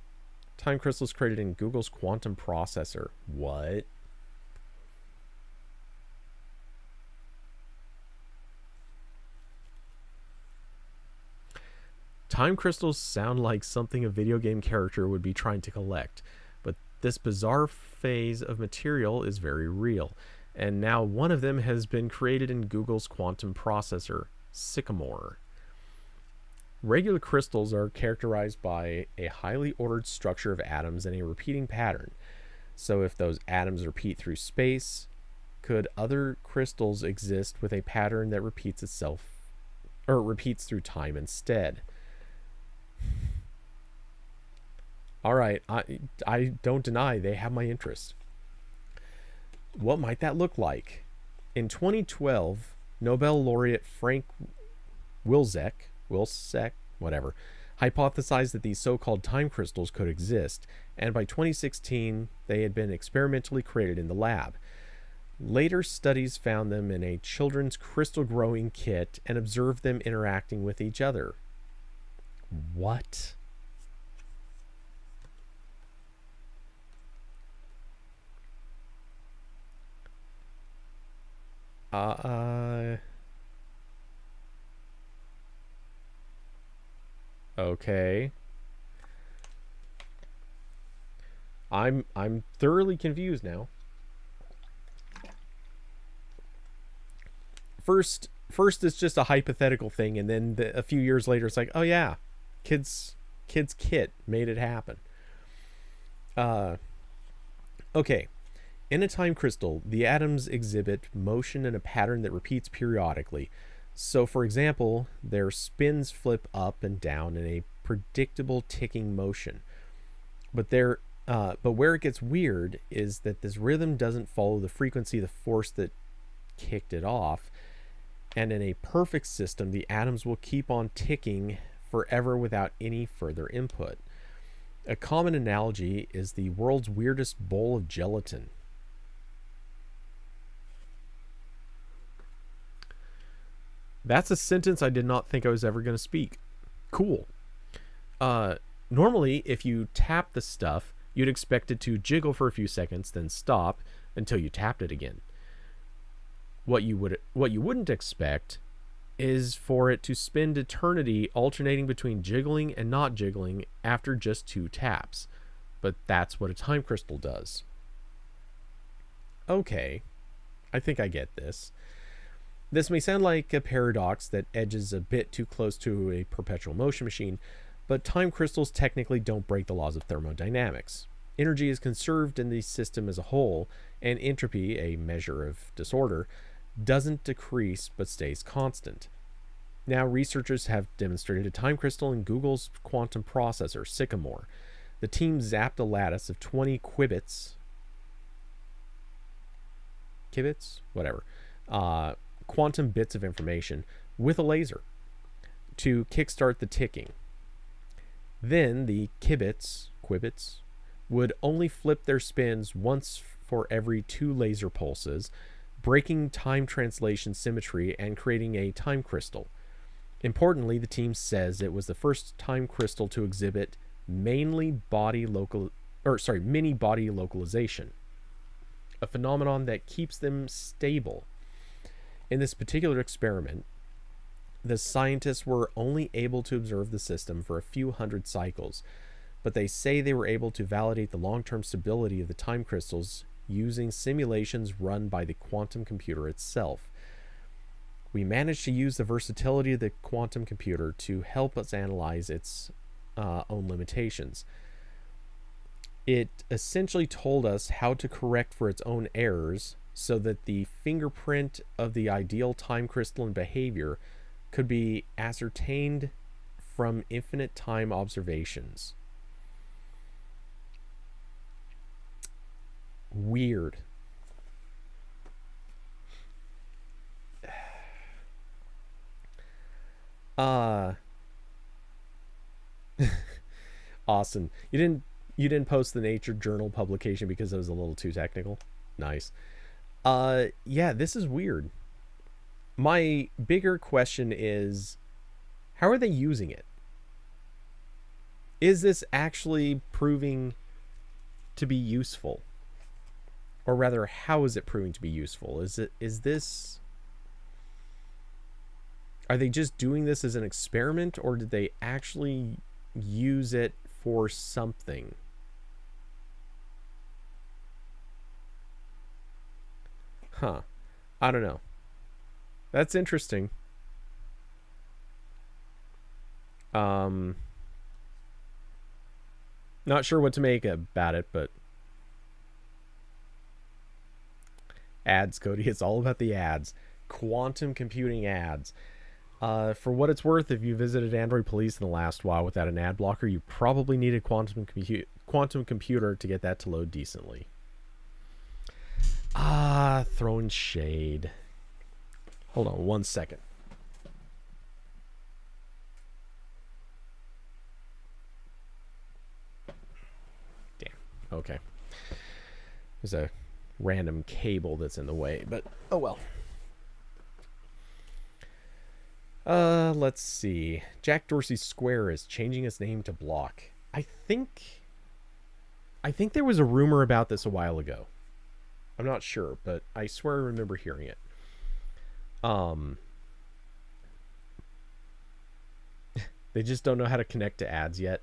A: Time crystals created in Google's quantum processor. What? Time crystals sound like something a video game character would be trying to collect, but this bizarre phase of material is very real, and now one of them has been created in Google's quantum processor, Sycamore. Regular crystals are characterized by a highly ordered structure of atoms and a repeating pattern. So if those atoms repeat through space, could other crystals exist with a pattern that repeats itself or repeats through time instead? All right, I don't deny they have my interest. What might that look like? In 2012, Nobel laureate Frank Wilczek, whatever, hypothesized that these so-called time crystals could exist, and by 2016, they had been experimentally created in the lab. Later studies found them in a children's crystal growing kit and observed them interacting with each other. What? Okay. I'm thoroughly confused now. First it's just a hypothetical thing, and then a few years later it's like, oh yeah, kids kit made it happen. Okay. In a time crystal, the atoms exhibit motion in a pattern that repeats periodically. So, for example, their spins flip up and down in a predictable ticking motion. But where it gets weird is that this rhythm doesn't follow the frequency of the force that kicked it off. And in a perfect system, the atoms will keep on ticking forever without any further input. A common analogy is the world's weirdest bowl of gelatin. That's a sentence I did not think I was ever going to speak. Cool. Normally, if you tap the stuff, you'd expect it to jiggle for a few seconds, then stop until you tapped it again. What you wouldn't expect is for it to spend eternity alternating between jiggling and not jiggling after just 2 taps. But that's what a time crystal does. Okay, I think I get this. This may sound like a paradox that edges a bit too close to a perpetual motion machine, but time crystals technically don't break the laws of thermodynamics. Energy is conserved in the system as a whole, and entropy, a measure of disorder, doesn't decrease but stays constant. Now, researchers have demonstrated a time crystal in Google's quantum processor, Sycamore. The team zapped a lattice of 20 qubits, whatever, quantum bits of information with a laser to kickstart the ticking. Then the qubits would only flip their spins once for every 2 laser pulses, breaking time translation symmetry and creating a time crystal. Importantly, the team says it was the first time crystal to exhibit mini body localization, a phenomenon that keeps them stable. In this particular experiment, the scientists were only able to observe the system for a few hundred cycles, but they say they were able to validate the long-term stability of the time crystals using simulations run by the quantum computer itself. We managed to use the versatility of the quantum computer to help us analyze its own limitations. It essentially told us how to correct for its own errors so that the fingerprint of the ideal time crystalline behavior could be ascertained from infinite time observations. Weird. Austin, you didn't post the Nature Journal publication because it was a little too technical. Nice. Yeah, this is weird. My bigger question is, how are they using it? Is this actually proving to be useful? Or rather, how is it proving to be useful? Are they just doing this as an experiment, or did they actually use it for something? Huh. I don't know. That's interesting. Um, not sure what to make about it, but ads, Cody. It's all about the ads. Quantum computing ads. For what it's worth, if you visited Android Police in the last while without an ad blocker, you probably need a quantum computer to get that to load decently. Throwing shade. Hold on 1 second. Damn. Okay. There's a random cable that's in the way, but oh well. Let's see. Jack Dorsey's Square is changing its name to Block. I think there was a rumor about this a while ago. I'm not sure, but I swear I remember hearing it. They just don't know how to connect to ads yet.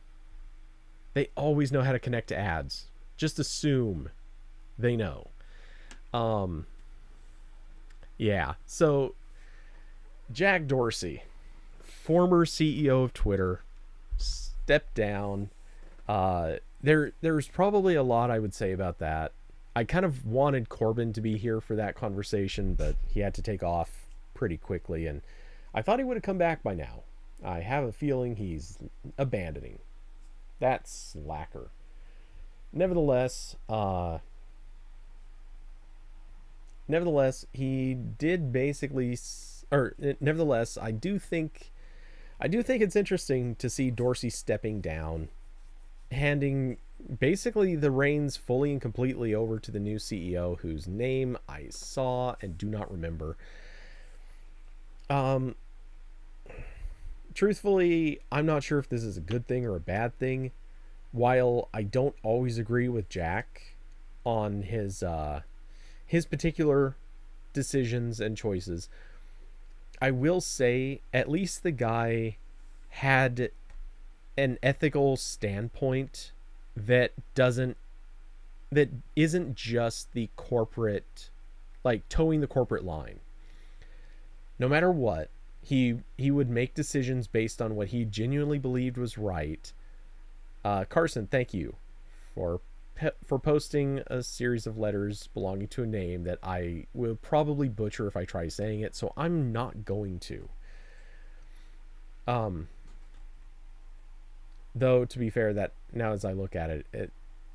A: They always know how to connect to ads. Just assume they know. Yeah. So Jack Dorsey, former CEO of Twitter, stepped down. There's probably a lot I would say about that. I kind of wanted Corbin to be here for that conversation, but he had to take off pretty quickly, and I thought he would have come back by now. I have a feeling he's abandoning. That slacker. Nevertheless, he did basically, nevertheless, I do think it's interesting to see Dorsey stepping down, handing basically the reins fully and completely over to the new CEO, whose name I saw and do not remember. Truthfully, I'm not sure if this is a good thing or a bad thing. While I don't always agree with Jack on his particular decisions and choices, I will say at least the guy had an ethical standpoint that isn't just the corporate, like towing the corporate line. No matter what, he would make decisions based on what he genuinely believed was right. Carson, thank you for posting a series of letters belonging to a name that I will probably butcher if I try saying it, so I'm not going to. Though, to be fair, that now as I look at it,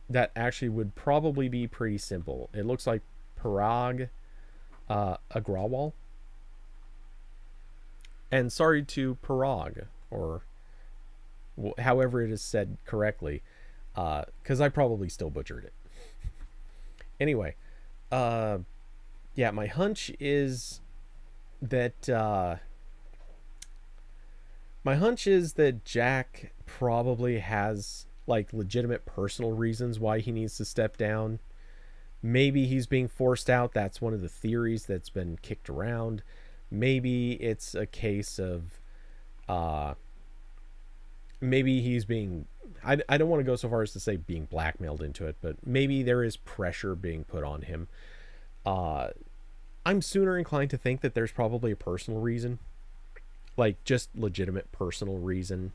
A: that actually would probably be pretty simple. It looks like Parag Agrawal. And sorry to Parag, or however it is said correctly, because I probably still butchered it. Anyway, yeah, my hunch is that Jack probably has like legitimate personal reasons why he needs to step down. Maybe he's being forced out. That's one of the theories that's been kicked around. Maybe it's a case of maybe he's being, I don't want to go so far as to say being blackmailed into it, but maybe there is pressure being put on him. I'm sooner inclined to think that there's probably a personal reason, like just legitimate personal reason.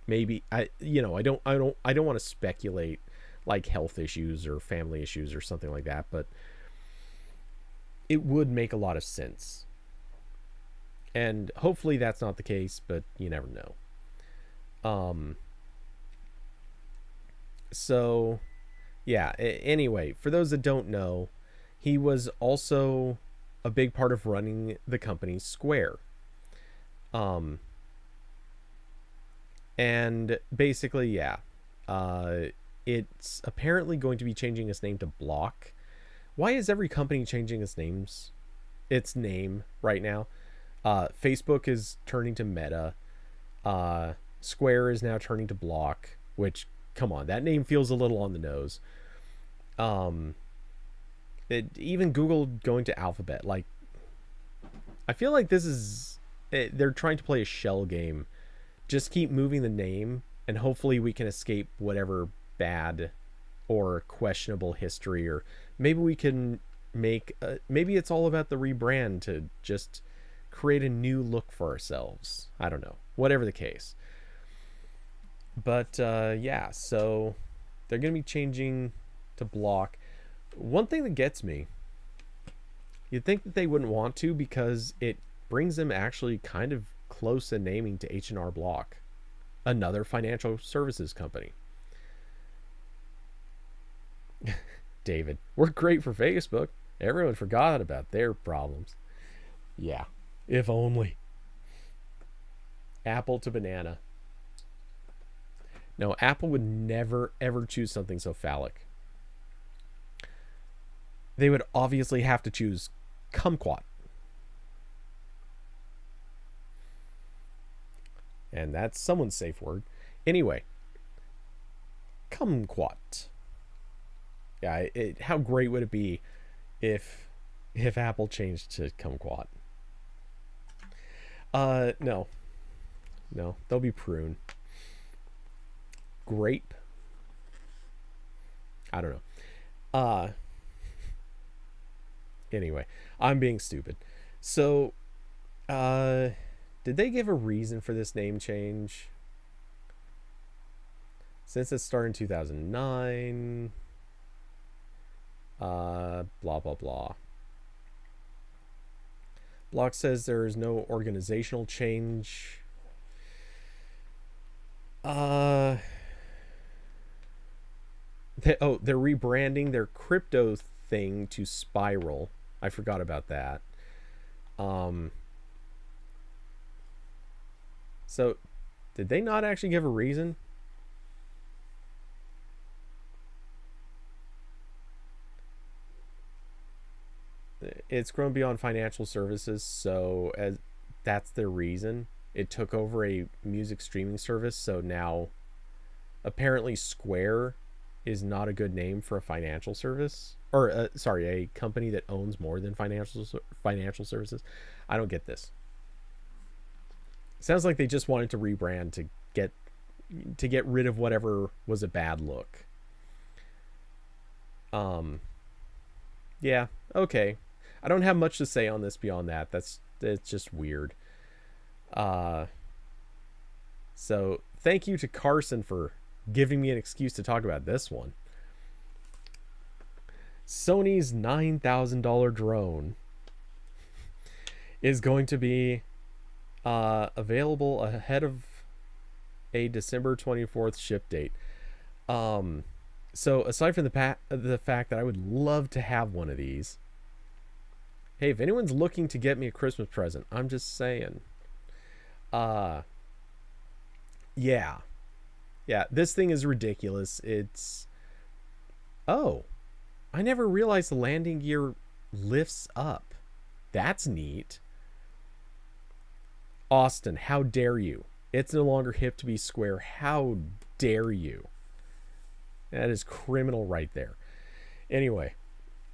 A: Maybe I don't want to speculate like health issues or family issues or something like that, but it would make a lot of sense. And hopefully that's not the case, but you never know. So yeah, anyway, for those that don't know, he was also a big part of running the company Square. And basically, yeah, it's apparently going to be changing its name to Block. Why is every company changing its name right now? Facebook is turning to Meta. Square is now turning to Block, which, come on, that name feels a little on the nose. Even Google going to Alphabet. Like, I feel like this is, they're trying to play a shell game. Just keep moving the name, and hopefully we can escape whatever bad or questionable history, or maybe we can make, maybe it's all about the rebrand to just create a new look for ourselves. I don't know. Whatever the case. But yeah, so they're going to be changing to block. One thing that gets me, you'd think that they wouldn't want to because it brings them actually kind of close in naming to H&R Block, another financial services company. David, we're great for Facebook. Everyone forgot about their problems. Yeah, if only. Apple to banana. No, Apple would never, ever choose something so phallic. They would obviously have to choose kumquat. And that's someone's safe word. Anyway, kumquat. Yeah, how great would it be if Apple changed to kumquat? No, they'll be prune. Grape. I don't know. Anyway, I'm being stupid. So, did they give a reason for this name change? Since it started in 2009. Blah, blah, blah. Block says there is no organizational change. They're rebranding their crypto thing to Spiral. I forgot about that. So, did they not actually give a reason? It's grown beyond financial services, so as that's their reason. It took over a music streaming service, so now apparently Square is not a good name for a financial service, or a company that owns more than financial services. I don't get this. Sounds like they just wanted to rebrand to get rid of whatever was a bad look. Yeah, okay. I don't have much to say on this beyond that. It's just weird. So thank you to Carson for giving me an excuse to talk about this one. Sony's $9,000 drone is going to be available ahead of a December 24th ship date. So aside from the fact that I would love to have one of these, hey, if anyone's looking to get me a Christmas present, I'm just saying. Yeah, this thing is ridiculous. Oh, I never realized the landing gear lifts up. That's neat. Austin, how dare you? It's no longer hip to be square. How dare you? That is criminal right there. Anyway,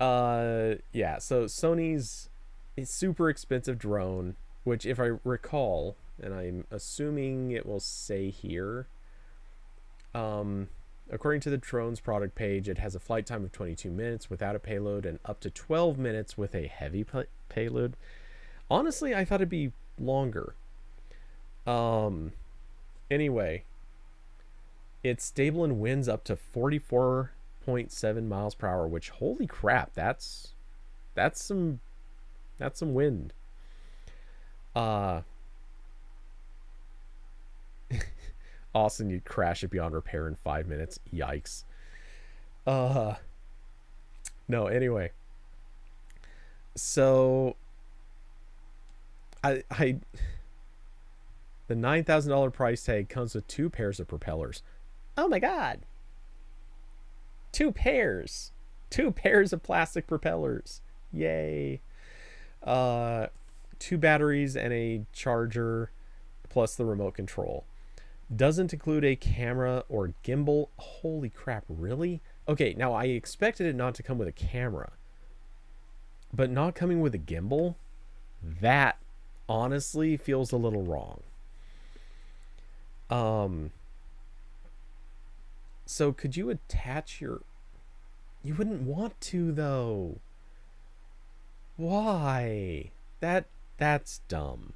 A: yeah, so Sony's super expensive drone, which if I recall, and I'm assuming it will say here, according to the drone's product page, it has a flight time of 22 minutes without a payload and up to 12 minutes with a heavy payload. Honestly, I thought it'd be longer. Anyway, it's stable in winds up to 44.7 miles per hour, which, holy crap, that's some wind. Austin, you'd crash it beyond repair in 5 minutes. Yikes. No, anyway. So I the $9,000 price tag comes with 2 pairs of propellers. Oh my god. 2 pairs. 2 pairs of plastic propellers. Yay. 2 batteries and a charger plus the remote control. Doesn't include a camera or gimbal. Holy crap, really? Okay, now I expected it not to come with a camera. But not coming with a gimbal? That honestly feels a little wrong. So could you attach your... You wouldn't want to, though. Why? That's dumb.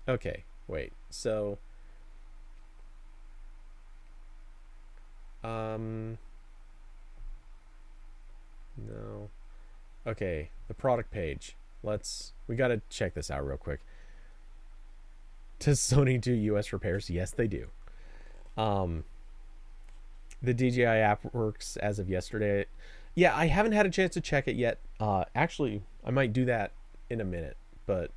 A: Okay, wait. So No. Okay, the product page. We gotta check this out real quick. Does Sony do US repairs? Yes, they do. The DJI app works as of yesterday. Yeah, I haven't had a chance to check it yet. Actually, I might do that in a minute. But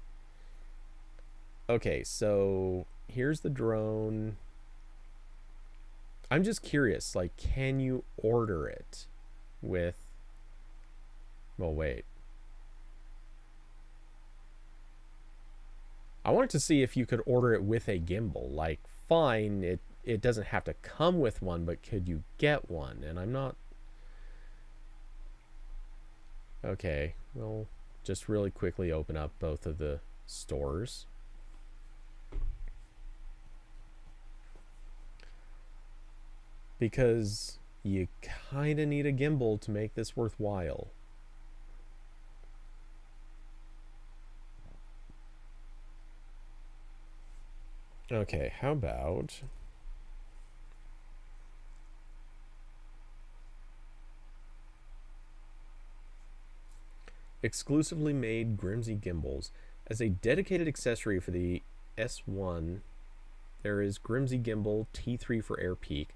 A: okay, so here's the drone. I'm just curious, like, can you order it with... Well, wait. I wanted to see if you could order it with a gimbal. Like, fine, it doesn't have to come with one, but could you get one? And I'm not... Okay, well, just really quickly open up both of the stores. Because you kind of need a gimbal to make this worthwhile. Okay, how about... exclusively made Grimsey gimbals. As a dedicated accessory for the S1, there is Grimsey Gimbal T3 for Air Peak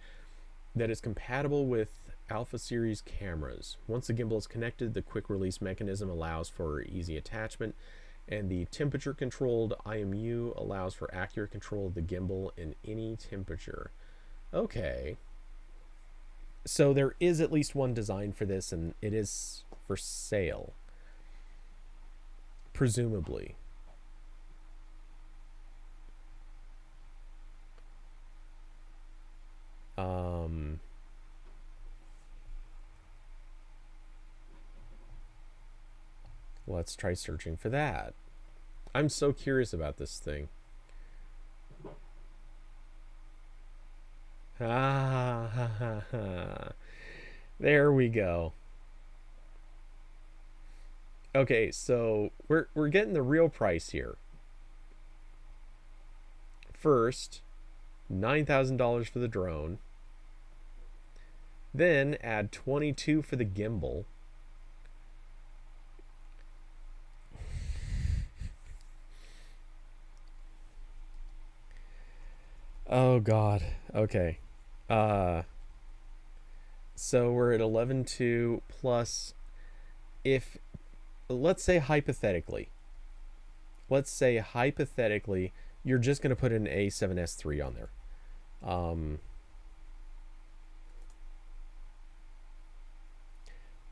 A: that is compatible with Alpha Series cameras. Once the gimbal is connected, the quick release mechanism allows for easy attachment, and the temperature controlled IMU allows for accurate control of the gimbal in any temperature. Okay. So there is at least one design for this, and it is for sale. Presumably. Let's try searching for that. I'm so curious about this thing. Ah, ha, ha, ha. There we go. Okay, so we're getting the real price here. First, $9,000 for the drone. Then add $22,000 for the gimbal. Oh God. Okay. So we're at 11.2 plus, if, let's say hypothetically, you're just going to put an A7S III on there.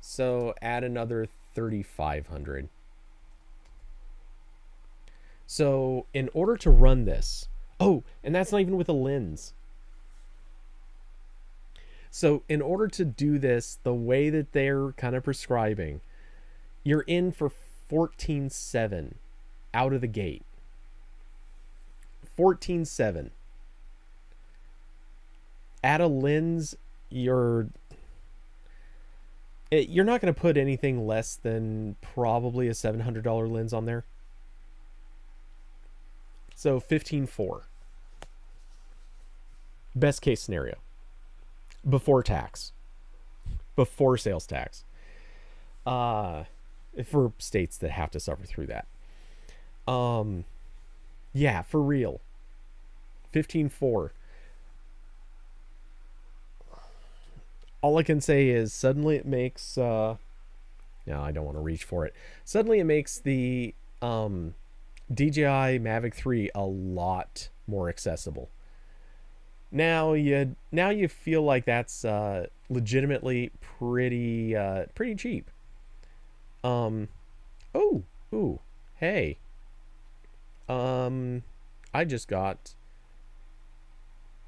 A: So add another 3,500. So in order to run this, oh, and that's not even with a lens. So in order to do this the way that they're kind of prescribing, you're in for 14.7 out of the gate. 14.7. Add a lens, you're not going to put anything less than probably a $700 lens on there. So 15.4. Best case scenario. Before tax. Before sales tax. For states that have to suffer through that. Yeah, for real. 15.4. All I can say is suddenly it makes no, I don't want to reach for it. Suddenly it makes the DJI Mavic 3 a lot more accessible. Now you feel like that's legitimately pretty cheap. Hey. I just got,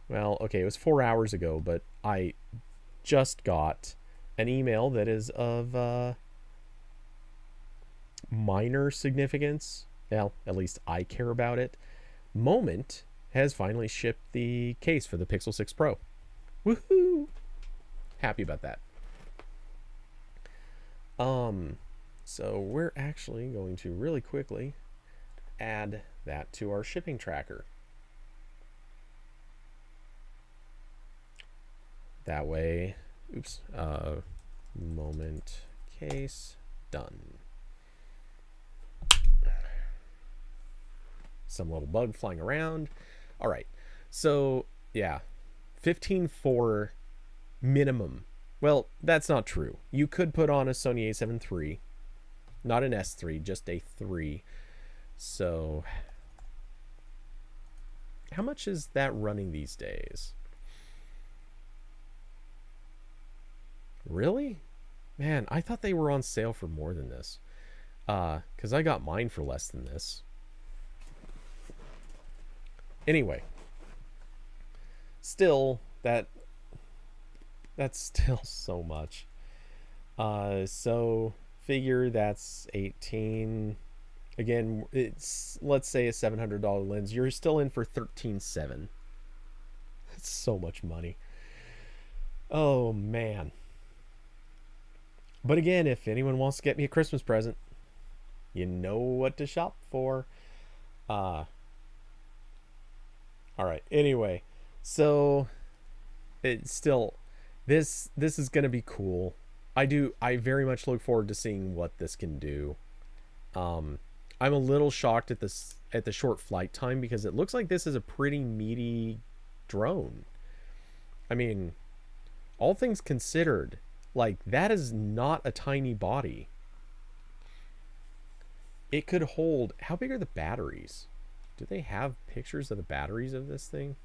A: well, okay, it was 4 hours ago, but I just got an email that is of minor significance. Well, at least I care about it. Moment has finally shipped the case for the Pixel 6 Pro. Woohoo! Happy about that. So we're actually going to really quickly add that to our shipping tracker. that way. Oops. Moment case done. Some little bug flying around. All right. So, yeah. 15.4 minimum. Well, that's not true. You could put on a Sony a7 III. Not an S3, just a 3. So, how much is that running these days? Really? Man, I thought they were on sale for more than this. Because I got mine for less than this. Anyway. Still, that's still so much. So figure that's 18. Again, it's, let's say, a $700 lens. You're still in for $13,700. That's so much money. Oh man. But again, if anyone wants to get me a Christmas present, you know what to shop for. All right. Anyway, so it's still, this is gonna be cool. I very much look forward to seeing what this can do. I'm a little shocked at the short flight time, because it looks like this is a pretty meaty drone. I mean, all things considered, like, that is not a tiny body. It could hold, how big are the batteries? Do they have pictures of the batteries of this thing?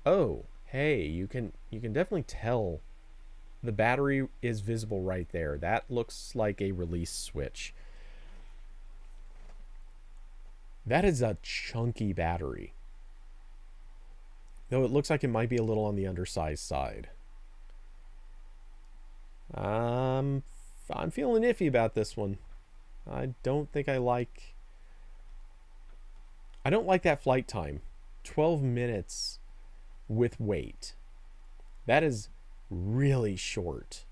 A: Oh, hey, you can definitely tell the battery is visible right there. That looks like a release switch. That is a chunky battery. Though it looks like it might be a little on the undersized side. I'm feeling iffy about this one. I don't like that flight time. 12 minutes with weight. That is really short.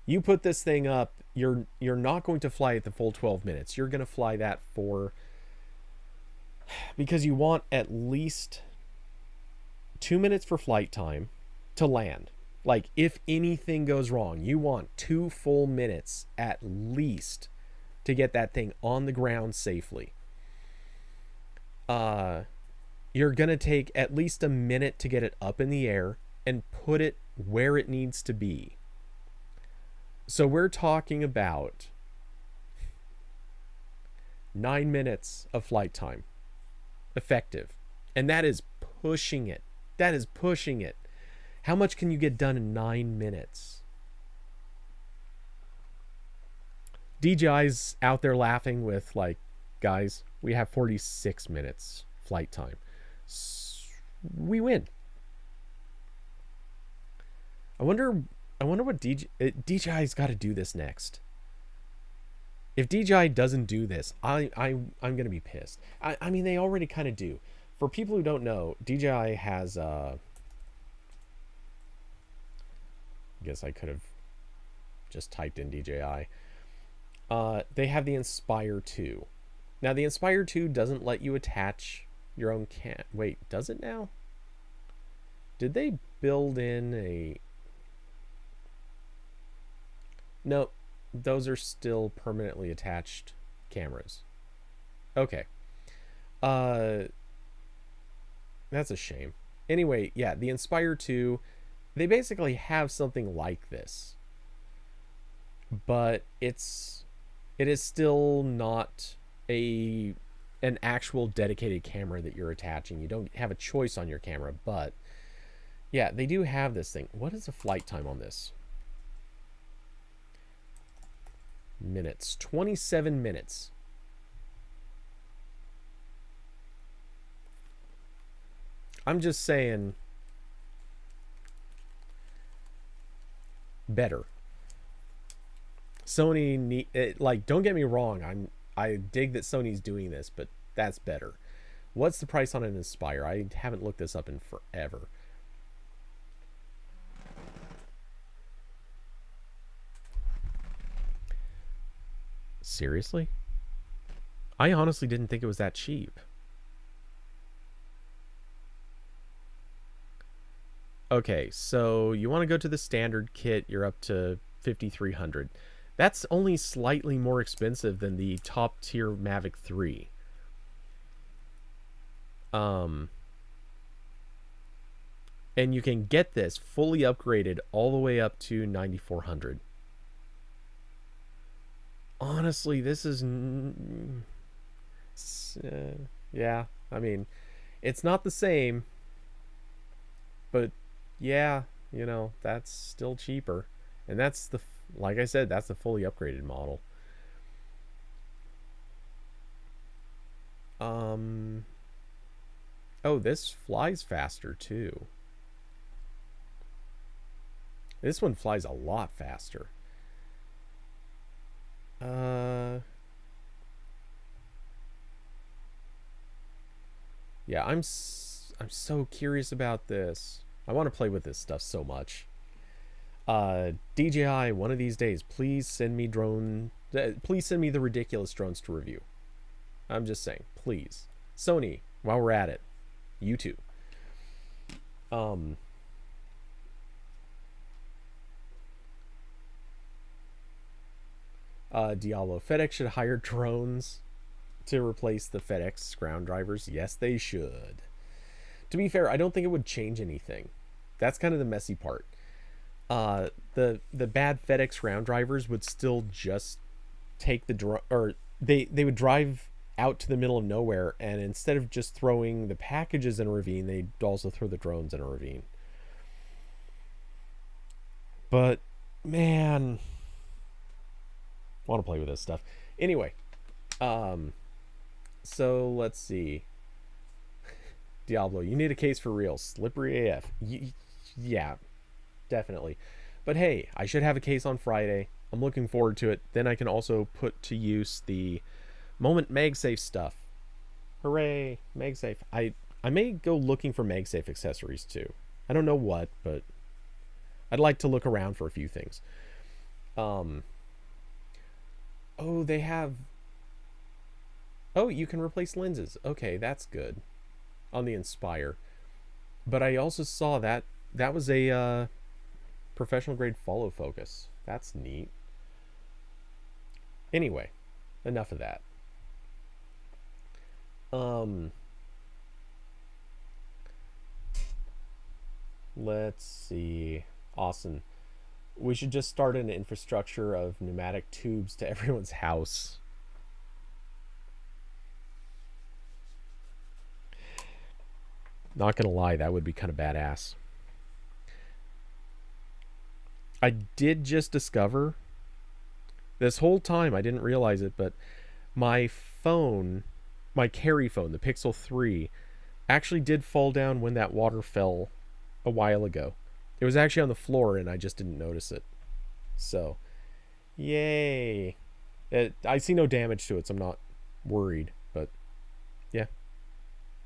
A: You put this thing up, you're not going to fly it the full 12 minutes. You're going to fly that because you want at least 2 minutes for flight time to land. Like, if anything goes wrong, you want 2 full minutes at least to get that thing on the ground safely. You're going to take at least a minute to get it up in the air and put it where it needs to be. So we're talking about 9 minutes of flight time. Effective. And that is pushing it. That is pushing it. How much can you get done in 9 minutes? DJI's out there laughing with, like, guys, we have 46 minutes flight time. We win. I wonder what DJI's got to do this next. If DJI doesn't do this, I'm going to be pissed. I mean, they already kind of do. For people who don't know, DJI has... I guess I could have just typed in DJI. They have the Inspire 2. Now, the Inspire 2 doesn't let you attach your own Wait, does it now? Did they build in a... No, those are still permanently attached cameras. Okay. That's a shame. Anyway, yeah, the Inspire 2, they basically have something like this. But it is still not an actual dedicated camera that you're attaching. You don't have a choice on your camera, but yeah, they do have this thing. What is the flight time on this? Minutes. 27 minutes. I'm just saying, better. Sony like, don't get me wrong, I dig that Sony's doing this, but that's better. What's the price on an Inspire? I haven't looked this up in forever. Seriously? I honestly didn't think it was that cheap. Okay, so you want to go to the standard kit, you're up to 5,300. That's only slightly more expensive than the top tier Mavic 3. And you can get this fully upgraded all the way up to 9,400. Honestly, this is yeah, I mean, it's not the same, but yeah, that's still cheaper. And that's like I said, that's the fully upgraded model. Oh, this flies faster too. This one flies a lot faster. Yeah, I'm so curious about this. I want to play with this stuff so much. DJI, one of these days, please send me please send me the ridiculous drones to review. I'm just saying, please. Sony, while we're at it, you too. Diablo, FedEx should hire drones to replace the FedEx ground drivers. Yes, they should. To be fair, I don't think it would change anything. That's kind of the messy part. The bad FedEx ground drivers would still just take or they would drive out to the middle of nowhere, and instead of just throwing the packages in a ravine, they'd also throw the drones in a ravine. But man, I want to play with this stuff. Anyway, so let's see. Diablo, you need a case for real. Slippery AF. Yeah, definitely. But hey, I should have a case on Friday. I'm looking forward to it. Then I can also put to use the Moment MagSafe stuff. Hooray, MagSafe. I may go looking for MagSafe accessories too. I don't know what, but I'd like to look around for a few things. Oh, they have... Oh, you can replace lenses. Okay, that's good. On the Inspire. But I also saw that was a professional grade follow focus. That's neat. Anyway, enough of that. Let's see. Austin, we should just start an infrastructure of pneumatic tubes to everyone's house. Not gonna lie, that would be kind of badass. I did just discover, this whole time I didn't realize it, but my phone, my carry phone, the Pixel 3, actually did fall down when that water fell a while ago. It was actually on the floor and I just didn't notice it. So, yay. I see no damage to it, so I'm not worried, but yeah,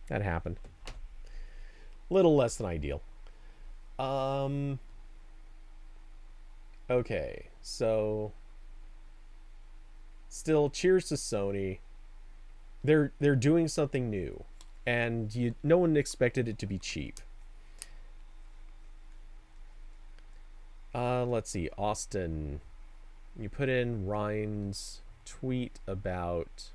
A: that happened. Little less than ideal. Okay, so still, cheers to Sony. They're doing something new, and no one expected it to be cheap. Let's see, Austin, you put in Ryan's tweet about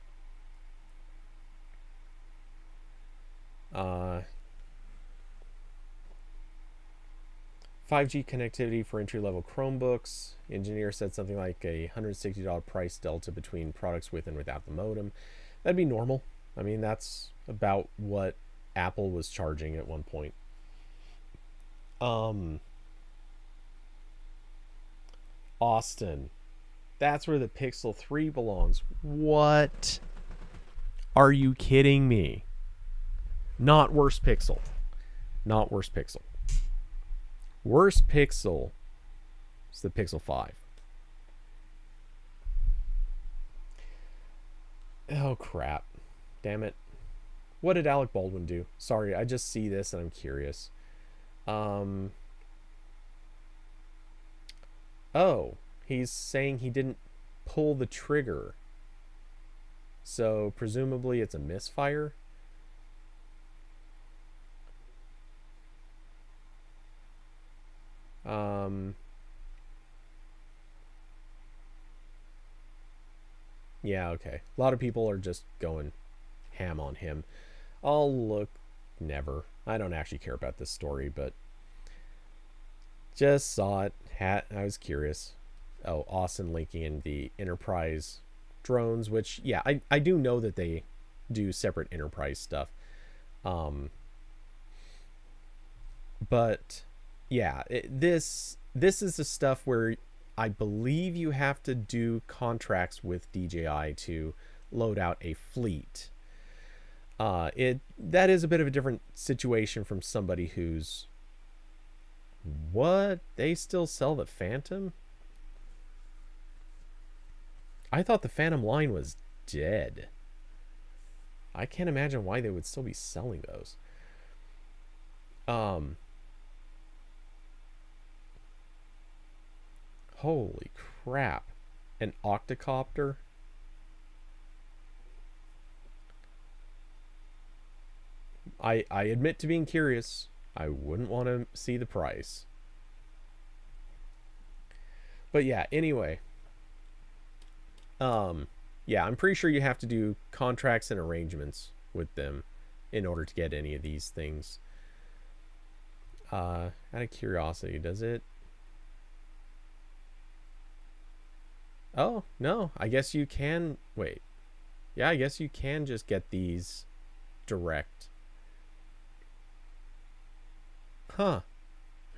A: 5G connectivity for entry-level Chromebooks. Engineer said something like a $160 price delta between products with and without the modem. That'd be normal. I mean, that's about what Apple was charging at one point. Austin, that's where the Pixel 3 belongs. What? Are you kidding me? Not worst Pixel. Not worst Pixel. Worst Pixel is the Pixel 5. Oh, crap. Damn it. What did Alec Baldwin do? Sorry, I just see this and I'm curious. Oh, he's saying he didn't pull the trigger. So presumably it's a misfire. Yeah, okay. A lot of people are just going ham on him. I'll look. Never. I don't actually care about this story, but just saw it. I was curious. Oh, Austin linking in the Enterprise drones, which, yeah, I do know that they do separate Enterprise stuff. But yeah, this is the stuff where I believe you have to do contracts with DJI to load out a fleet. That is a bit of a different situation from somebody who's what? They still sell the Phantom? I thought the Phantom line was dead. I can't imagine why they would still be selling those. Holy crap. An octocopter? I admit to being curious. I wouldn't want to see the price. But yeah, anyway. Yeah, I'm pretty sure you have to do contracts and arrangements with them in order to get any of these things. Out of curiosity, does it? Oh, no. I guess you can... Wait. Yeah, I guess you can just get these direct. Huh.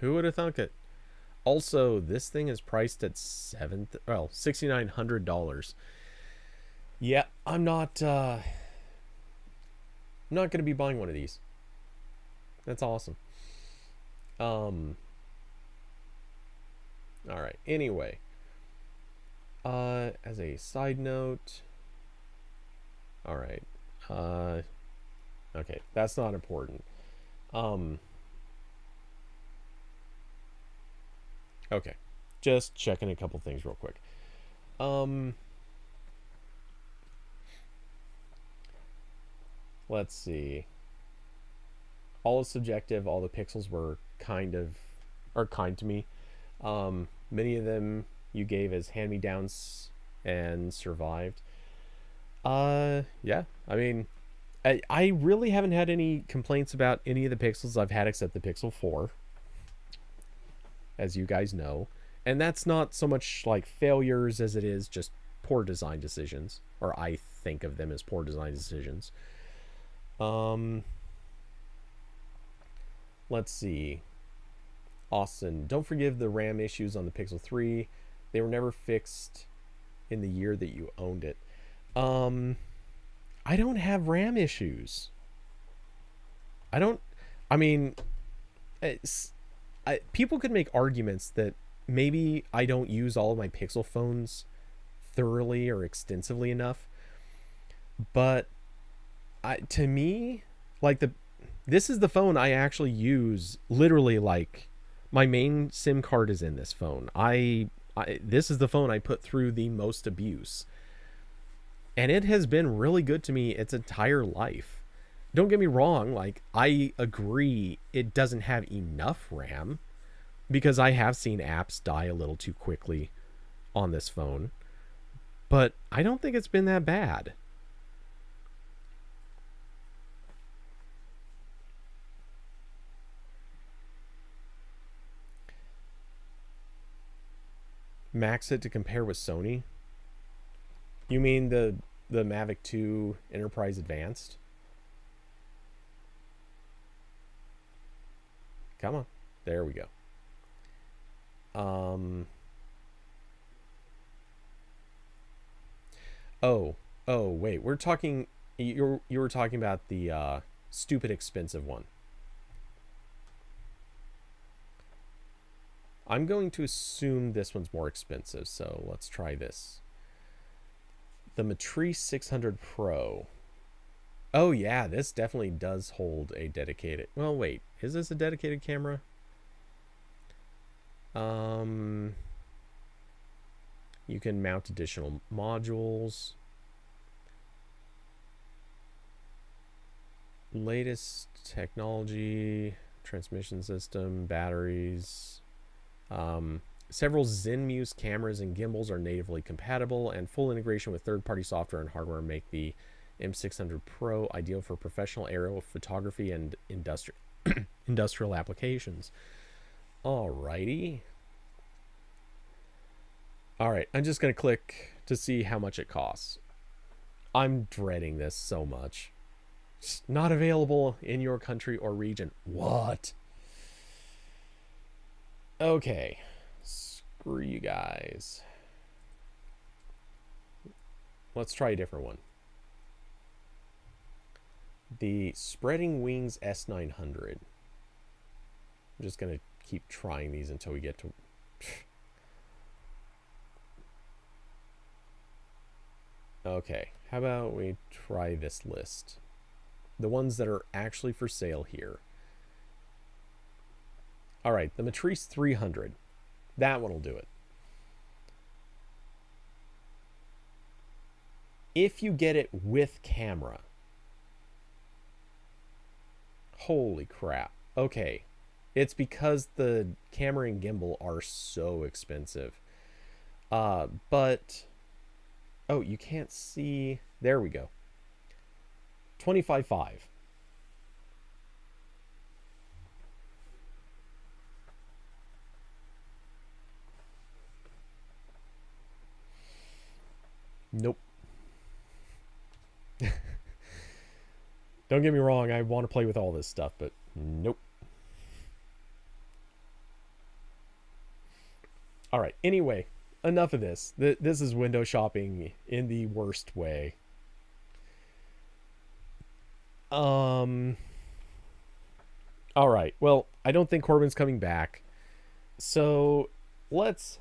A: Who would have thunk it? Also, this thing is priced at $6,900. Yeah, I'm not going to be buying one of these. That's awesome. All right. Anyway, as a side note, all right. Okay, that's not important. Okay, just checking a couple things real quick. Let's see. All is subjective. All the pixels were kind to me. Many of them you gave as hand-me-downs and survived. Yeah. I mean, I really haven't had any complaints about any of the pixels I've had except the Pixel 4, as you guys know. And that's not so much like failures as it is just poor design decisions, or I think of them as poor design decisions. Let's see. Austin, don't forgive the RAM issues on the Pixel 3. They were never fixed in the year that you owned it. I don't have RAM issues. I mean, people could make arguments that maybe I don't use all of my Pixel phones thoroughly or extensively enough. But to me, like this is the phone I actually use literally. Like my main SIM card is in this phone. This is the phone I put through the most abuse. And it has been really good to me its entire life. Don't get me wrong, like I agree it doesn't have enough RAM because I have seen apps die a little too quickly on this phone. But I don't think it's been that bad. Max it to compare with Sony? You mean the Mavic 2 Enterprise Advanced? Come on. There we go. Oh, wait. We're talking you were talking about the stupid expensive one. I'm going to assume this one's more expensive, so let's try this. The Matrice 600 Pro. Oh yeah, this definitely does hold a dedicated... Well, wait. Is this a dedicated camera? You can mount additional modules. latest technology, transmission system, batteries. Several Zenmuse cameras and gimbals are natively compatible, and full integration with third-party software and hardware make the M600 Pro ideal for professional aerial photography and industrial applications. Alrighty. Alright, I'm just going to click to see how much it costs. I'm dreading this so much. It's not available in your country or region. What? Okay. Screw you guys. Let's try a different one. The Spreading Wings S900. I'm just going to keep trying these until we get to... Okay, how about we try this list? The ones that are actually for sale here. Alright, the Matrice 300. That one will do it. If you get it with camera. Holy crap. Okay. It's because the camera and gimbal are so expensive. But... Oh, you can't see... There we go. $25,500. Nope. Don't get me wrong, I want to play with all this stuff, but nope. Alright, anyway, enough of this. This is window shopping in the worst way. Alright, well, I don't think Corbin's coming back. So, let's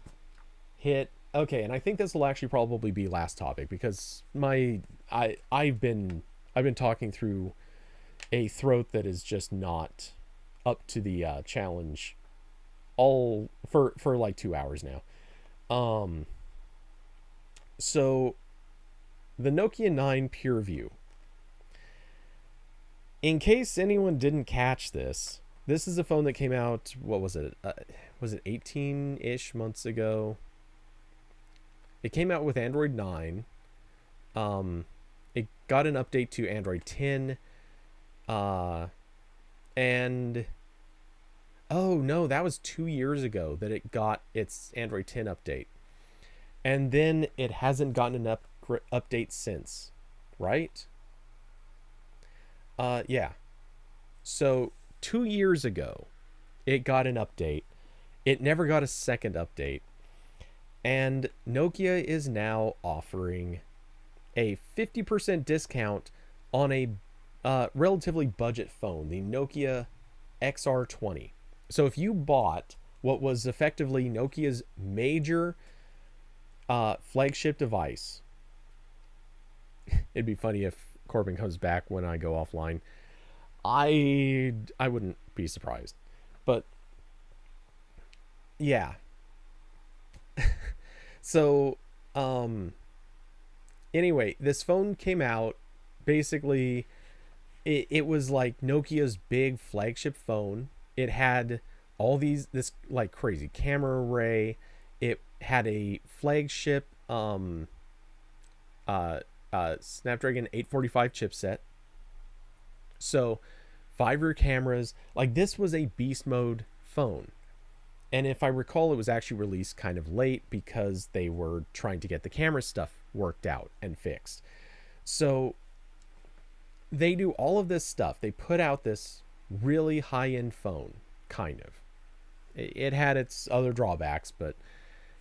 A: hit... Okay, and I think this will actually probably be last topic because I've been talking through a throat that is just not up to the challenge all for like 2 hours now. So the Nokia 9 PureView. In case anyone didn't catch this, this is a phone that came out, what was it? Was it 18-ish months ago? It came out with Android 9. It got an update to Android 10. And... Oh, no, that was 2 years ago that it got its Android 10 update. And then it hasn't gotten an update since, right? Yeah. So, 2 years ago, it got an update. It never got a second update. And Nokia is now offering a 50% discount on a relatively budget phone, the Nokia XR20. So if you bought what was effectively Nokia's major flagship device, it'd be funny if Corbin comes back when I go offline. I wouldn't be surprised. But yeah. So anyway, this phone came out basically it was like Nokia's big flagship phone. It had all this like crazy camera array. It had a flagship Snapdragon 845 chipset. So 5 rear cameras. Like, this was a beast mode phone. And if I recall, it was actually released kind of late because they were trying to get the camera stuff worked out and fixed. So they do all of this stuff. They put out this really high-end phone, kind of. It had its other drawbacks, but,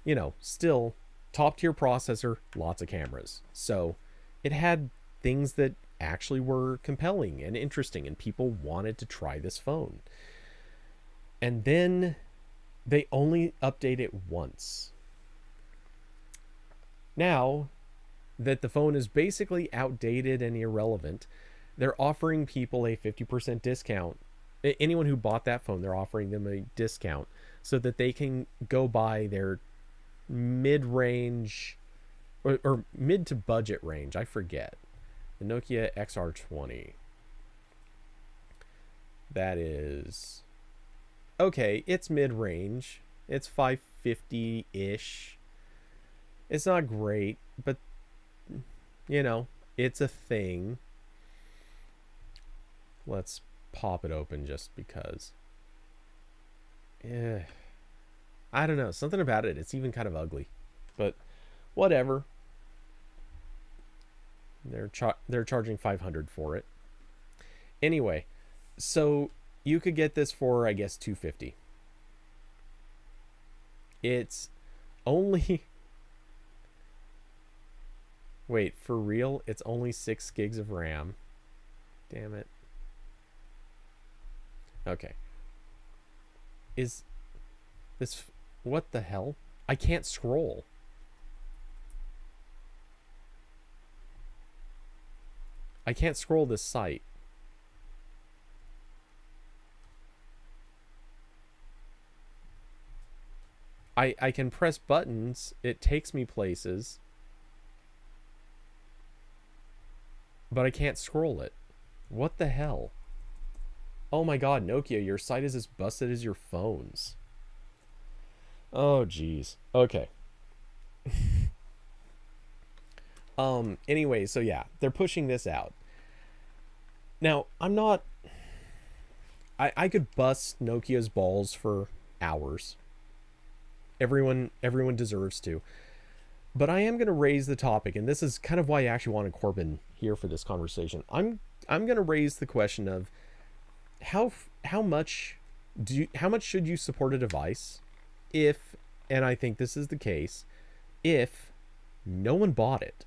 A: you know, still top-tier processor, lots of cameras. So it had things that actually were compelling and interesting, and people wanted to try this phone. And then they only update it once. Now that the phone is basically outdated and irrelevant, they're offering people a 50% discount. Anyone who bought that phone, they're offering them a discount so that they can go buy their mid-range or mid to budget range. I forget. The Nokia XR20. That is okay. It's mid-range. It's 550-ish. It's not great, but you know, it's a thing. Let's pop it open just because. Yeah, I don't know. Something about it. It's even kind of ugly, but whatever. They're charging 500 for it. Anyway, so you could get this for, I guess, 250. It's only wait, for real? It's only 6 gigs of RAM. Damn it. Okay. Is this what the hell? I can't scroll. I can't scroll this site. I can press buttons. It takes me places. But I can't scroll it. What the hell? Oh my god, Nokia, your site is as busted as your phones. Oh jeez. Okay. Anyway, so yeah, they're pushing this out. Now, I'm not I could bust Nokia's balls for hours. Everyone deserves to. But I am going to raise the topic, and this is kind of why I actually wanted Corbin here for this conversation. I'm going to raise the question of how much should you support a device if, and I think this is the case, if no one bought it.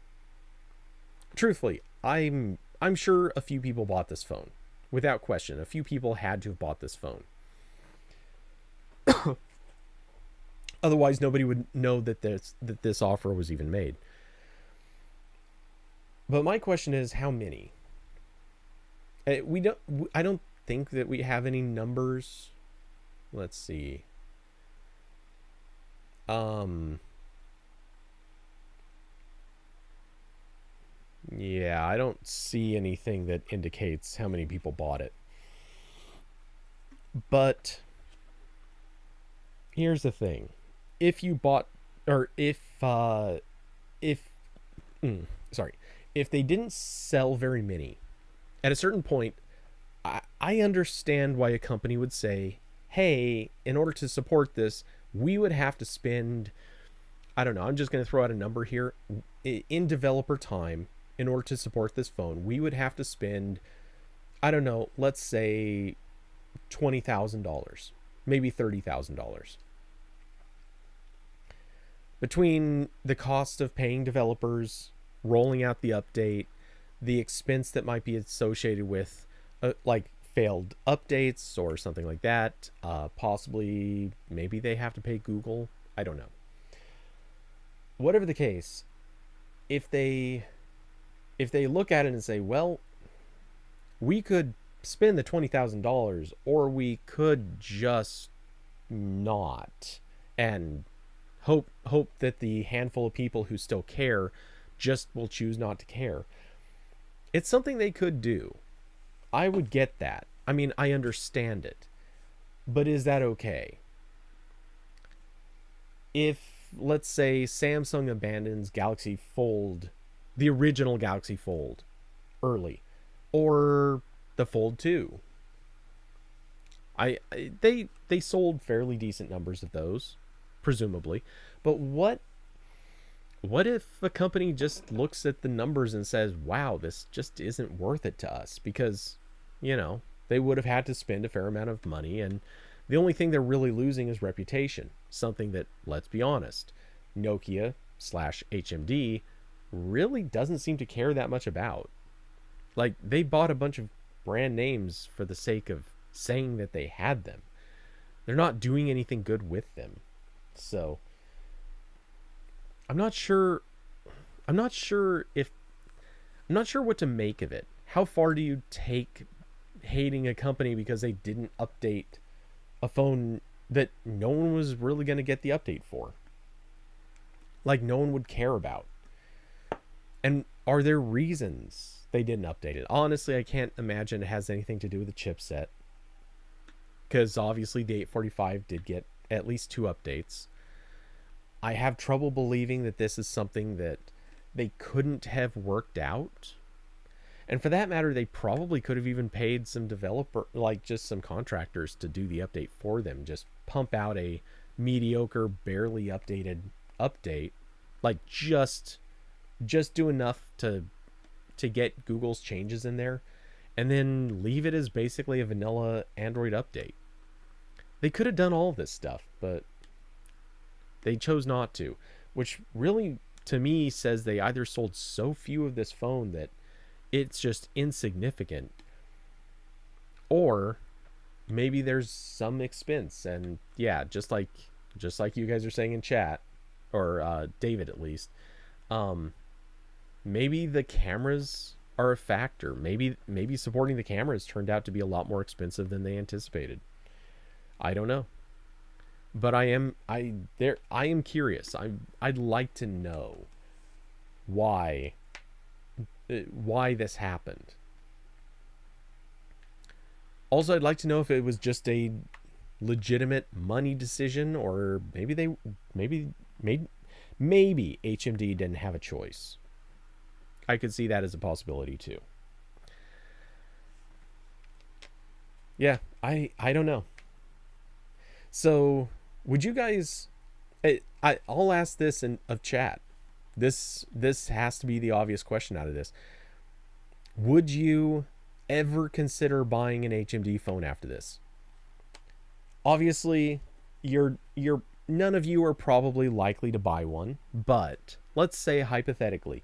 A: Truthfully, I'm sure a few people bought this phone. Without question, a few people had to have bought this phone. Otherwise, nobody would know that this offer was even made. But my question is, how many? I don't think that we have any numbers. Let's see. Yeah, I don't see anything that indicates how many people bought it. But here's the thing. If you bought, or if they didn't sell very many, at a certain point, I understand why a company would say, hey, in order to support this, we would have to spend, I don't know, I'm just going to throw out a number here, in developer time, in order to support this phone, we would have to spend, I don't know, let's say $20,000, maybe $30,000. Between the cost of paying developers, rolling out the update, the expense that might be associated with like failed updates or something like that, possibly maybe they have to pay Google, I don't know. Whatever the case, if they look at it and say, well, we could spend the $20,000 or we could just not, and hope that the handful of people who still care just will choose not to care. It's something they could do. I would get that. I mean, I understand it. But is that okay? If, let's say, Samsung abandons Galaxy Fold, the original Galaxy Fold, early, or the Fold 2. They sold fairly decent numbers of those, presumably. But what if a company just looks at the numbers and says, wow, this just isn't worth it to us? Because, you know, they would have had to spend a fair amount of money, and the only thing they're really losing is reputation. Something that, let's be honest, Nokia/HMD really doesn't seem to care that much about. Like, they bought a bunch of brand names for the sake of saying that they had them. They're not doing anything good with them. So I'm not sure what to make of it. How far do you take hating a company because they didn't update a phone that no one was really going to get the update for? Like, no one would care about. And are there reasons they didn't update it? Honestly, I can't imagine it has anything to do with the chipset. because obviously the 845 did get at least 2 updates. I have trouble believing that this is something that they couldn't have worked out. And for that matter, they probably could have even paid some developer, like just some contractors, to do the update for them. Just pump out a mediocre, barely updated update, like just do enough to get Google's changes in there, and then leave it as basically a vanilla Android update. They could have done all of this stuff, but they chose not to, which really, to me, says they either sold so few of this phone that it's just insignificant, or maybe there's some expense. And yeah, just like you guys are saying in chat, or David at least, maybe the cameras are a factor. Maybe supporting the cameras turned out to be a lot more expensive than they anticipated. I don't know, but I am curious. I'd like to know why this happened. Also, I'd like to know if it was just a legitimate money decision, or maybe HMD didn't have a choice. I could see that as a possibility too. Yeah, I don't know. So, would you guys? I'll ask this of chat. This has to be the obvious question out of this. Would you ever consider buying an HMD phone after this? Obviously, none of you are probably likely to buy one, but let's say hypothetically,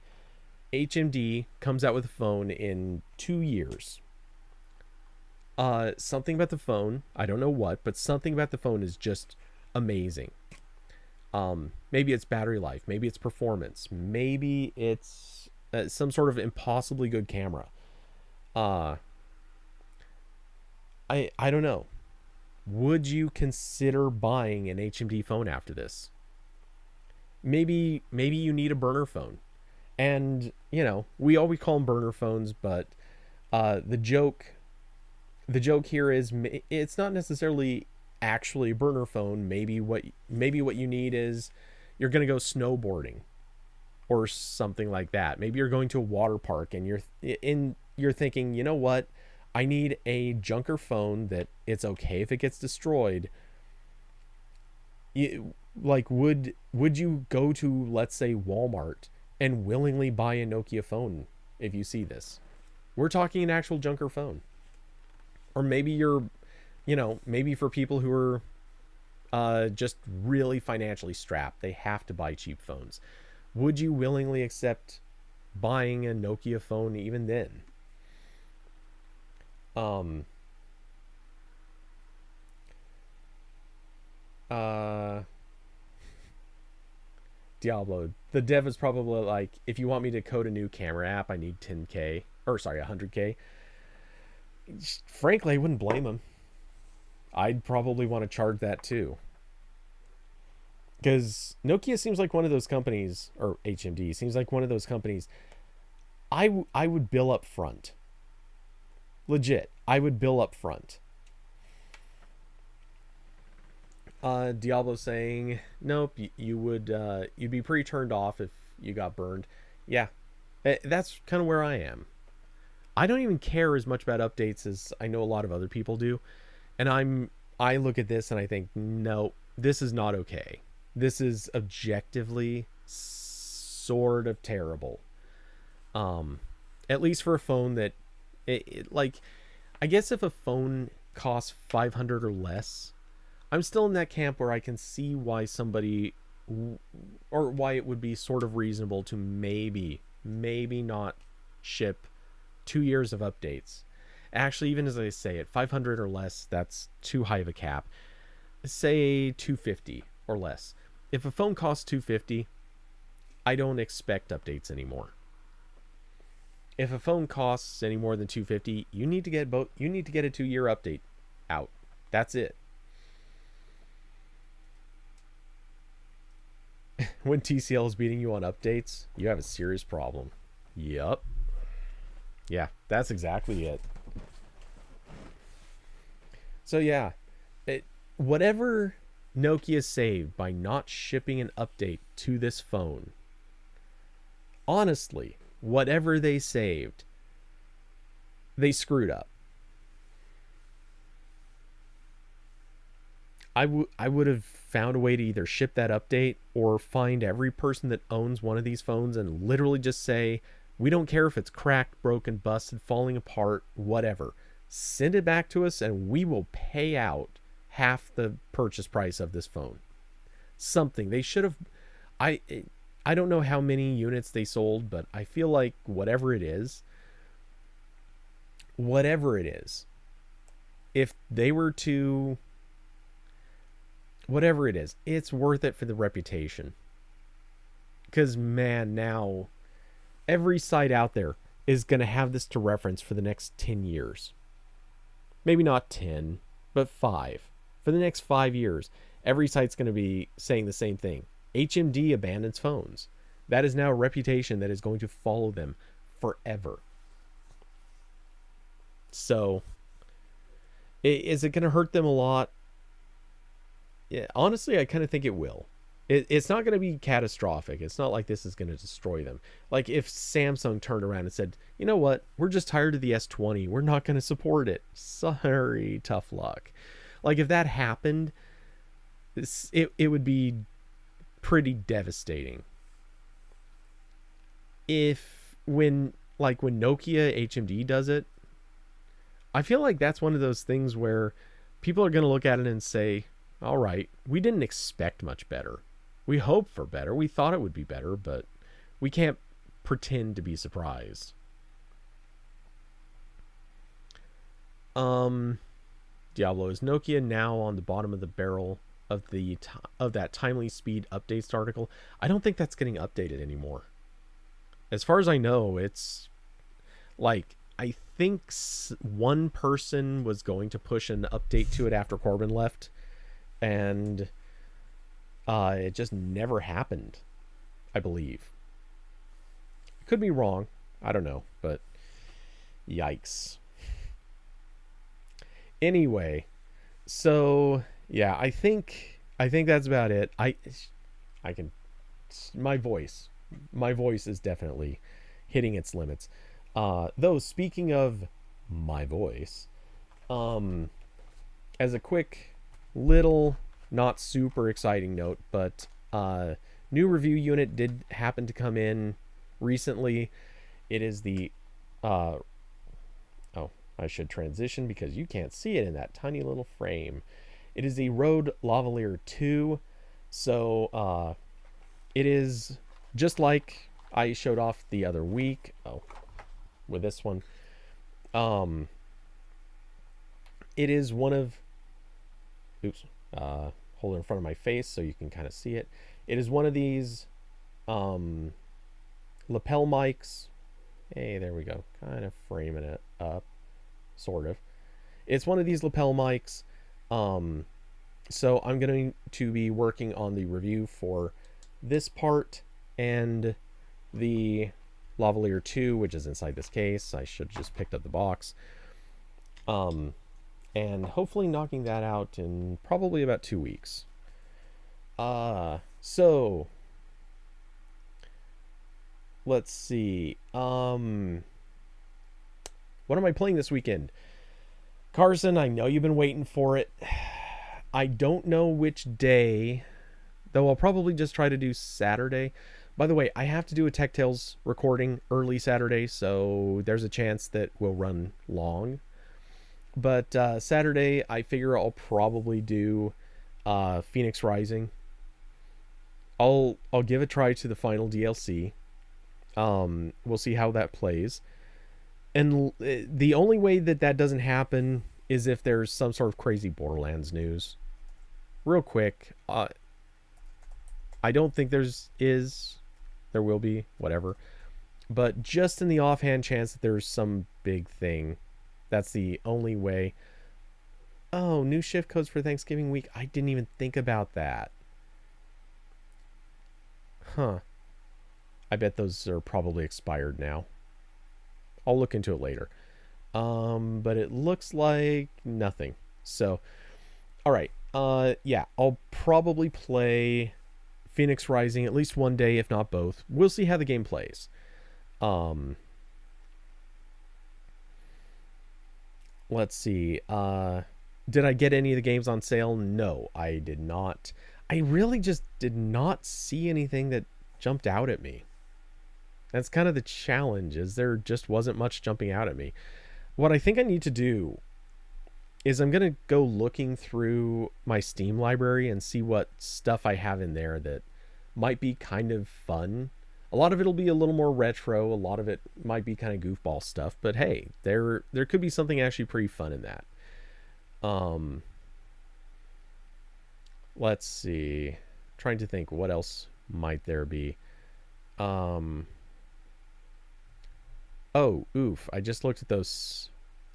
A: HMD comes out with a phone in 2 years. Something about the phone, I don't know what, but something about the phone is just amazing. Maybe it's battery life, maybe it's performance, maybe it's some sort of impossibly good camera. I don't know. Would you consider buying an HMD phone after this? Maybe you need a burner phone. And, we always call them burner phones, but the joke here is it's not necessarily actually a burner phone. Maybe what you need is you're going to go snowboarding or something like that. Maybe you're going to a water park and you're thinking, you know what? I need a junker phone that it's okay if it gets destroyed. Would you go to, let's say, Walmart and willingly buy a Nokia phone if you see this? We're talking an actual junker phone. Or maybe maybe for people who are just really financially strapped, they have to buy cheap phones. Would you willingly accept buying a Nokia phone even then? Diablo, the dev is probably like, if you want me to code a new camera app, I need 10K, or sorry, 100K. Frankly, I wouldn't blame him. I'd probably want to charge that too. Because Nokia seems like one of those companies, or HMD seems like one of those companies, I would bill up front. Legit, I would bill up front. Diablo saying, nope, you'd be pretty turned off if you got burned. Yeah, that's kind of where I am. I don't even care as much about updates as I know a lot of other people do. And I look at this and I think, no, this is not okay. This is objectively sort of terrible. At least for a phone that, I guess if a phone costs $500 or less, I'm still in that camp where I can see why why it would be sort of reasonable to maybe not ship 2 years of updates. Actually, even as I say it, 500 or less, that's too high of a cap. Say 250 or less. If a phone costs 250, I don't expect updates anymore. If a phone costs any more than 250, you need to get a 2-year update out. That's it. When TCL is beating you on updates, you have a serious problem. Yup. Yeah, that's exactly it. So yeah, Whatever Nokia saved by not shipping an update to this phone, honestly, whatever they saved, they screwed up. I would have found a way to either ship that update or find every person that owns one of these phones and literally just say, we don't care if it's cracked, broken, busted, falling apart, whatever. Send it back to us and we will pay out half the purchase price of this phone. Something. They should have... I don't know how many units they sold, but I feel like whatever it is, if they were to... whatever it is, it's worth it for the reputation. Because, man, now every site out there is going to have this to reference for the next 10 years. Maybe not 10, but 5. For the next 5 years, every site's going to be saying the same thing. HMD abandons phones. That is now a reputation that is going to follow them forever. So, is it going to hurt them a lot? Yeah, honestly, I kind of think it will. It's not going to be catastrophic. It's not like this is going to destroy them. Like if Samsung turned around and said, you know what, we're just tired of the S20. We're not going to support it. Sorry, tough luck. Like if that happened, it would be pretty devastating. When Nokia HMD does it, I feel like that's one of those things where people are going to look at it and say, all right, we didn't expect much better. We hoped for better. We thought it would be better, but we can't pretend to be surprised. Diablo, is Nokia now on the bottom of the barrel of that timely speed updates article? I don't think that's getting updated anymore. As far as I know, it's like I think one person was going to push an update to it after Corbin left, and it just never happened, I believe. Could be wrong. I don't know, but yikes. Anyway, so yeah, I think that's about it. I can, my voice is definitely hitting its limits. Though speaking of my voice, as a quick little not super exciting note, but new review unit did happen to come in recently. It is the I should transition because you can't see it in that tiny little frame. It is the Rode Lavalier 2. So it is just like I showed off the other week. With this one, it is one of hold it in front of my face so you can kind of see it. It is one of these lapel mics. Hey, there we go. Kind of framing it up, sort of. It's one of these lapel mics. So I'm going to be working on the review for this part and the Lavalier 2, which is inside this case. I should have just picked up the box. And hopefully knocking that out in probably about 2 weeks. So let's see. What am I playing this weekend? Carson, I know you've been waiting for it. I don't know which day, though I'll probably just try to do Saturday. By the way, I have to do a Tech Tales recording early Saturday, so there's a chance that we'll run long. But Saturday, I figure I'll probably do Phoenix Rising. I'll give a try to the final DLC. We'll see how that plays. And the only way that doesn't happen is if there's some sort of crazy Borderlands news. Real quick, I don't think there will be, whatever. But just in the offhand chance that there's some big thing, that's the only way. Oh, new shift codes for Thanksgiving week. I didn't even think about that. Huh. I bet those are probably expired now. I'll look into it later. But it looks like nothing. So, All right. Yeah, I'll probably play Phoenix Rising at least one day, if not both. We'll see how the game plays. Um, let's see. Did I get any of the games on sale? No, I did not. I really just did not see anything that jumped out at me. That's kind of the challenge, is there just wasn't much jumping out at me. What I think I need to do is I'm going to go looking through my Steam library and see what stuff I have in there that might be kind of fun. A lot of it'll be a little more retro, a lot of it might be kind of goofball stuff, but hey, there could be something actually pretty fun in that. Let's see. Trying to think what else might there be. Oh, oof. I just looked at those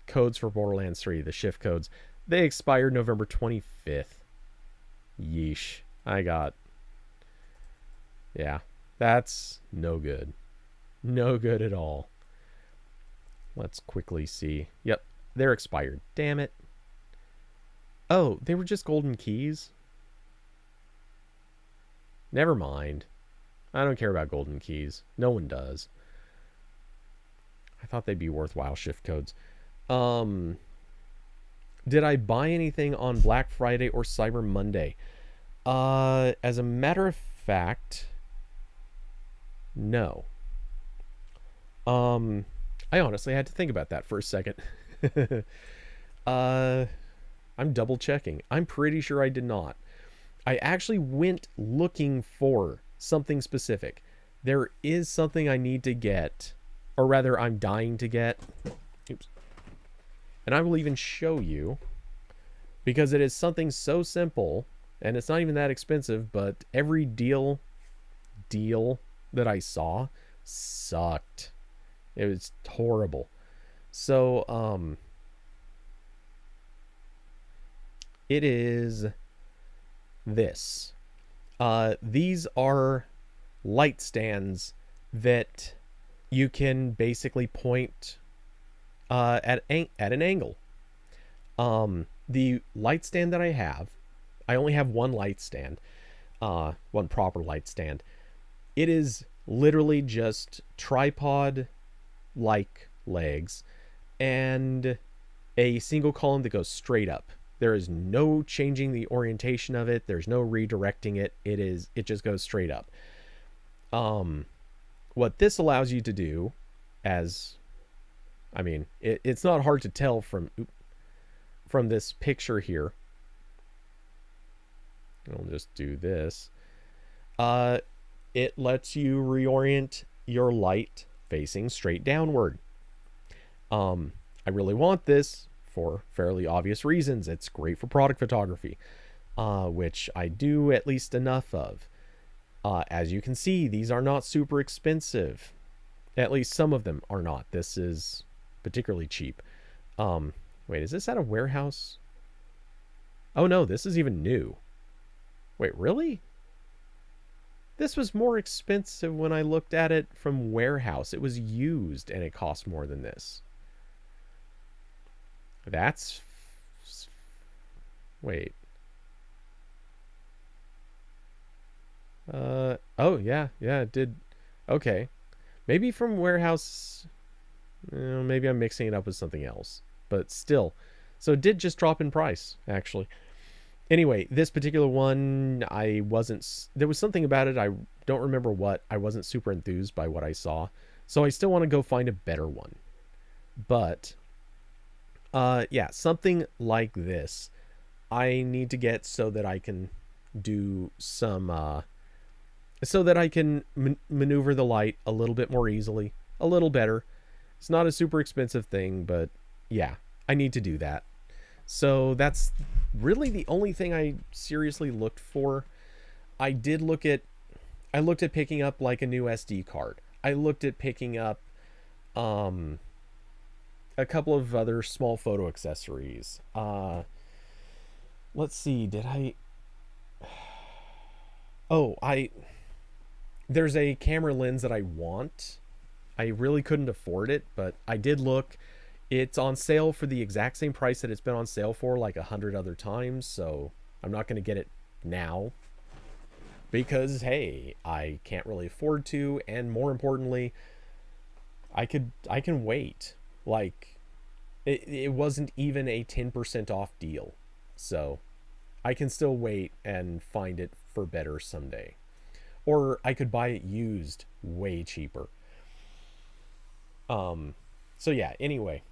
A: codes for Borderlands 3, the shift codes. They expired November 25th. Yeesh. Yeah, that's no good. No good at all. Let's quickly see. Yep, they're expired. Damn it. Oh, they were just golden keys? Never mind. I don't care about golden keys. No one does. I thought they'd be worthwhile shift codes. Did I buy anything on Black Friday or Cyber Monday? As a matter of fact, no. I honestly had to think about that for a second. I'm double checking. I'm pretty sure I did not. I actually went looking for something specific. There is something I need to get, or rather I'm dying to get. Oops. And I will even show you, because it is something so simple and it's not even that expensive, but every deal that I saw sucked. It was horrible. So it is this. These are light stands that you can basically point at an angle. The light stand that I have, I only have one light stand, one proper light stand. It is literally just tripod-like legs and a single column that goes straight up. There is no changing the orientation of it. There's no redirecting it. It just goes straight up. What this allows you to do, it's not hard to tell from this picture here. I'll just do this. It lets you reorient your light facing straight downward. I really want this for fairly obvious reasons. It's great for product photography, which I do at least enough of. As you can see, these are not super expensive. At least some of them are not. This is particularly cheap. Wait, is this at a warehouse? Oh no, this is even new. Wait, really? This was more expensive when I looked at it from warehouse. It was used and it cost more than this. Wait. Oh yeah, it did. Okay. Maybe from warehouse, maybe I'm mixing it up with something else, but still. So it did just drop in price, actually. Anyway, this particular one, there was something about it, I don't remember what. I wasn't super enthused by what I saw. So I still want to go find a better one. But, yeah, something like this I need to get so that I can do some, so that I can maneuver the light a little bit more easily, a little better. It's not a super expensive thing, but yeah, I need to do that. So that's really the only thing I seriously looked for. I looked at picking up like a new SD card. I looked at picking up a couple of other small photo accessories. Let's see, there's a camera lens that I want. I really couldn't afford it, but I did look. It's on sale for the exact same price that it's been on sale for like 100 other times, so I'm not going to get it now because hey, I can't really afford to, and more importantly, I can wait. Like it wasn't even a 10% off deal. So, I can still wait and find it for better someday. Or I could buy it used way cheaper. So yeah, anyway,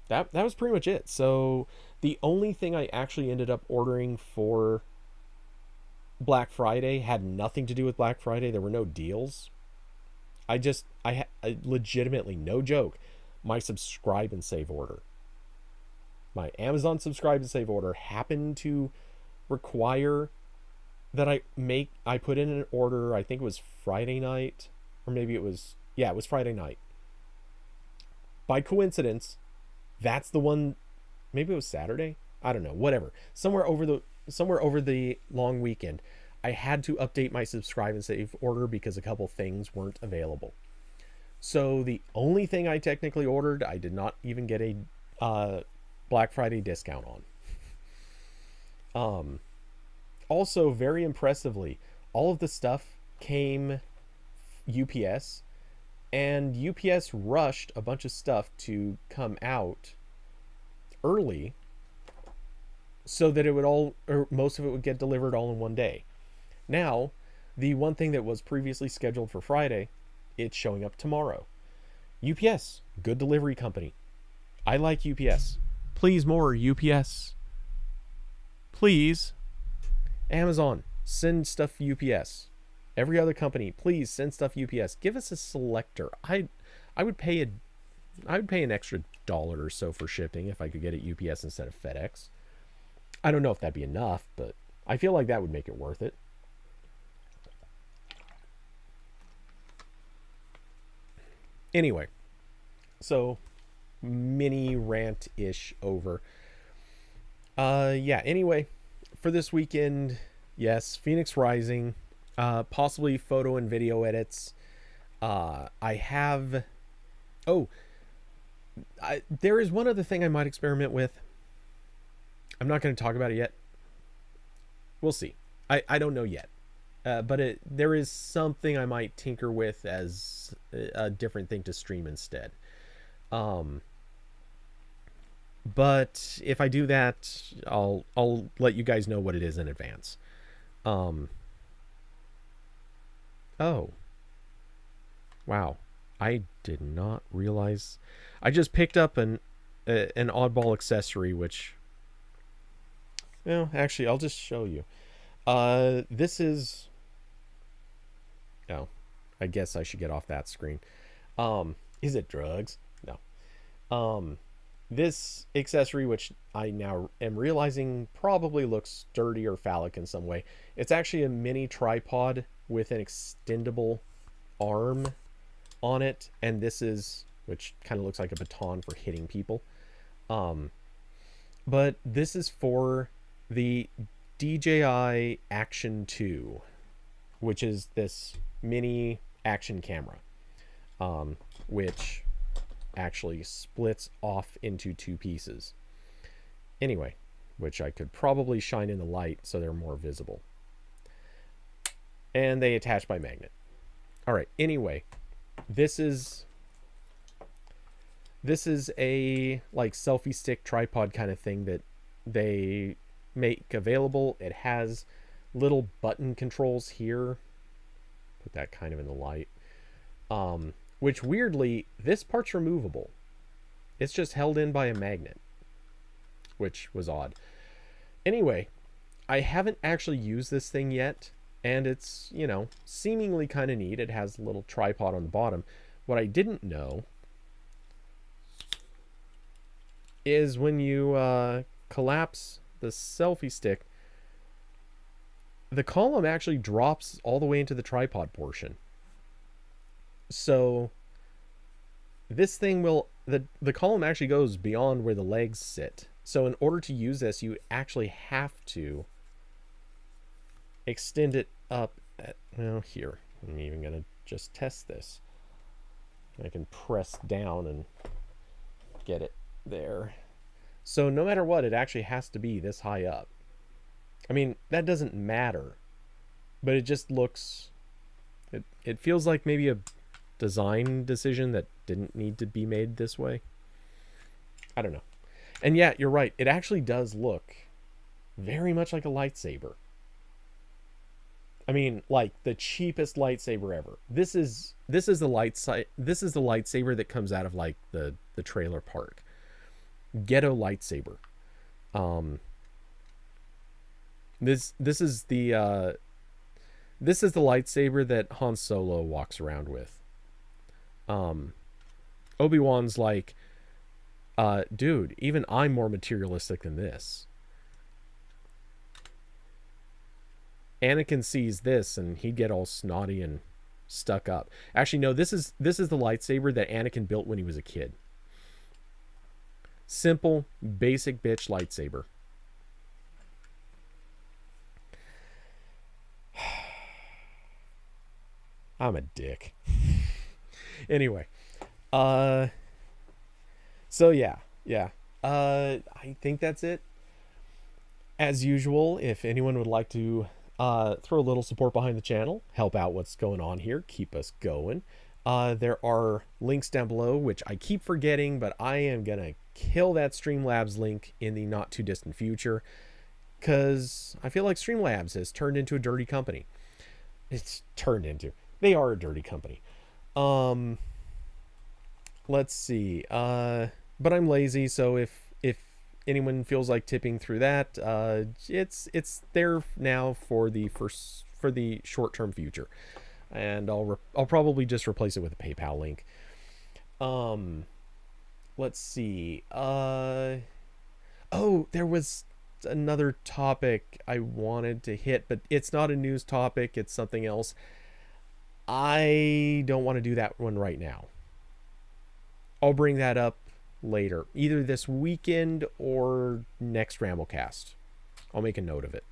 A: that was pretty much it. So the only thing I actually ended up ordering for Black Friday had nothing to do with Black Friday. There were no deals. I legitimately, no joke, my subscribe and save order. My Amazon subscribe and save order happened to require that I put in an order. I think it was Friday night, or maybe it was Friday night. By coincidence, that's the one. Maybe it was Saturday. I don't know. Whatever. Somewhere over the long weekend, I had to update my subscribe and save order because a couple things weren't available. So the only thing I technically ordered, I did not even get a Black Friday discount on. Also, very impressively, all of the stuff came UPS, and UPS rushed a bunch of stuff to come out early so that it would all, or most of it would get delivered all in one day. Now, the one thing that was previously scheduled for Friday, it's showing up tomorrow. UPS, good delivery company. I like UPS. Please more UPS. Please. Amazon, send stuff UPS. Every other company, please send stuff UPS. Give us a selector. I would pay an extra $1 or so for shipping if I could get it UPS instead of FedEx. I don't know if that'd be enough, but I feel like that would make it worth it. Anyway, so mini rant-ish over. Anyway, for this weekend, yes, Phoenix Rising, possibly photo and video edits. There is one other thing I might experiment with. I'm not going to talk about it yet. We'll see. I don't know yet. But there is something I might tinker with as a different thing to stream instead. But if I do that, I'll let you guys know what it is in advance. Oh. Wow. I did not realize. I just picked up an oddball accessory, which... Well, actually, I'll just show you. This is... Oh, I guess I should get off that screen. Is it drugs? No. This accessory, which I now am realizing probably looks dirty or phallic in some way. It's actually a mini tripod with an extendable arm on it, and this is, which kind of looks like a baton for hitting people. But this is for the DJI Action 2, which is this mini action camera, which actually splits off into two pieces. Anyway, which I could probably shine in the light so they're more visible. And they attach by magnet. All right, anyway, this is a like selfie stick tripod kind of thing that they make available. It has little button controls here. Put that kind of in the light. Which weirdly, this part's removable. It's just held in by a magnet, which was odd. Anyway, I haven't actually used this thing yet, and it's, seemingly kind of neat. It has a little tripod on the bottom. What I didn't know is when you collapse the selfie stick, the column actually drops all the way into the tripod portion. So this thing the column actually goes beyond where the legs sit. So in order to use this, you actually have to extend it up here. I'm even going to just test this. I can press down and get it there. So no matter what, it actually has to be this high up. I mean, that doesn't matter, but it just looks... It feels like maybe a design decision that didn't need to be made this way. I don't know. And yeah, you're right. It actually does look very much like a lightsaber. I mean, like the cheapest lightsaber ever. This is the lightsaber that comes out of like the trailer park. Ghetto lightsaber. This is the lightsaber that Han Solo walks around with. Obi-Wan's like, dude, even I'm more materialistic than this. Anakin sees this and he'd get all snotty and stuck up. Actually, no, this is the lightsaber that Anakin built when he was a kid. Simple, basic bitch lightsaber. I'm a dick. Anyway, so yeah. I think that's it. As usual, if anyone would like to throw a little support behind the channel, help out what's going on here, keep us going. There are links down below, which I keep forgetting, but I am gonna kill that Streamlabs link in the not too distant future, because I feel like Streamlabs has turned into a dirty company. They are a dirty company. Let's see. But I'm lazy, so if anyone feels like tipping through that, it's there now for the short-term future, and I'll probably just replace it with a PayPal link. Let's see. Oh, there was another topic I wanted to hit, but it's not a news topic, it's something else. I don't want to do that one right now. I'll bring that up later, either this weekend or next RambleCast. I'll make a note of it.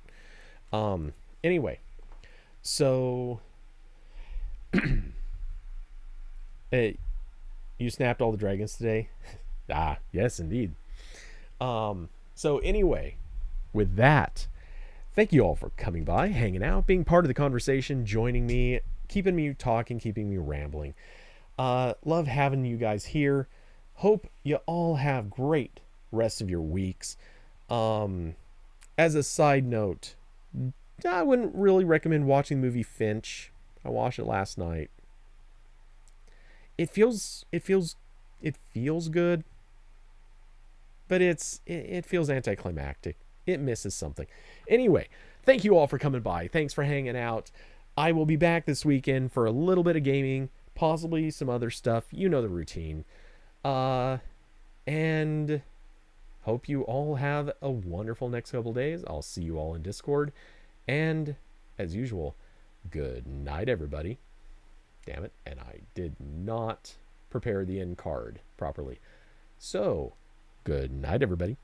A: Anyway, so hey, you snapped all the dragons today? Ah, yes, indeed. So anyway, with that, thank you all for coming by, hanging out, being part of the conversation, joining me, keeping me talking, keeping me rambling. Love having you guys here. Hope you all have great rest of your weeks. As a side note, I wouldn't really recommend watching the movie Finch. I watched it last night. It feels good, but it feels anticlimactic. It misses something. Anyway, thank you all for coming by. Thanks for hanging out. I will be back this weekend for a little bit of gaming, possibly some other stuff. You know the routine. And hope you all have a wonderful next couple days. I'll see you all in Discord. And as usual, good night, everybody. Damn it. And I did not prepare the end card properly. So, good night, everybody.